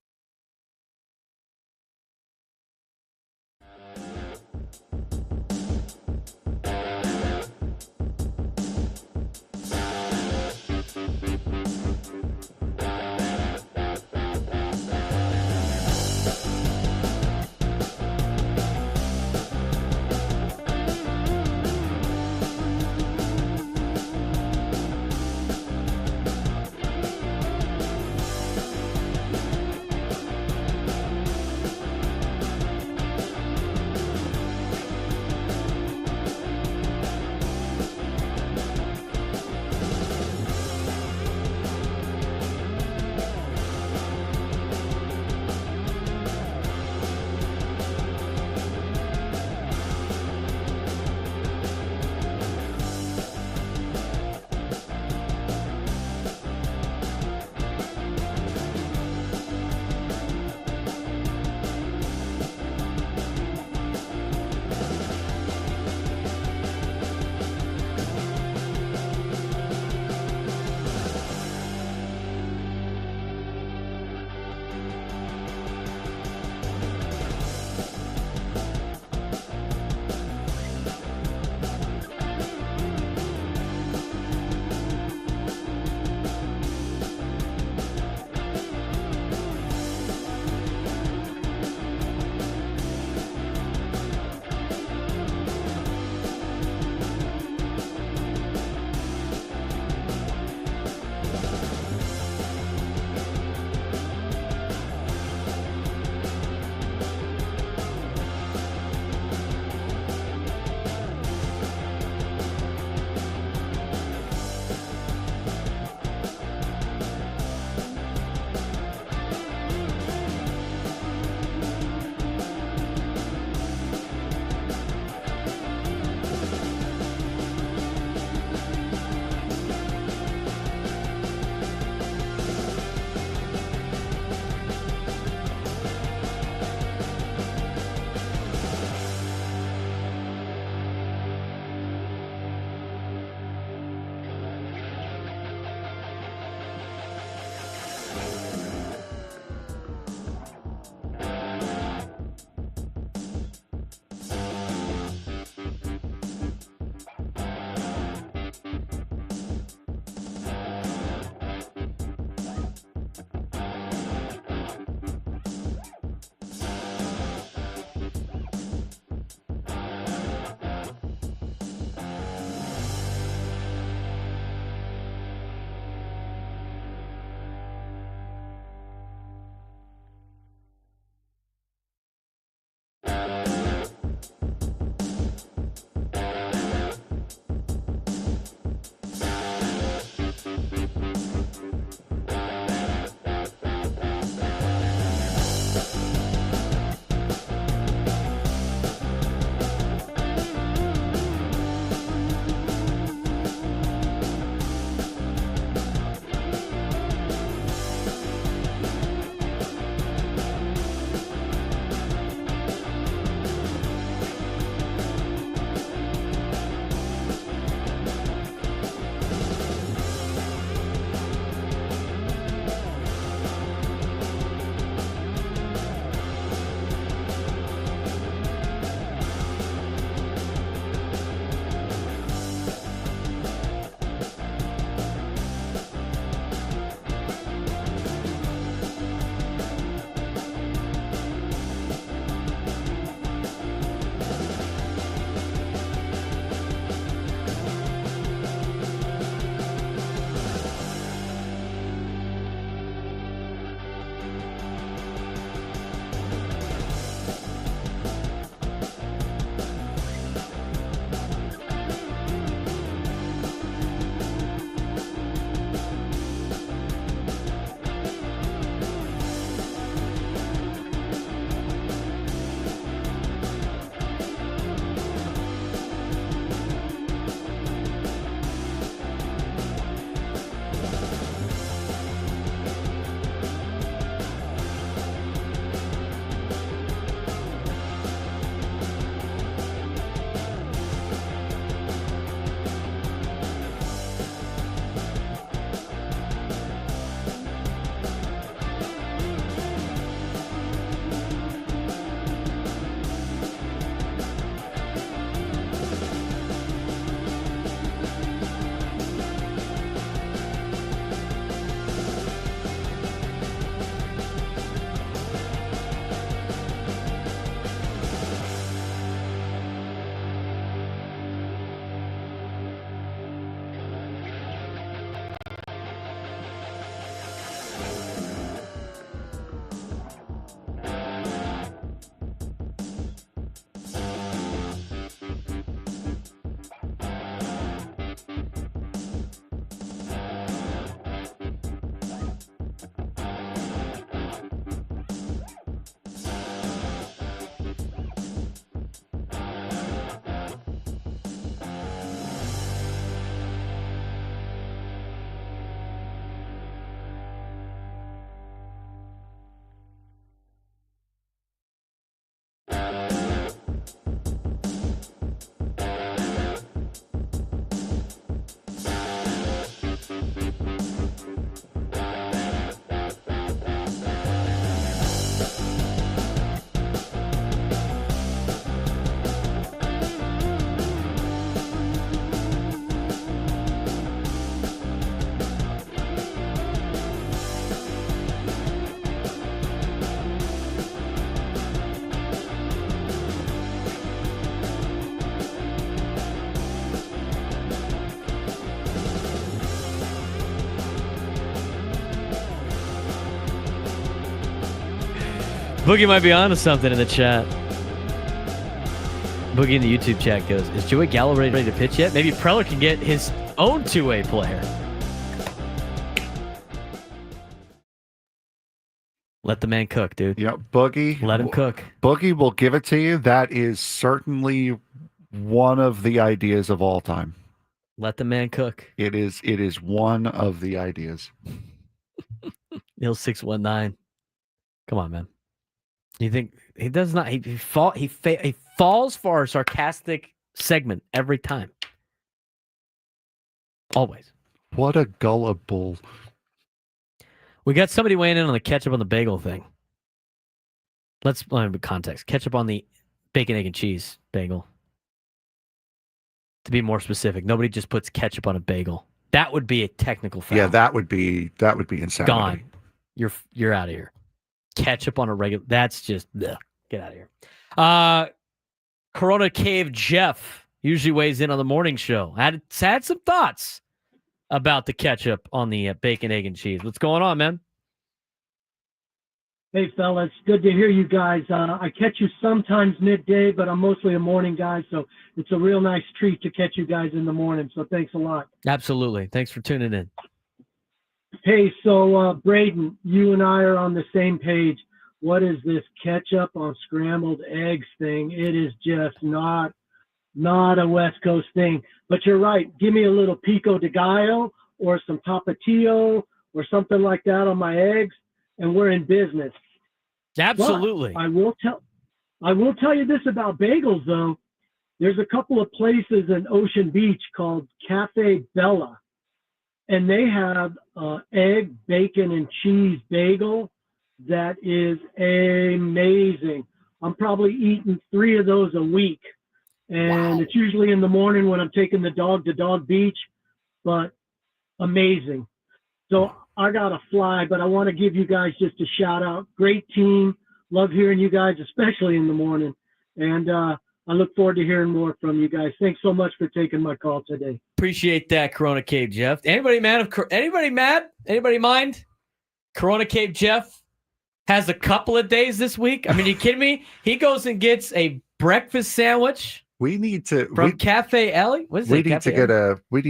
Boogie might be onto something in the chat. Boogie in the YouTube chat goes, is Joey Gallo ready to pitch yet? Maybe Preller can get his own two-way player. Let the man cook, dude. Yeah, Boogie. Let him cook. Boogie will give it to you. That is certainly one of the ideas of all time. Let the man cook. It is one of the ideas. Neil 619. Come on, man. You think he does not? He falls for a sarcastic segment every time. Always. What a gullible. We got somebody weighing in on the ketchup on the bagel thing. Let's context. Ketchup on the bacon, egg, and cheese bagel. To be more specific, nobody just puts ketchup on a bagel. That would be a technical foul. Yeah, that would be insanity. Gone. You're out of here. Ketchup on a regular. That's just ugh. Get out of here. Corona Cave Jeff usually weighs in on the morning show. Had some thoughts about the ketchup on the bacon, egg, and cheese. What's going on, man? Hey, fellas. Good to hear you guys. I catch you sometimes midday, but I'm mostly a morning guy, so it's a real nice treat to catch you guys in the morning. So thanks a lot. Absolutely. Thanks for tuning in. Hey, so Braden, you and I are on the same page. What is this ketchup on scrambled eggs thing? It is just not a West Coast thing. But you're right. Give me a little pico de gallo or some tapatio or something like that on my eggs, and we're in business. Absolutely. But I will tell you this about bagels, though. There's a couple of places in Ocean Beach called Cafe Bella, and they have egg, bacon, and cheese bagel that is amazing. I'm probably eating 3 of those a week. And It's usually in the morning when I'm taking the dog to Dog Beach, but amazing. So I got to fly, but I want to give you guys just a shout out. Great team. Love hearing you guys, especially in the morning. And I look forward to hearing more from you guys. Thanks so much for taking my call today. Appreciate that, Corona Cave Jeff. Anybody mad? Anybody mad? Anybody mind? Corona Cave Jeff has a couple of days this week. I mean, are you kidding me? He goes and gets a breakfast sandwich. We need to from Cafe Ellie. What is it? We need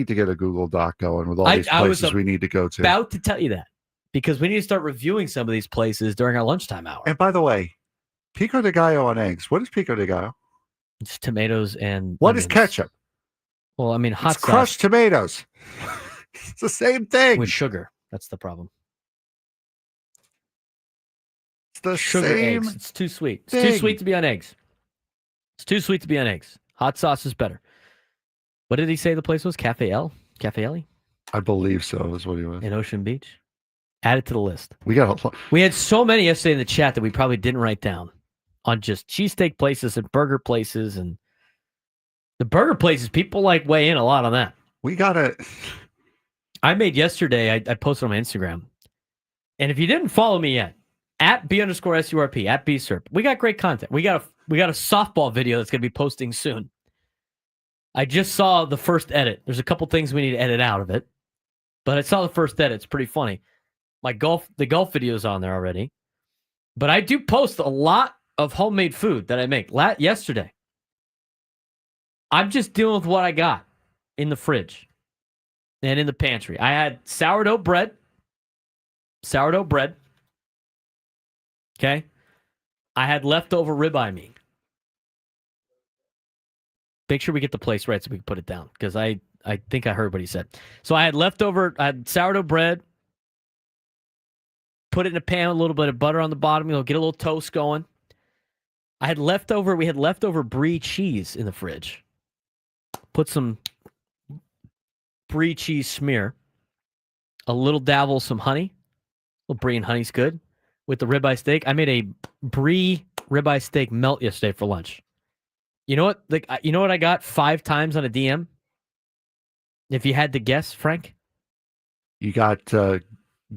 to get a Google Doc going with all these places we need to go to. About to tell you that because we need to start reviewing some of these places during our lunchtime hour. And by the way, pico de gallo on eggs. What is pico de gallo? It's tomatoes and what onions. is ketchup? Well, I mean, hot it's sauce. Crushed tomatoes. It's the same thing with sugar. That's the problem. It's the sugar same eggs. It's too sweet. It's thing. Too sweet to be on eggs. It's too sweet to be on eggs. Hot sauce is better. What did he say the place was? Cafe L? Cafe Ellie? I believe so, is what he was. In Ocean Beach? Add it to the list. We had so many yesterday in the chat that we probably didn't write down on just cheesesteak places and burger places. And the burger places, people like weigh in a lot on that. We got to... I made yesterday, I posted on my Instagram. And if you didn't follow me yet, at B_SURP, at BSURP, we got great content. We got a softball video that's going to be posting soon. I just saw the first edit. There's a couple things we need to edit out of it, but I saw the first edit. It's pretty funny. The golf video is on there already, but I do post a lot of homemade food that I make. Yesterday, I'm just dealing with what I got in the fridge and in the pantry. I had sourdough bread. Okay. I had leftover ribeye meat. Make sure we get the place right so we can put it down because I think I heard what he said. So I had sourdough bread, put it in a pan with a little bit of butter on the bottom, get a little toast going. We had leftover brie cheese in the fridge. Put some brie cheese smear, a little dabble, some honey. A little brie and honey's good. With the ribeye steak, I made a brie ribeye steak melt yesterday for lunch. You know what? You know what I got 5 times on a DM? If you had to guess, Frank? You got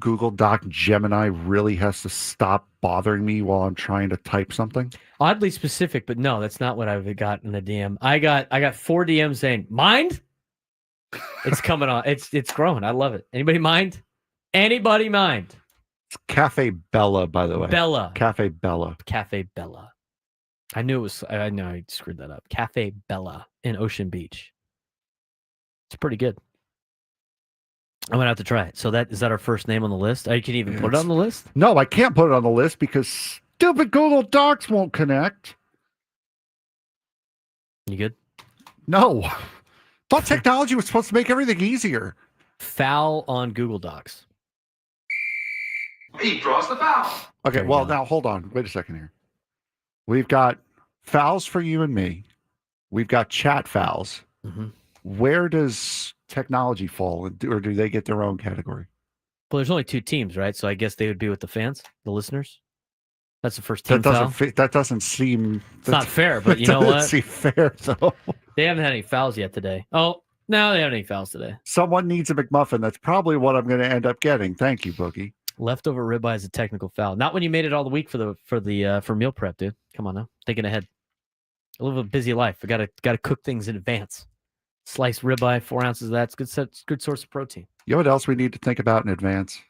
Google Doc Gemini really has to stop bothering me while I'm trying to type something. Oddly specific, but no, that's not what I've got in the DM. I got 4 DMs saying, mind? It's coming on. It's growing. I love it. Anybody mind? Anybody mind? It's Cafe Bella, by the way. Bella. Cafe Bella. Cafe Bella. I knew it was. I know I screwed that up. Cafe Bella in Ocean Beach. It's pretty good. I'm gonna have to try it. So is that our first name on the list? I can even put it on the list. No, I can't put it on the list because stupid Google Docs won't connect. You good? No. Thought technology was supposed to make everything easier. Foul on Google Docs. He draws the foul. Okay, well, now hold on. Wait a second here. We've got fouls for you and me. We've got chat fouls. Mm-hmm. Where does technology fall, or do they get their own category? Well, there's only 2 teams, right? So I guess they would be with the fans, the listeners. That's the first team foul. That doesn't seem... It's not fair, but you know what? Seem fair, though. They haven't had any fouls yet today. Oh, no, they haven't any fouls today. Someone needs a McMuffin. That's probably what I'm going to end up getting. Thank you, Boogie. Leftover ribeye is a technical foul. Not when you made it all the week for meal prep, dude. Come on now, thinking ahead. I live a busy life. I gotta cook things in advance. Sliced ribeye, 4 ounces of that. It's good source of protein. You know what else we need to think about in advance?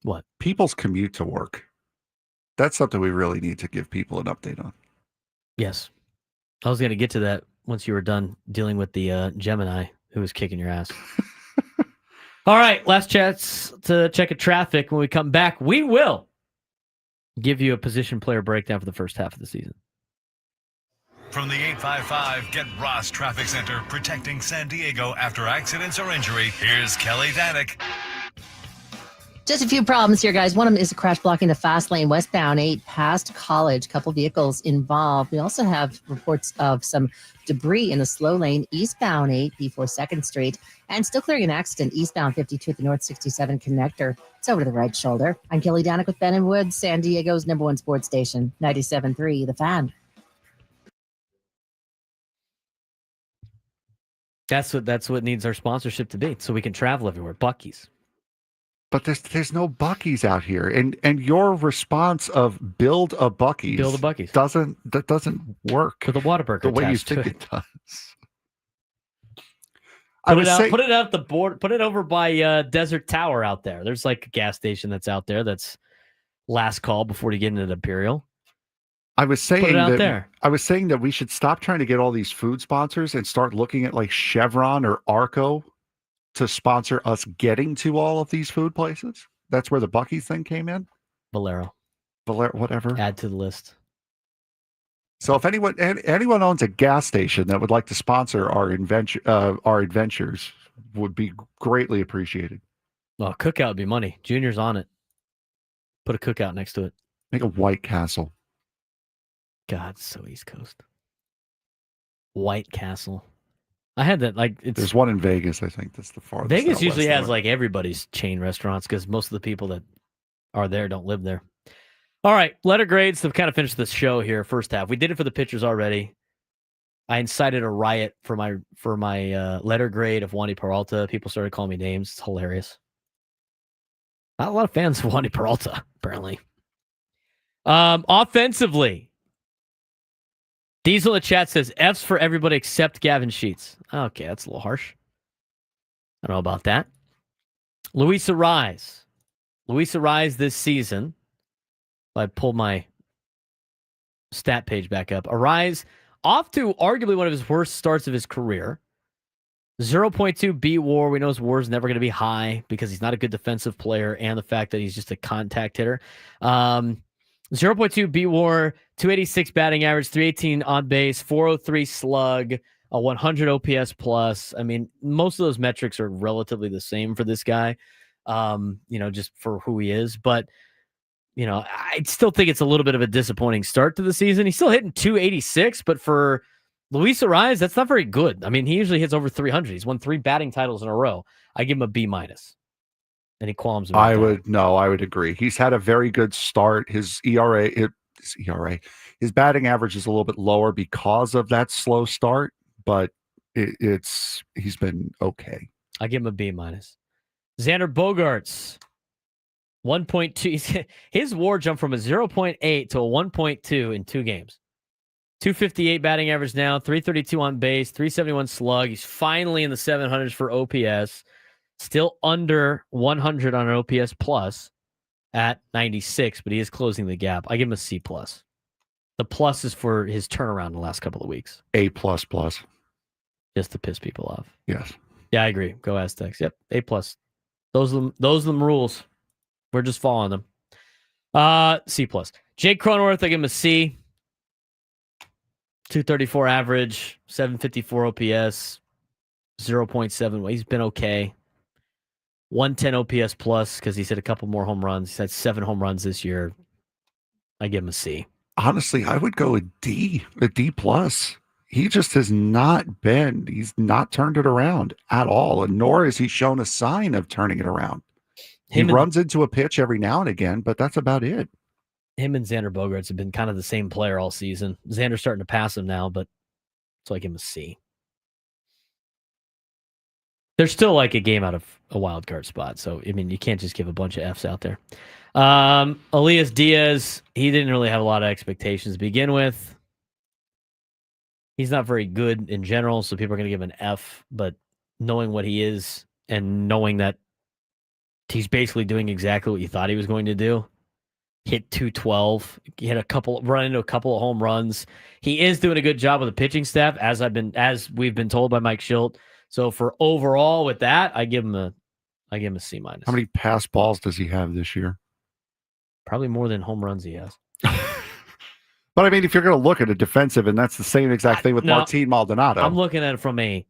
What? People's commute to work. That's something we really need to give people an update on. Yes. I was going to get to that once you were done dealing with the Gemini who was kicking your ass. All right, last chance to check a traffic. When we come back, we will give you a position player breakdown for the first half of the season. From the 855 Get Ross Traffic Center, protecting San Diego after accidents or injury, here's Kelly Danick. Just a few problems here, guys. One of them is a crash blocking the fast lane westbound 8 past College. Couple vehicles involved. We also have reports of some debris in the slow lane eastbound 8 before 2nd Street, and still clearing an accident eastbound 52 at the North 67 connector. It's over to the right shoulder. I'm Kelly Danick with Ben and Woods, San Diego's #1 sports station, 97.3 The Fan. That's what needs our sponsorship to be, so we can travel everywhere. Buc-ee's. But there's no Buc-ee's out here, and your response of build a Buc-ee's doesn't work with a Whataburger the way you attached to think it. it does. Put it out the board. Put it over by Desert Tower out there. There's like a gas station that's out there. That's last call before you get into Imperial. I was saying Put it out that there. I was saying that we should stop trying to get all these food sponsors and start looking at like Chevron or Arco to sponsor us getting to all of these food places. That's where the Buc-ee's thing came in. Valero, whatever. Add to the list. So if anyone owns a gas station that would like to sponsor our adventures, would be greatly appreciated. Well, cookout would be money. Junior's on it. Put a cookout next to it. Make a White Castle. God, so East Coast. White Castle. I had that there's one in Vegas, I think. That's the farthest. Vegas usually has like everybody's chain restaurants because most of the people that are there don't live there. All right, letter grades to kind of finish this show here. First half, we did it for the pitchers already. I incited a riot for my letter grade of Wandy Peralta. People started calling me names. It's hilarious. Not a lot of fans of Wandy Peralta, apparently. Offensively, Diesel in the chat says F's for everybody except Gavin Sheets. Okay, that's a little harsh. I don't know about that. Luis Arise this season. If I pull my stat page back up. Arise off to arguably one of his worst starts of his career. 0.2 B WAR. We know his WAR is never going to be high because he's not a good defensive player and the fact that he's just a contact hitter. 0.2 B WAR, 286 batting average, 318 on base, 403 slug, a 100 OPS plus. I mean, most of those metrics are relatively the same for this guy, just for who he is. But, I still think it's a little bit of a disappointing start to the season. He's still hitting 286, but for Luis Arise, that's not very good. I mean, he usually hits over 300. He's won 3 batting titles in a row. I give him a B-. Any qualms about that? I would agree. He's had a very good start. His ERA, his batting average is a little bit lower because of that slow start, but he's been okay. I give him a B-. Xander Bogaerts, 1.2. His WAR jumped from a 0.8 to a 1.2 in 2 games. 258 batting average now, 332 on base, 371 slug. He's finally in the 700s for OPS. Still under 100 on an OPS plus. at 96, but he is closing the gap. I give him a C+. The plus is for his turnaround in the last couple of weeks. A++. Just to piss people off. Yes. Yeah, I agree. Go Aztecs. Yep, A+. Those are them rules. We're just following them. C+. Jake Cronenworth, I give him a C. 234 average, 754 OPS, 0.7. He's been okay. 110 OPS plus because he's hit a couple more home runs. He's had 7 home runs this year. I give him a C. Honestly, I would go a D+. He just has not been, he's not turned it around at all. And nor has he shown a sign of turning it around. He runs into a pitch every now and again, but that's about it. Him and Xander Bogaerts have been kind of the same player all season. Xander's starting to pass him now, but so I give him a C. They're still like a game out of a wild card spot. So, I mean, you can't just give a bunch of Fs out there. Elias Diaz, he didn't really have a lot of expectations to begin with. He's not very good in general, so people are going to give him an F. But knowing what he is and knowing that he's basically doing exactly what you thought he was going to do, hit 212, run into a couple of home runs. He is doing a good job with the pitching staff, as we've been told by Mike Schilt. So for overall with that, I give him a C-. How many pass balls does he have this year? Probably more than home runs he has. But I mean, if you're going to look at a defensive, and that's the same exact thing with Martin Maldonado. I'm looking at it from a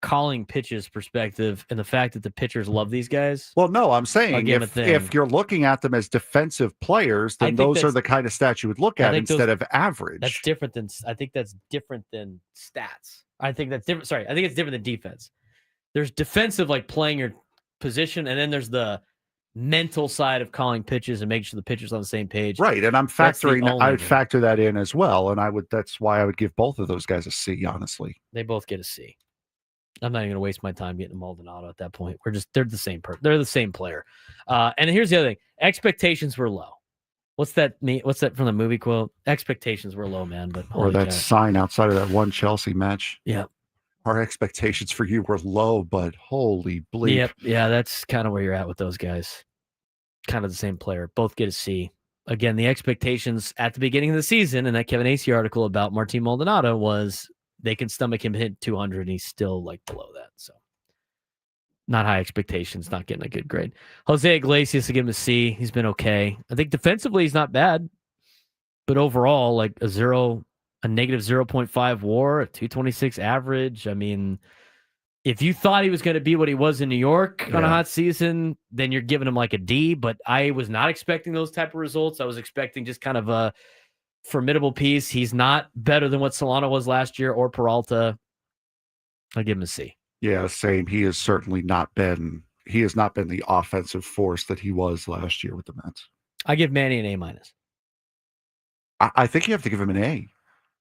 calling pitches perspective and the fact that the pitchers love these guys. Well, no, I'm saying if you're looking at them as defensive players, then those are the kind of stats you would look at instead of average. I think that's different than stats. I think that's different. Sorry, I think it's different than defense. There's defensive, like playing your position, and then there's the mental side of calling pitches and making sure the pitcher's on the same page. Right, and I would factor that in as well, and that's why I would give both of those guys a C, honestly. They both get a C. I'm not even going to waste my time getting a Maldonado at that point. They're the same person. They're the same player. And here's the other thing. Expectations were low. What's that mean? What's that from the movie quote? Expectations were low, man. Or that sign outside of that one Chelsea match. Yeah. Our expectations for you were low, but holy bleep. Yep. Yeah, that's kind of where you're at with those guys. Kind of the same player. Both get a C. Again, the expectations at the beginning of the season in that Kevin Acee article about Martin Maldonado was they can stomach him hit 200 and he's still like below that. So not high expectations, not getting a good grade. Jose Iglesias, to give him a C. He's been okay. I think defensively he's not bad, but overall like a negative 0.5 WAR, a 226 average. I mean, if you thought he was going to be what he was in New York on a hot season, then you're giving him like a D, but I was not expecting those type of results. I was expecting just kind of a formidable piece. He's not better than what Solano was last year or Peralta. I give him a C. Yeah, same. He has not been the offensive force that he was last year with the Mets. I give Manny an A-. I think you have to give him an A.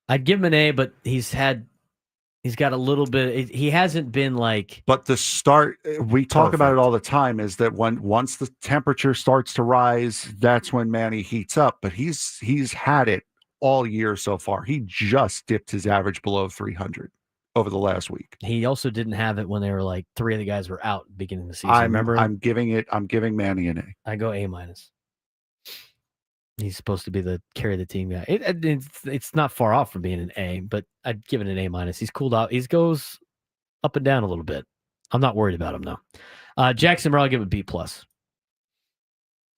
I'd give him an A, but he's got a little bit. He hasn't been like. But the start, we talk about it all the time, is that once the temperature starts to rise, that's when Manny heats up. But he's had it all year so far. He just dipped his average below 300 over the last week. He also didn't have it when they were like 3 of the guys were out beginning of the season. Remember? I'm giving Manny an A. I go A-. He's supposed to be the carry the team guy. It's not far off from being an A, but I'd give it an A-. He's cooled out. He goes up and down a little bit. I'm not worried about him though. Jackson Merrill, I'll give a B+. It's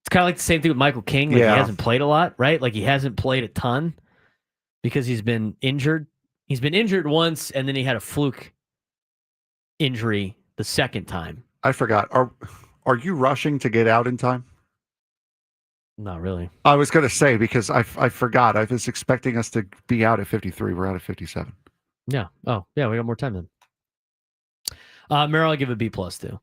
kind of like the same thing with Michael King. Like He hasn't played a lot, right? Like he hasn't played a ton because he's been injured. He's been injured once, and then he had a fluke injury the second time. I forgot. Are you rushing to get out in time? Not really. I was going to say, because I forgot. I was expecting us to be out at 53. We're out at 57. Yeah. Oh, yeah. We got more time then. Merrill, I'll give a B+ too.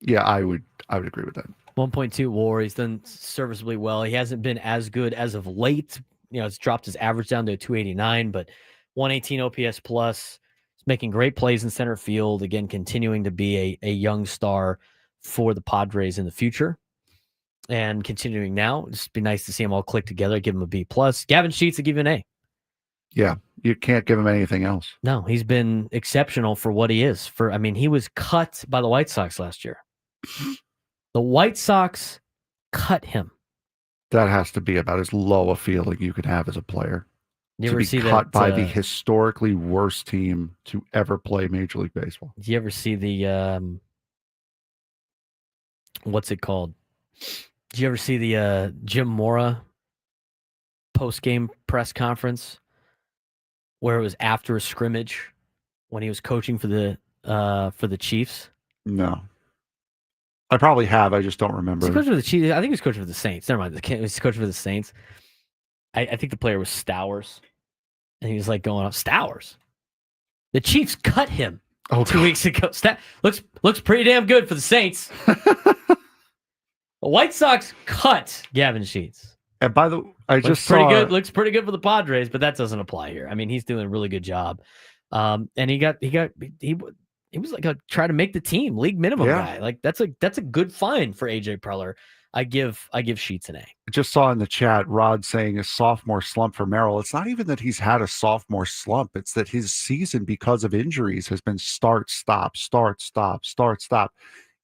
Yeah, I would agree with that. 1.2 WAR. He's done serviceably well. He hasn't been as good as of late. It's dropped his average down to a 289, but 118 OPS plus. He's making great plays in center field. Again, continuing to be a young star for the Padres in the future. And continuing now, just be nice to see them all click together. Give him a B+. Gavin Sheets, I give him an A. Yeah, you can't give him anything else. No, he's been exceptional for what he is. He was cut by the White Sox last year. The White Sox cut him. That has to be about as low a feeling you could have as a player. You To ever be see cut that, by the historically worst team to ever play Major League Baseball. Do you ever see the what's it called? Did you ever see the Jim Mora post-game press conference where it was after a scrimmage when he was coaching for the Chiefs? No. I probably have. I just don't remember. He was coaching for the Chiefs. I think he was coaching for the Saints. Never mind. He was coaching for the Saints. I think the player was Stowers. And he was like going off. Stowers. The Chiefs cut him 2 weeks ago. Looks pretty damn good for the Saints. The White Sox cut Gavin Sheets. And by the way, I just pretty saw good. Looks pretty good for the Padres, but that doesn't apply here. I mean, he's doing a really good job. And he was like try to make the team, league minimum guy. Like that's a good find for AJ Preller. I give Sheets an A. I just saw in the chat Rod saying a sophomore slump for Merrill. It's not even that he's had a sophomore slump. It's that his season, because of injuries, has been start, stop, start, stop, start, stop.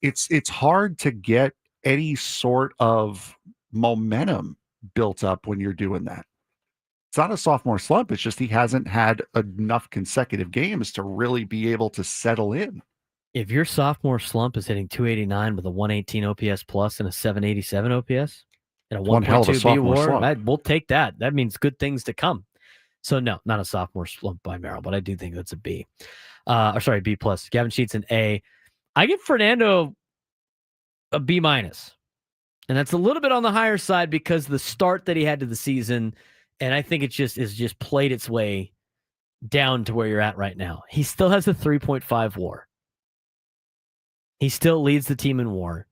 It's hard to get any sort of momentum built up when you're doing that. It's not a sophomore slump. It's just he hasn't had enough consecutive games to really be able to settle in. If your sophomore slump is hitting 289 with a 118 OPS plus and a 787 OPS and a 1.2 B WAR, we'll take that. That means good things to come. So no, not a sophomore slump by Merrill, but I do think that's a B. B plus. Gavin Sheets an A. I give Fernando a B minus, and that's a little bit on the higher side because the start that he had to the season, and I think it's just played its way down to where you're at right now. He still has a 3.5 WAR. He still leads the team in WAR.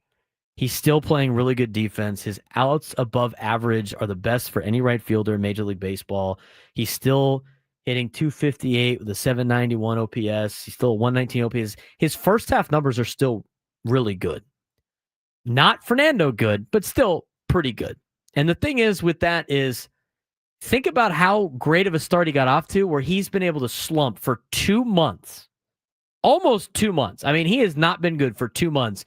He's still playing really good defense. His outs above average are the best for any right fielder in Major League Baseball. He's still hitting 258 with a 791 OPS. He's still a 119 OPS. His first half numbers are still really good. Not Fernando good, but still pretty good. And the thing is with that is, think about how great of a start he got off to, where he's been able to slump for 2 months. Almost 2 months. I mean, he has not been good for 2 months,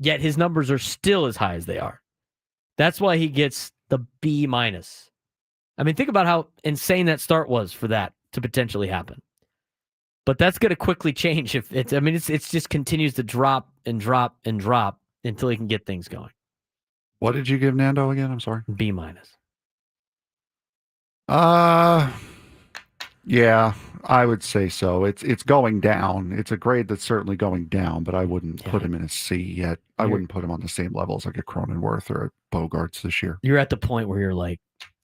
yet his numbers are still as high as they are. That's why he gets the B minus. I mean, think about how insane that start was for that to potentially happen. But that's going to quickly change if it's just continues to drop and drop and drop until he can get things going. What did you give Nando again? I'm sorry. B minus. Yeah, I would say so. It's going down. It's a grade that's certainly going down, but I wouldn't put him in a C yet. I wouldn't put him on the same level as like a Cronenworth or a Bogarts this year. You're at the point where you're like,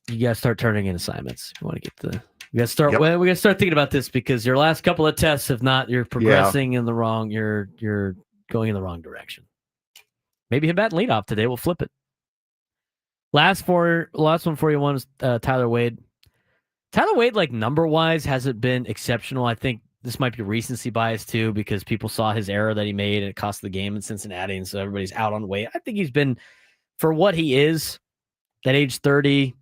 you got to start turning in assignments. You want to get we got to start. Well, we got to start thinking about this because your last couple of tests, if not, you're progressing in the wrong. You're going in the wrong direction. Maybe hit bat and lead off today. We'll flip it. Last one for you was Tyler Wade. Tyler Wade, like number-wise, hasn't been exceptional. I think this might be recency bias, too, because people saw his error that he made and it cost the game in Cincinnati, and so everybody's out on Wade. I think he's been, for what he is, at age 30,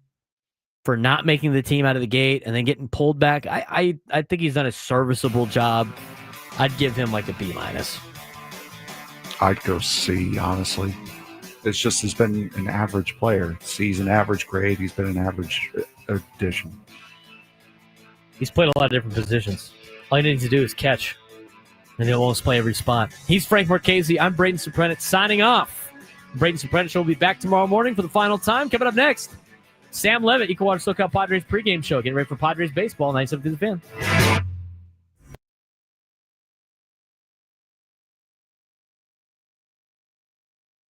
for not making the team out of the gate and then getting pulled back, I think he's done a serviceable job. I'd give him like a B minus. I'd go C, honestly. It's just he's been an average player. C's an average grade. He's been an average addition. He's played a lot of different positions. All he needs to do is catch, and he'll almost play every spot. He's Frank Marchese. I'm Braden Surprenant signing off. Braden Surprenant Show will be back tomorrow morning for the final time. Coming up next, Sam Levitt, Equal Water SoCal Padres pregame show. Getting ready for Padres baseball. 9-7 to the Fan.